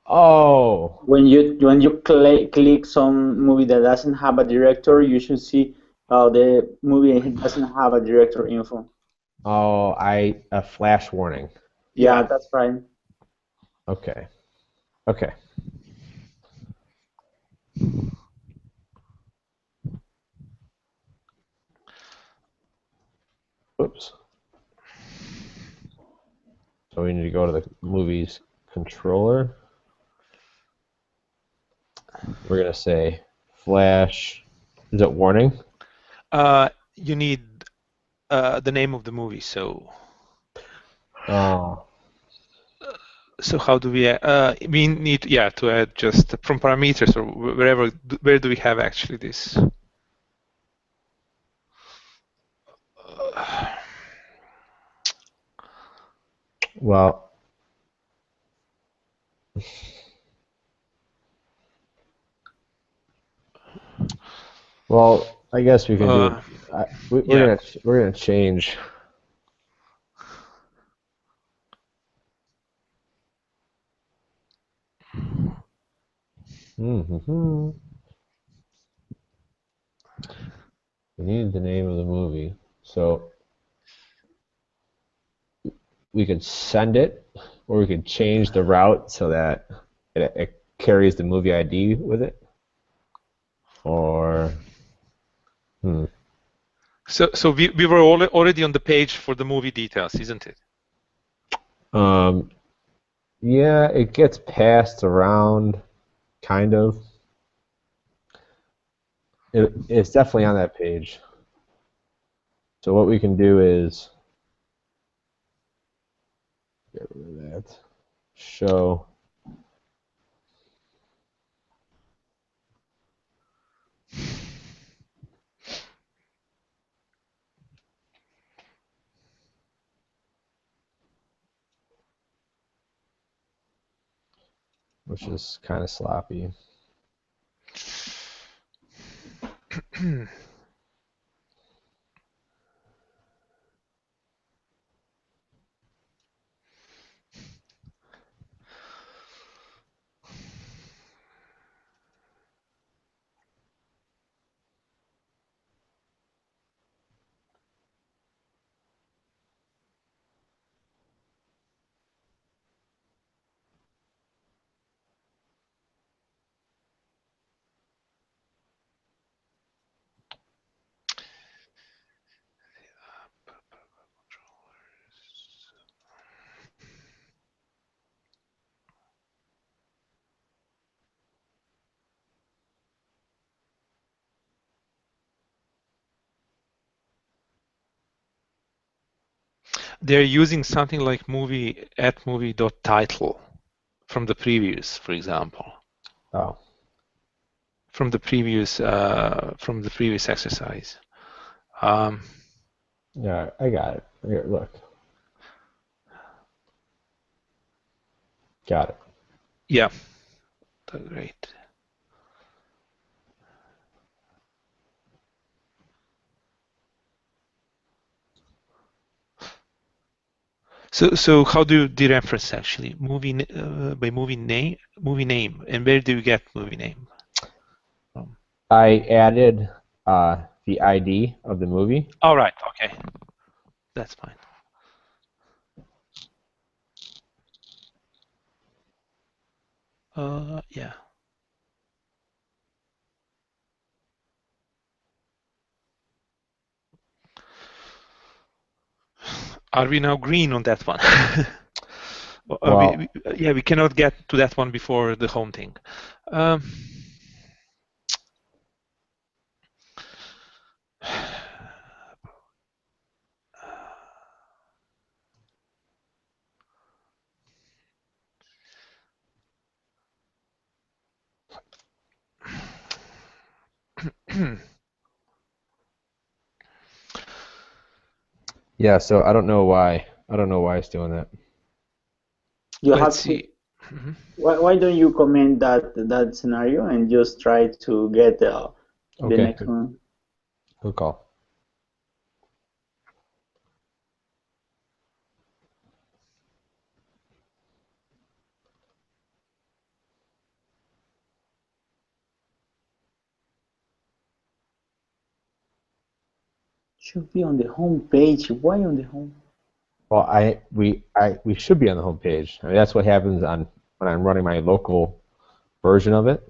Oh. When you click some movie that doesn't have a director, you should see the movie doesn't have a director info. Oh, a flash warning. Yeah, that's right. Okay. Oops. So we need to go to the movies controller. We're gonna say flash. Is it warning? You need the name of the movie. So Oh, how do we need to add just from parameters or wherever. Where do we have actually this? well, I guess we can do it. Yeah. We're gonna change. Mm-hmm. We need the name of the movie, so we could send it, or we could change the route so that it carries the movie ID with it, or So we were already on the page for the movie details, isn't it? yeah, it gets passed around, kind of. It's definitely on that page. So what we can do is get rid of that. Show. Which is kind of sloppy. They're using something like movie@movie.title from the previous, for example. Oh. From the previous exercise. Yeah, I got it. Here, look. Got it. Yeah. Great. So how do you dereference actually? By movie name, and where do you get movie name from? I added the ID of the movie. All right. Okay. That's fine. Yeah. Are we now green on that one? Well, we cannot get to that one before the home thing. yeah, so I don't know why. I don't know why it's doing that. You Let's have to. see. Why don't you comment that scenario and just try to get the Okay. next one? Good call. Should be on the home page. Why on the home? Well, we should be on the home page. I mean, that's what happens on when I'm running my local version of it.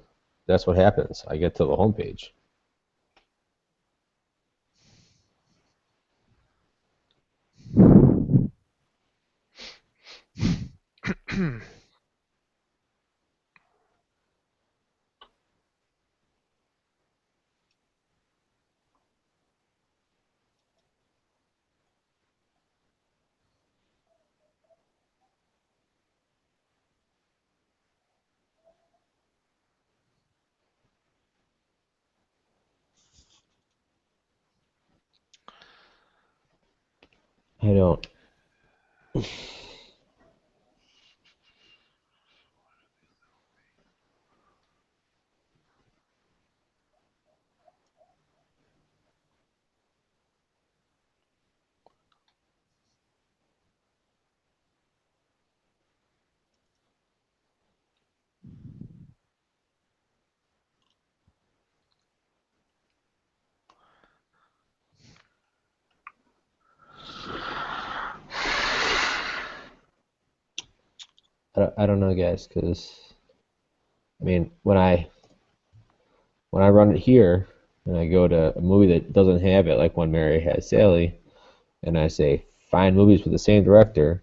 That's what happens. I get to the home page. I don't. I don't know, guys, because I mean, when I run it here and I go to a movie that doesn't have it, like When Mary Had Sally, and I say find movies with the same director,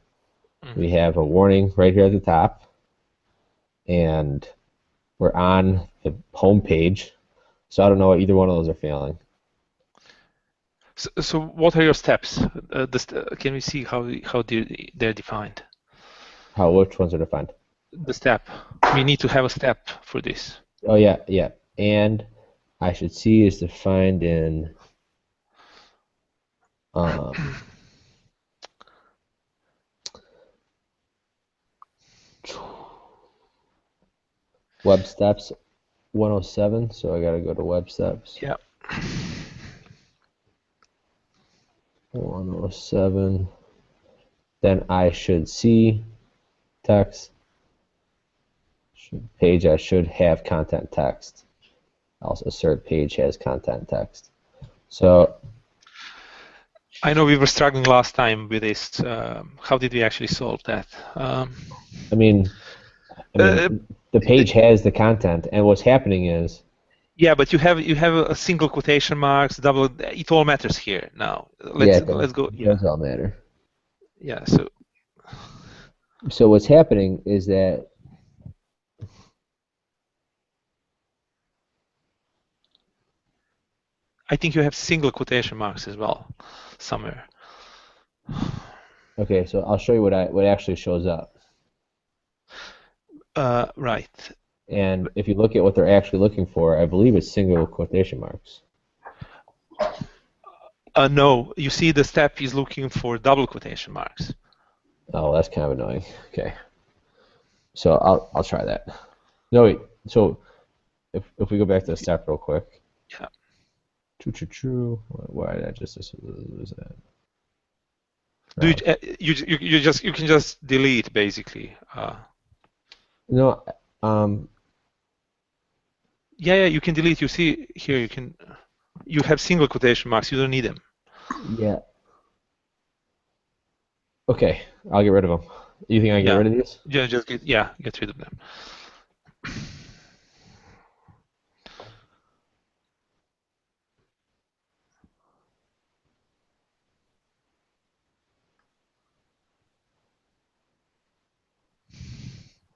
we have a warning right here at the top, and we're on the home page. So I don't know what either one of those are failing. So what are your steps? Can we see how they're defined? Which ones are defined? The step. We need to have a step for this. Oh yeah, yeah. And I should see is defined in web steps 107. So I gotta go to web steps. Yeah. 107. Then I should see text. Page I should have content text. Also, assert page has content text. So I know we were struggling last time with this. How did we actually solve that? I mean, the page has the content, and what's happening is. Yeah, but you have a single quotation marks, double. It all matters here now. Let's go. It does all matter. Yeah. So what's happening is that I think you have single quotation marks as well somewhere. Okay, so I'll show you what actually shows up. Right. And if you look at what they're actually looking for, I believe it's single quotation marks. No, you see the step is looking for double quotation marks. Oh, that's kind of annoying. Okay. So I'll try that. No, wait. So if we go back to the step real quick. Yeah. True. Why did I just lose that? Do you can just delete basically. No. Yeah, you can delete. You see here, you have single quotation marks. You don't need them. Yeah. Okay, I'll get rid of them. You think I can get rid of these? Yeah, just get rid of them.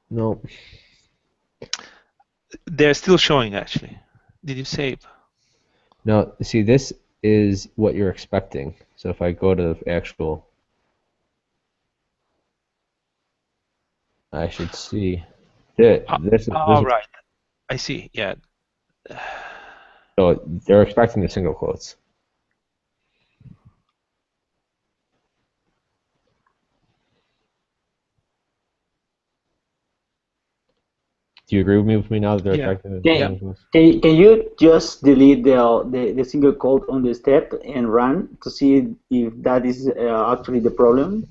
No. They're still showing actually. Did you save? No, see, this is what you're expecting. So if I go to the actual, I should see. Right. I see. Yeah. So they're expecting the single quotes. Do you agree with me now that they're expecting the single quotes? Can you just delete the single quote on the step and run to see if that is actually the problem?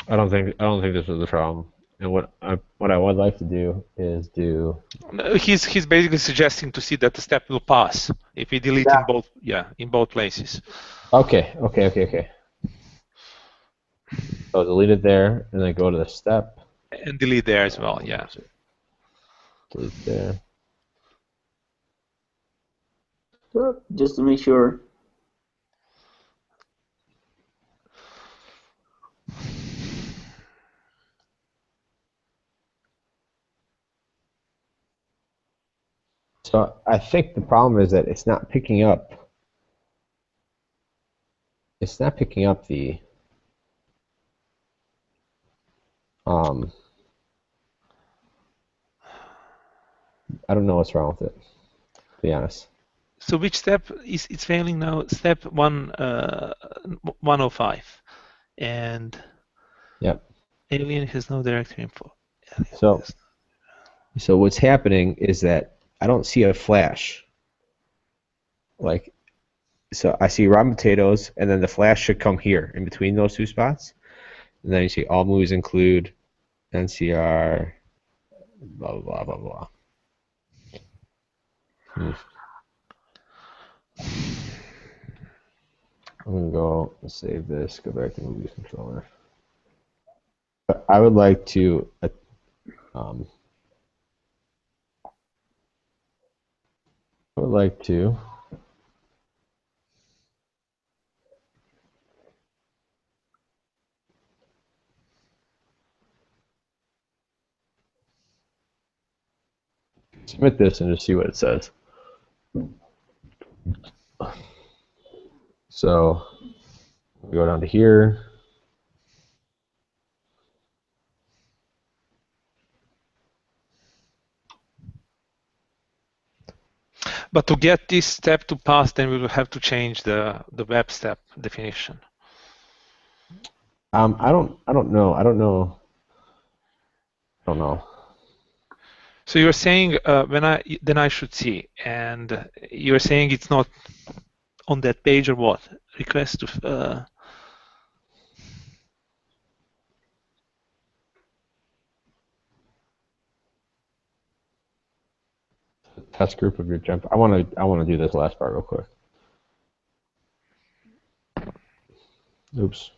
I don't think this was the problem. And what I would like to do is do. No, he's basically suggesting to see that the step will pass if we delete in both places. Okay. So delete it there, and then go to the step. And delete there as well. Yeah. Delete there. Just to make sure. So I think the problem is that it's not picking up. It's not picking up the. I don't know what's wrong with it, to be honest. So which step is it's failing now? Step 105, and Yep. alien has no direct info. So what's happening is that I don't see a flash. Like, so I see Rotten Potatoes, and then the flash should come here in between those two spots. And then you see all movies include NCR, blah, blah, blah, blah, blah. I'm going to go save this, go back to Movies Controller. But I would like to submit this and just see what it says. So we go down to here. But to get this step to pass, then we will have to change the web step definition. I don't know. So you're saying then I should see, and you're saying it's not on that page or what? Request to Test group of your jump. I want to do this last part real quick. Oops.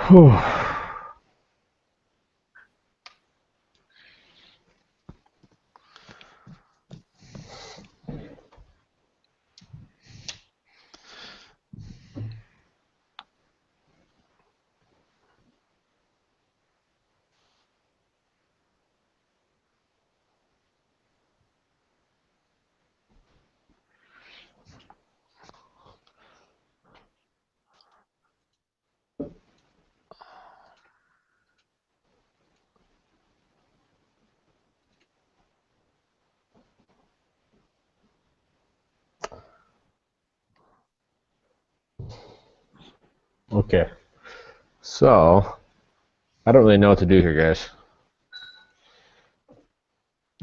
Whew. Okay. So, I don't really know what to do here, guys.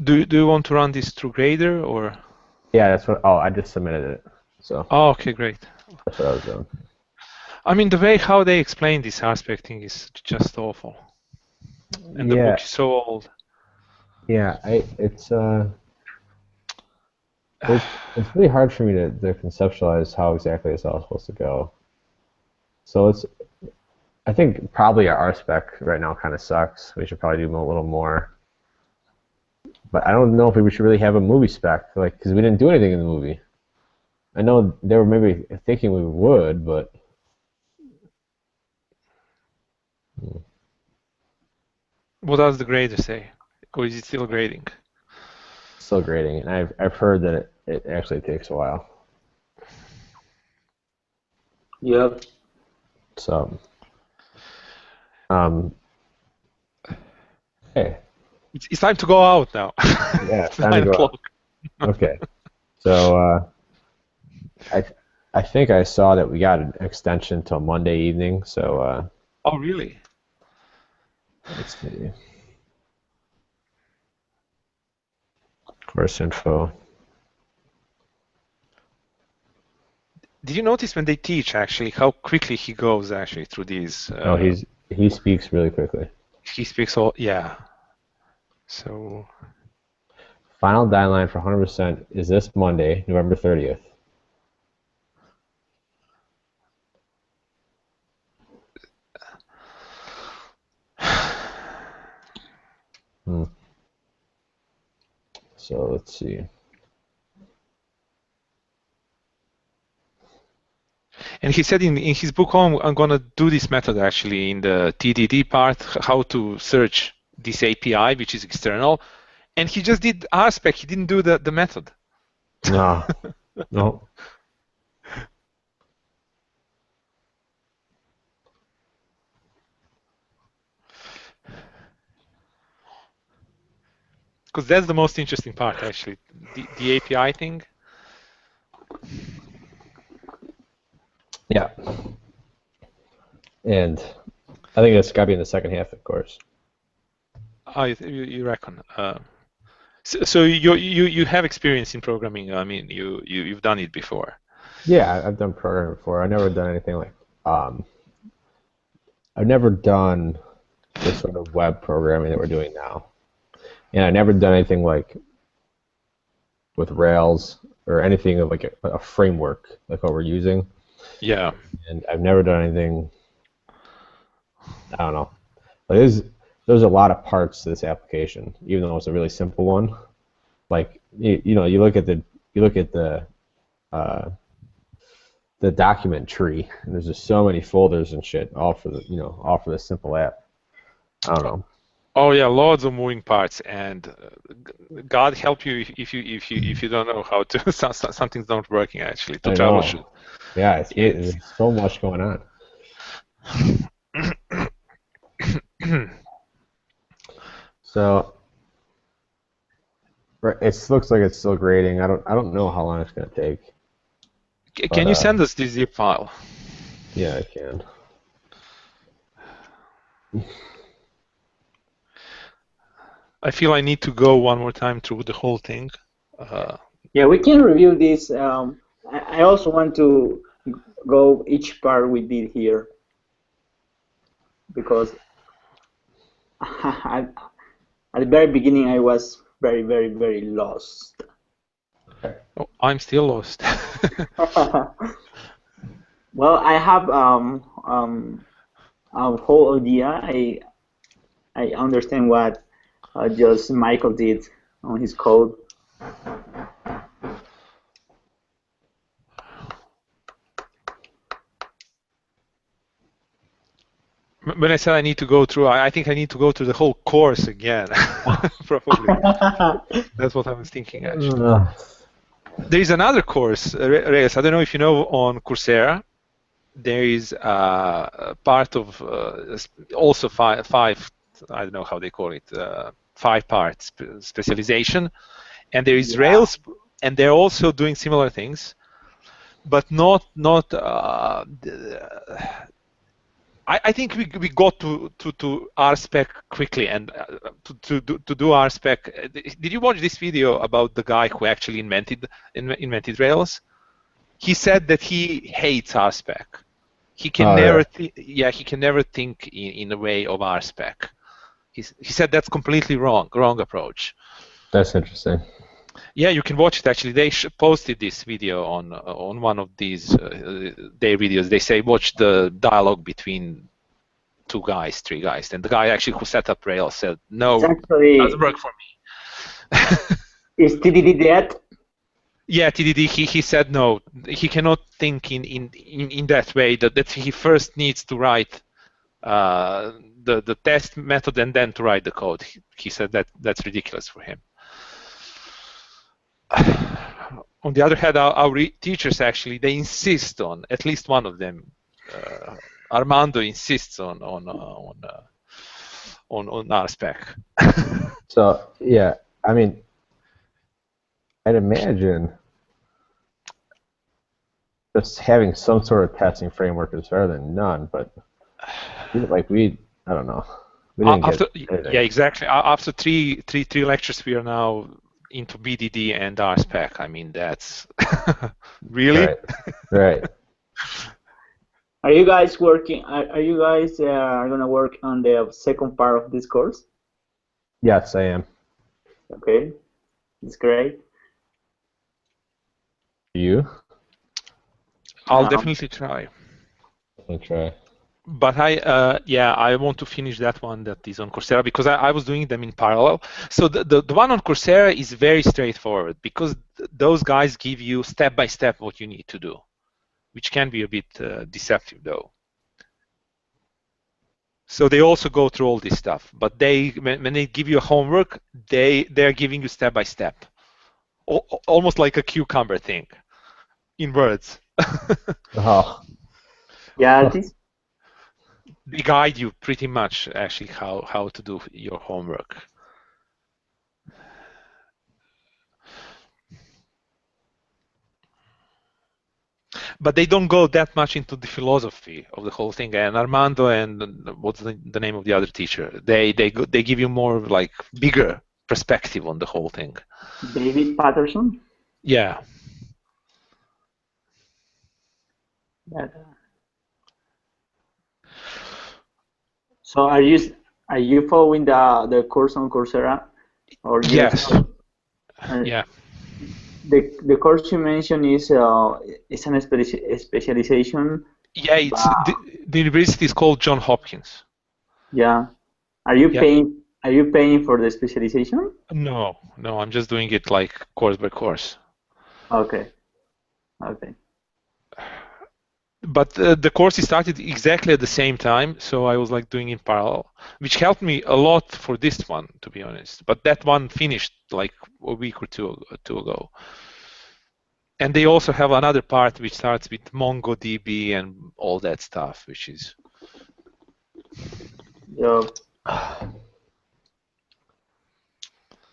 Do you want to run this through Grader or? Yeah, that's what. Oh, I just submitted it. So Oh, okay, great. that's what I was doing. I mean, the way how they explain this aspecting is just awful. And the book is so old. Yeah, it's really hard for me to conceptualize how exactly it's all supposed to go. So I think probably our spec right now kind of sucks. We should probably do a little more. But I don't know if we should really have a movie spec, like, because we didn't do anything in the movie. I know they were maybe thinking we would, but What does the grader say? Or is it still grading? still grading. And I've heard that it actually takes a while. Yep. So, hey. It's time to go out now. Yeah, It's time 9 to go o'clock. Okay. So, I think I saw that we got an extension till Monday evening. So, Oh, really? let's see. Course info. Did you notice when they teach, actually, how quickly he goes, actually, through these? Oh, he speaks really quickly. He speaks all, yeah. So, Final deadline for 100% is this Monday, November 30th. So let's see. and he said in his book, oh, I'm going to do this method, actually, in the TDD part, how to search this API, which is external. And he just did RSpec. He didn't do the method. No. No. Because that's the most interesting part, actually, the API thing. Yeah. And I think that's got to be in the second half, of course. Oh, you reckon? So you have experience in programming. I mean, you've done it before. Yeah, I've done programming before. I've never done anything like I've never done this sort of web programming that we're doing now. And I've never done anything like with Rails or anything of like a framework like what we're using. Yeah. And I've never done anything. I don't know. Like there's a lot of parts to this application, even though it's a really simple one. Like you know, you look at the document tree, and there's just so many folders and shit, all for the simple app. I don't know. Oh yeah, loads of moving parts, and God help you if you don't know how to something's not working actually to troubleshoot. Yeah, there's so much going on. So it looks like it's still grading. I don't know how long it's going to take. Can you send us this zip file? Yeah, I can. I feel I need to go one more time through the whole thing. Yeah, we can review this. I also want to go each part we did here because at the very beginning I was very, very, very lost. Oh, I'm still lost. Well, I have whole idea. I understand what just Michael did on his code. When I said I need to go through, I think I need to go through the whole course again. Probably. That's what I was thinking, actually. There is another course, Rails. I don't know if you know, on Coursera. There is a part of also five, I don't know how they call it, 5-part specialization. And there is Rails, and they're also doing similar things, but not I think we got to RSpec quickly, and to do RSpec. Did you watch this video about the guy who actually invented Rails? He said that he hates RSpec. He can never he can never think in the way of RSpec. He said that's completely wrong approach. That's interesting. Yeah, you can watch it actually. They posted this video on one of these their videos. They say watch the dialogue between 3 guys, and the guy actually who set up Rails said no, it doesn't work for me. Is TDD that? Yeah, TDD. He said no, he cannot think in that way. That he first needs to write the test method and then to write the code. He said that's ridiculous for him. On the other hand, our teachers actually, they insist on, at least one of them, Armando insists on RSpec. So yeah, I mean, I'd imagine just having some sort of testing framework is better than none, but like I don't know. We didn't yeah, exactly. After three lectures, we are now into BDD and RSpec. I mean, that's really right. Are you guys working? Are you guys gonna work on the second part of this course? Yes, I am. Okay, that's great. You? I'll definitely try. I'll try. But I want to finish that one that is on Coursera, because I was doing them in parallel. So the one on Coursera is very straightforward, because those guys give you step by step what you need to do, which can be a bit deceptive though. So they also go through all this stuff, but when they give you a homework, they're giving you step by step, almost like a cucumber thing, in words. Oh. Yeah, They guide you pretty much actually how to do your homework. But they don't go that much into the philosophy of the whole thing. And Armando and what's the name of the other teacher? They give you more like bigger perspective on the whole thing. David Patterson. Yeah. So are you following the course on Coursera? Or yes. Yeah. The course you mentioned is an specialization. Yeah, it's the university is called Johns Hopkins. Yeah. Are you paying? Are you paying for the specialization? No, I'm just doing it like course by course. Okay. But the course started exactly at the same time, so I was like doing in parallel, which helped me a lot for this one, to be honest. But that one finished like a week or two ago. And they also have another part which starts with MongoDB and all that stuff, which is. Yeah.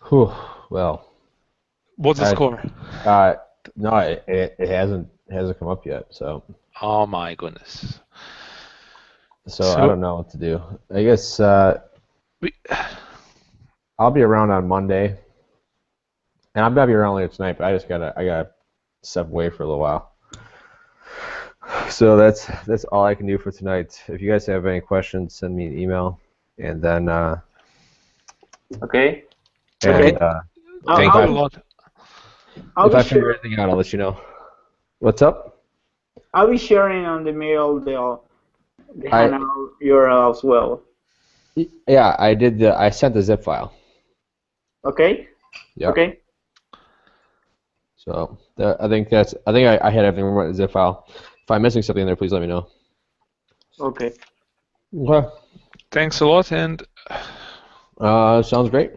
Whew, well. What's the score? No, it hasn't come up yet. So. Oh my goodness. So I don't know what to do. I guess I'll be around on Monday, and I'm gonna be around later tonight. But I gotta step away for a little while. So that's all I can do for tonight. If you guys have any questions, send me an email, and then. Okay. And, thank you a lot. If I figure anything out, I'll let you know. What's up? I'll be sharing on the mail The Hangout URL as well. Yeah, I did. I sent the zip file. Okay. Yeah. Okay. So I think I had everything in the zip file. If I'm missing something there, please let me know. Okay. Okay. Thanks a lot, and Sounds great.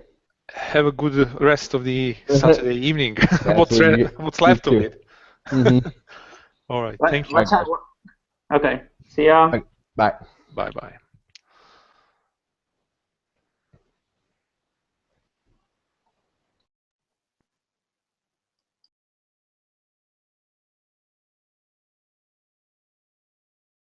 have a good rest of the Saturday evening. Absolutely. What's left of You it? Mm-hmm. All right. What, Thank you. what time? Okay. See ya. Bye. Bye bye.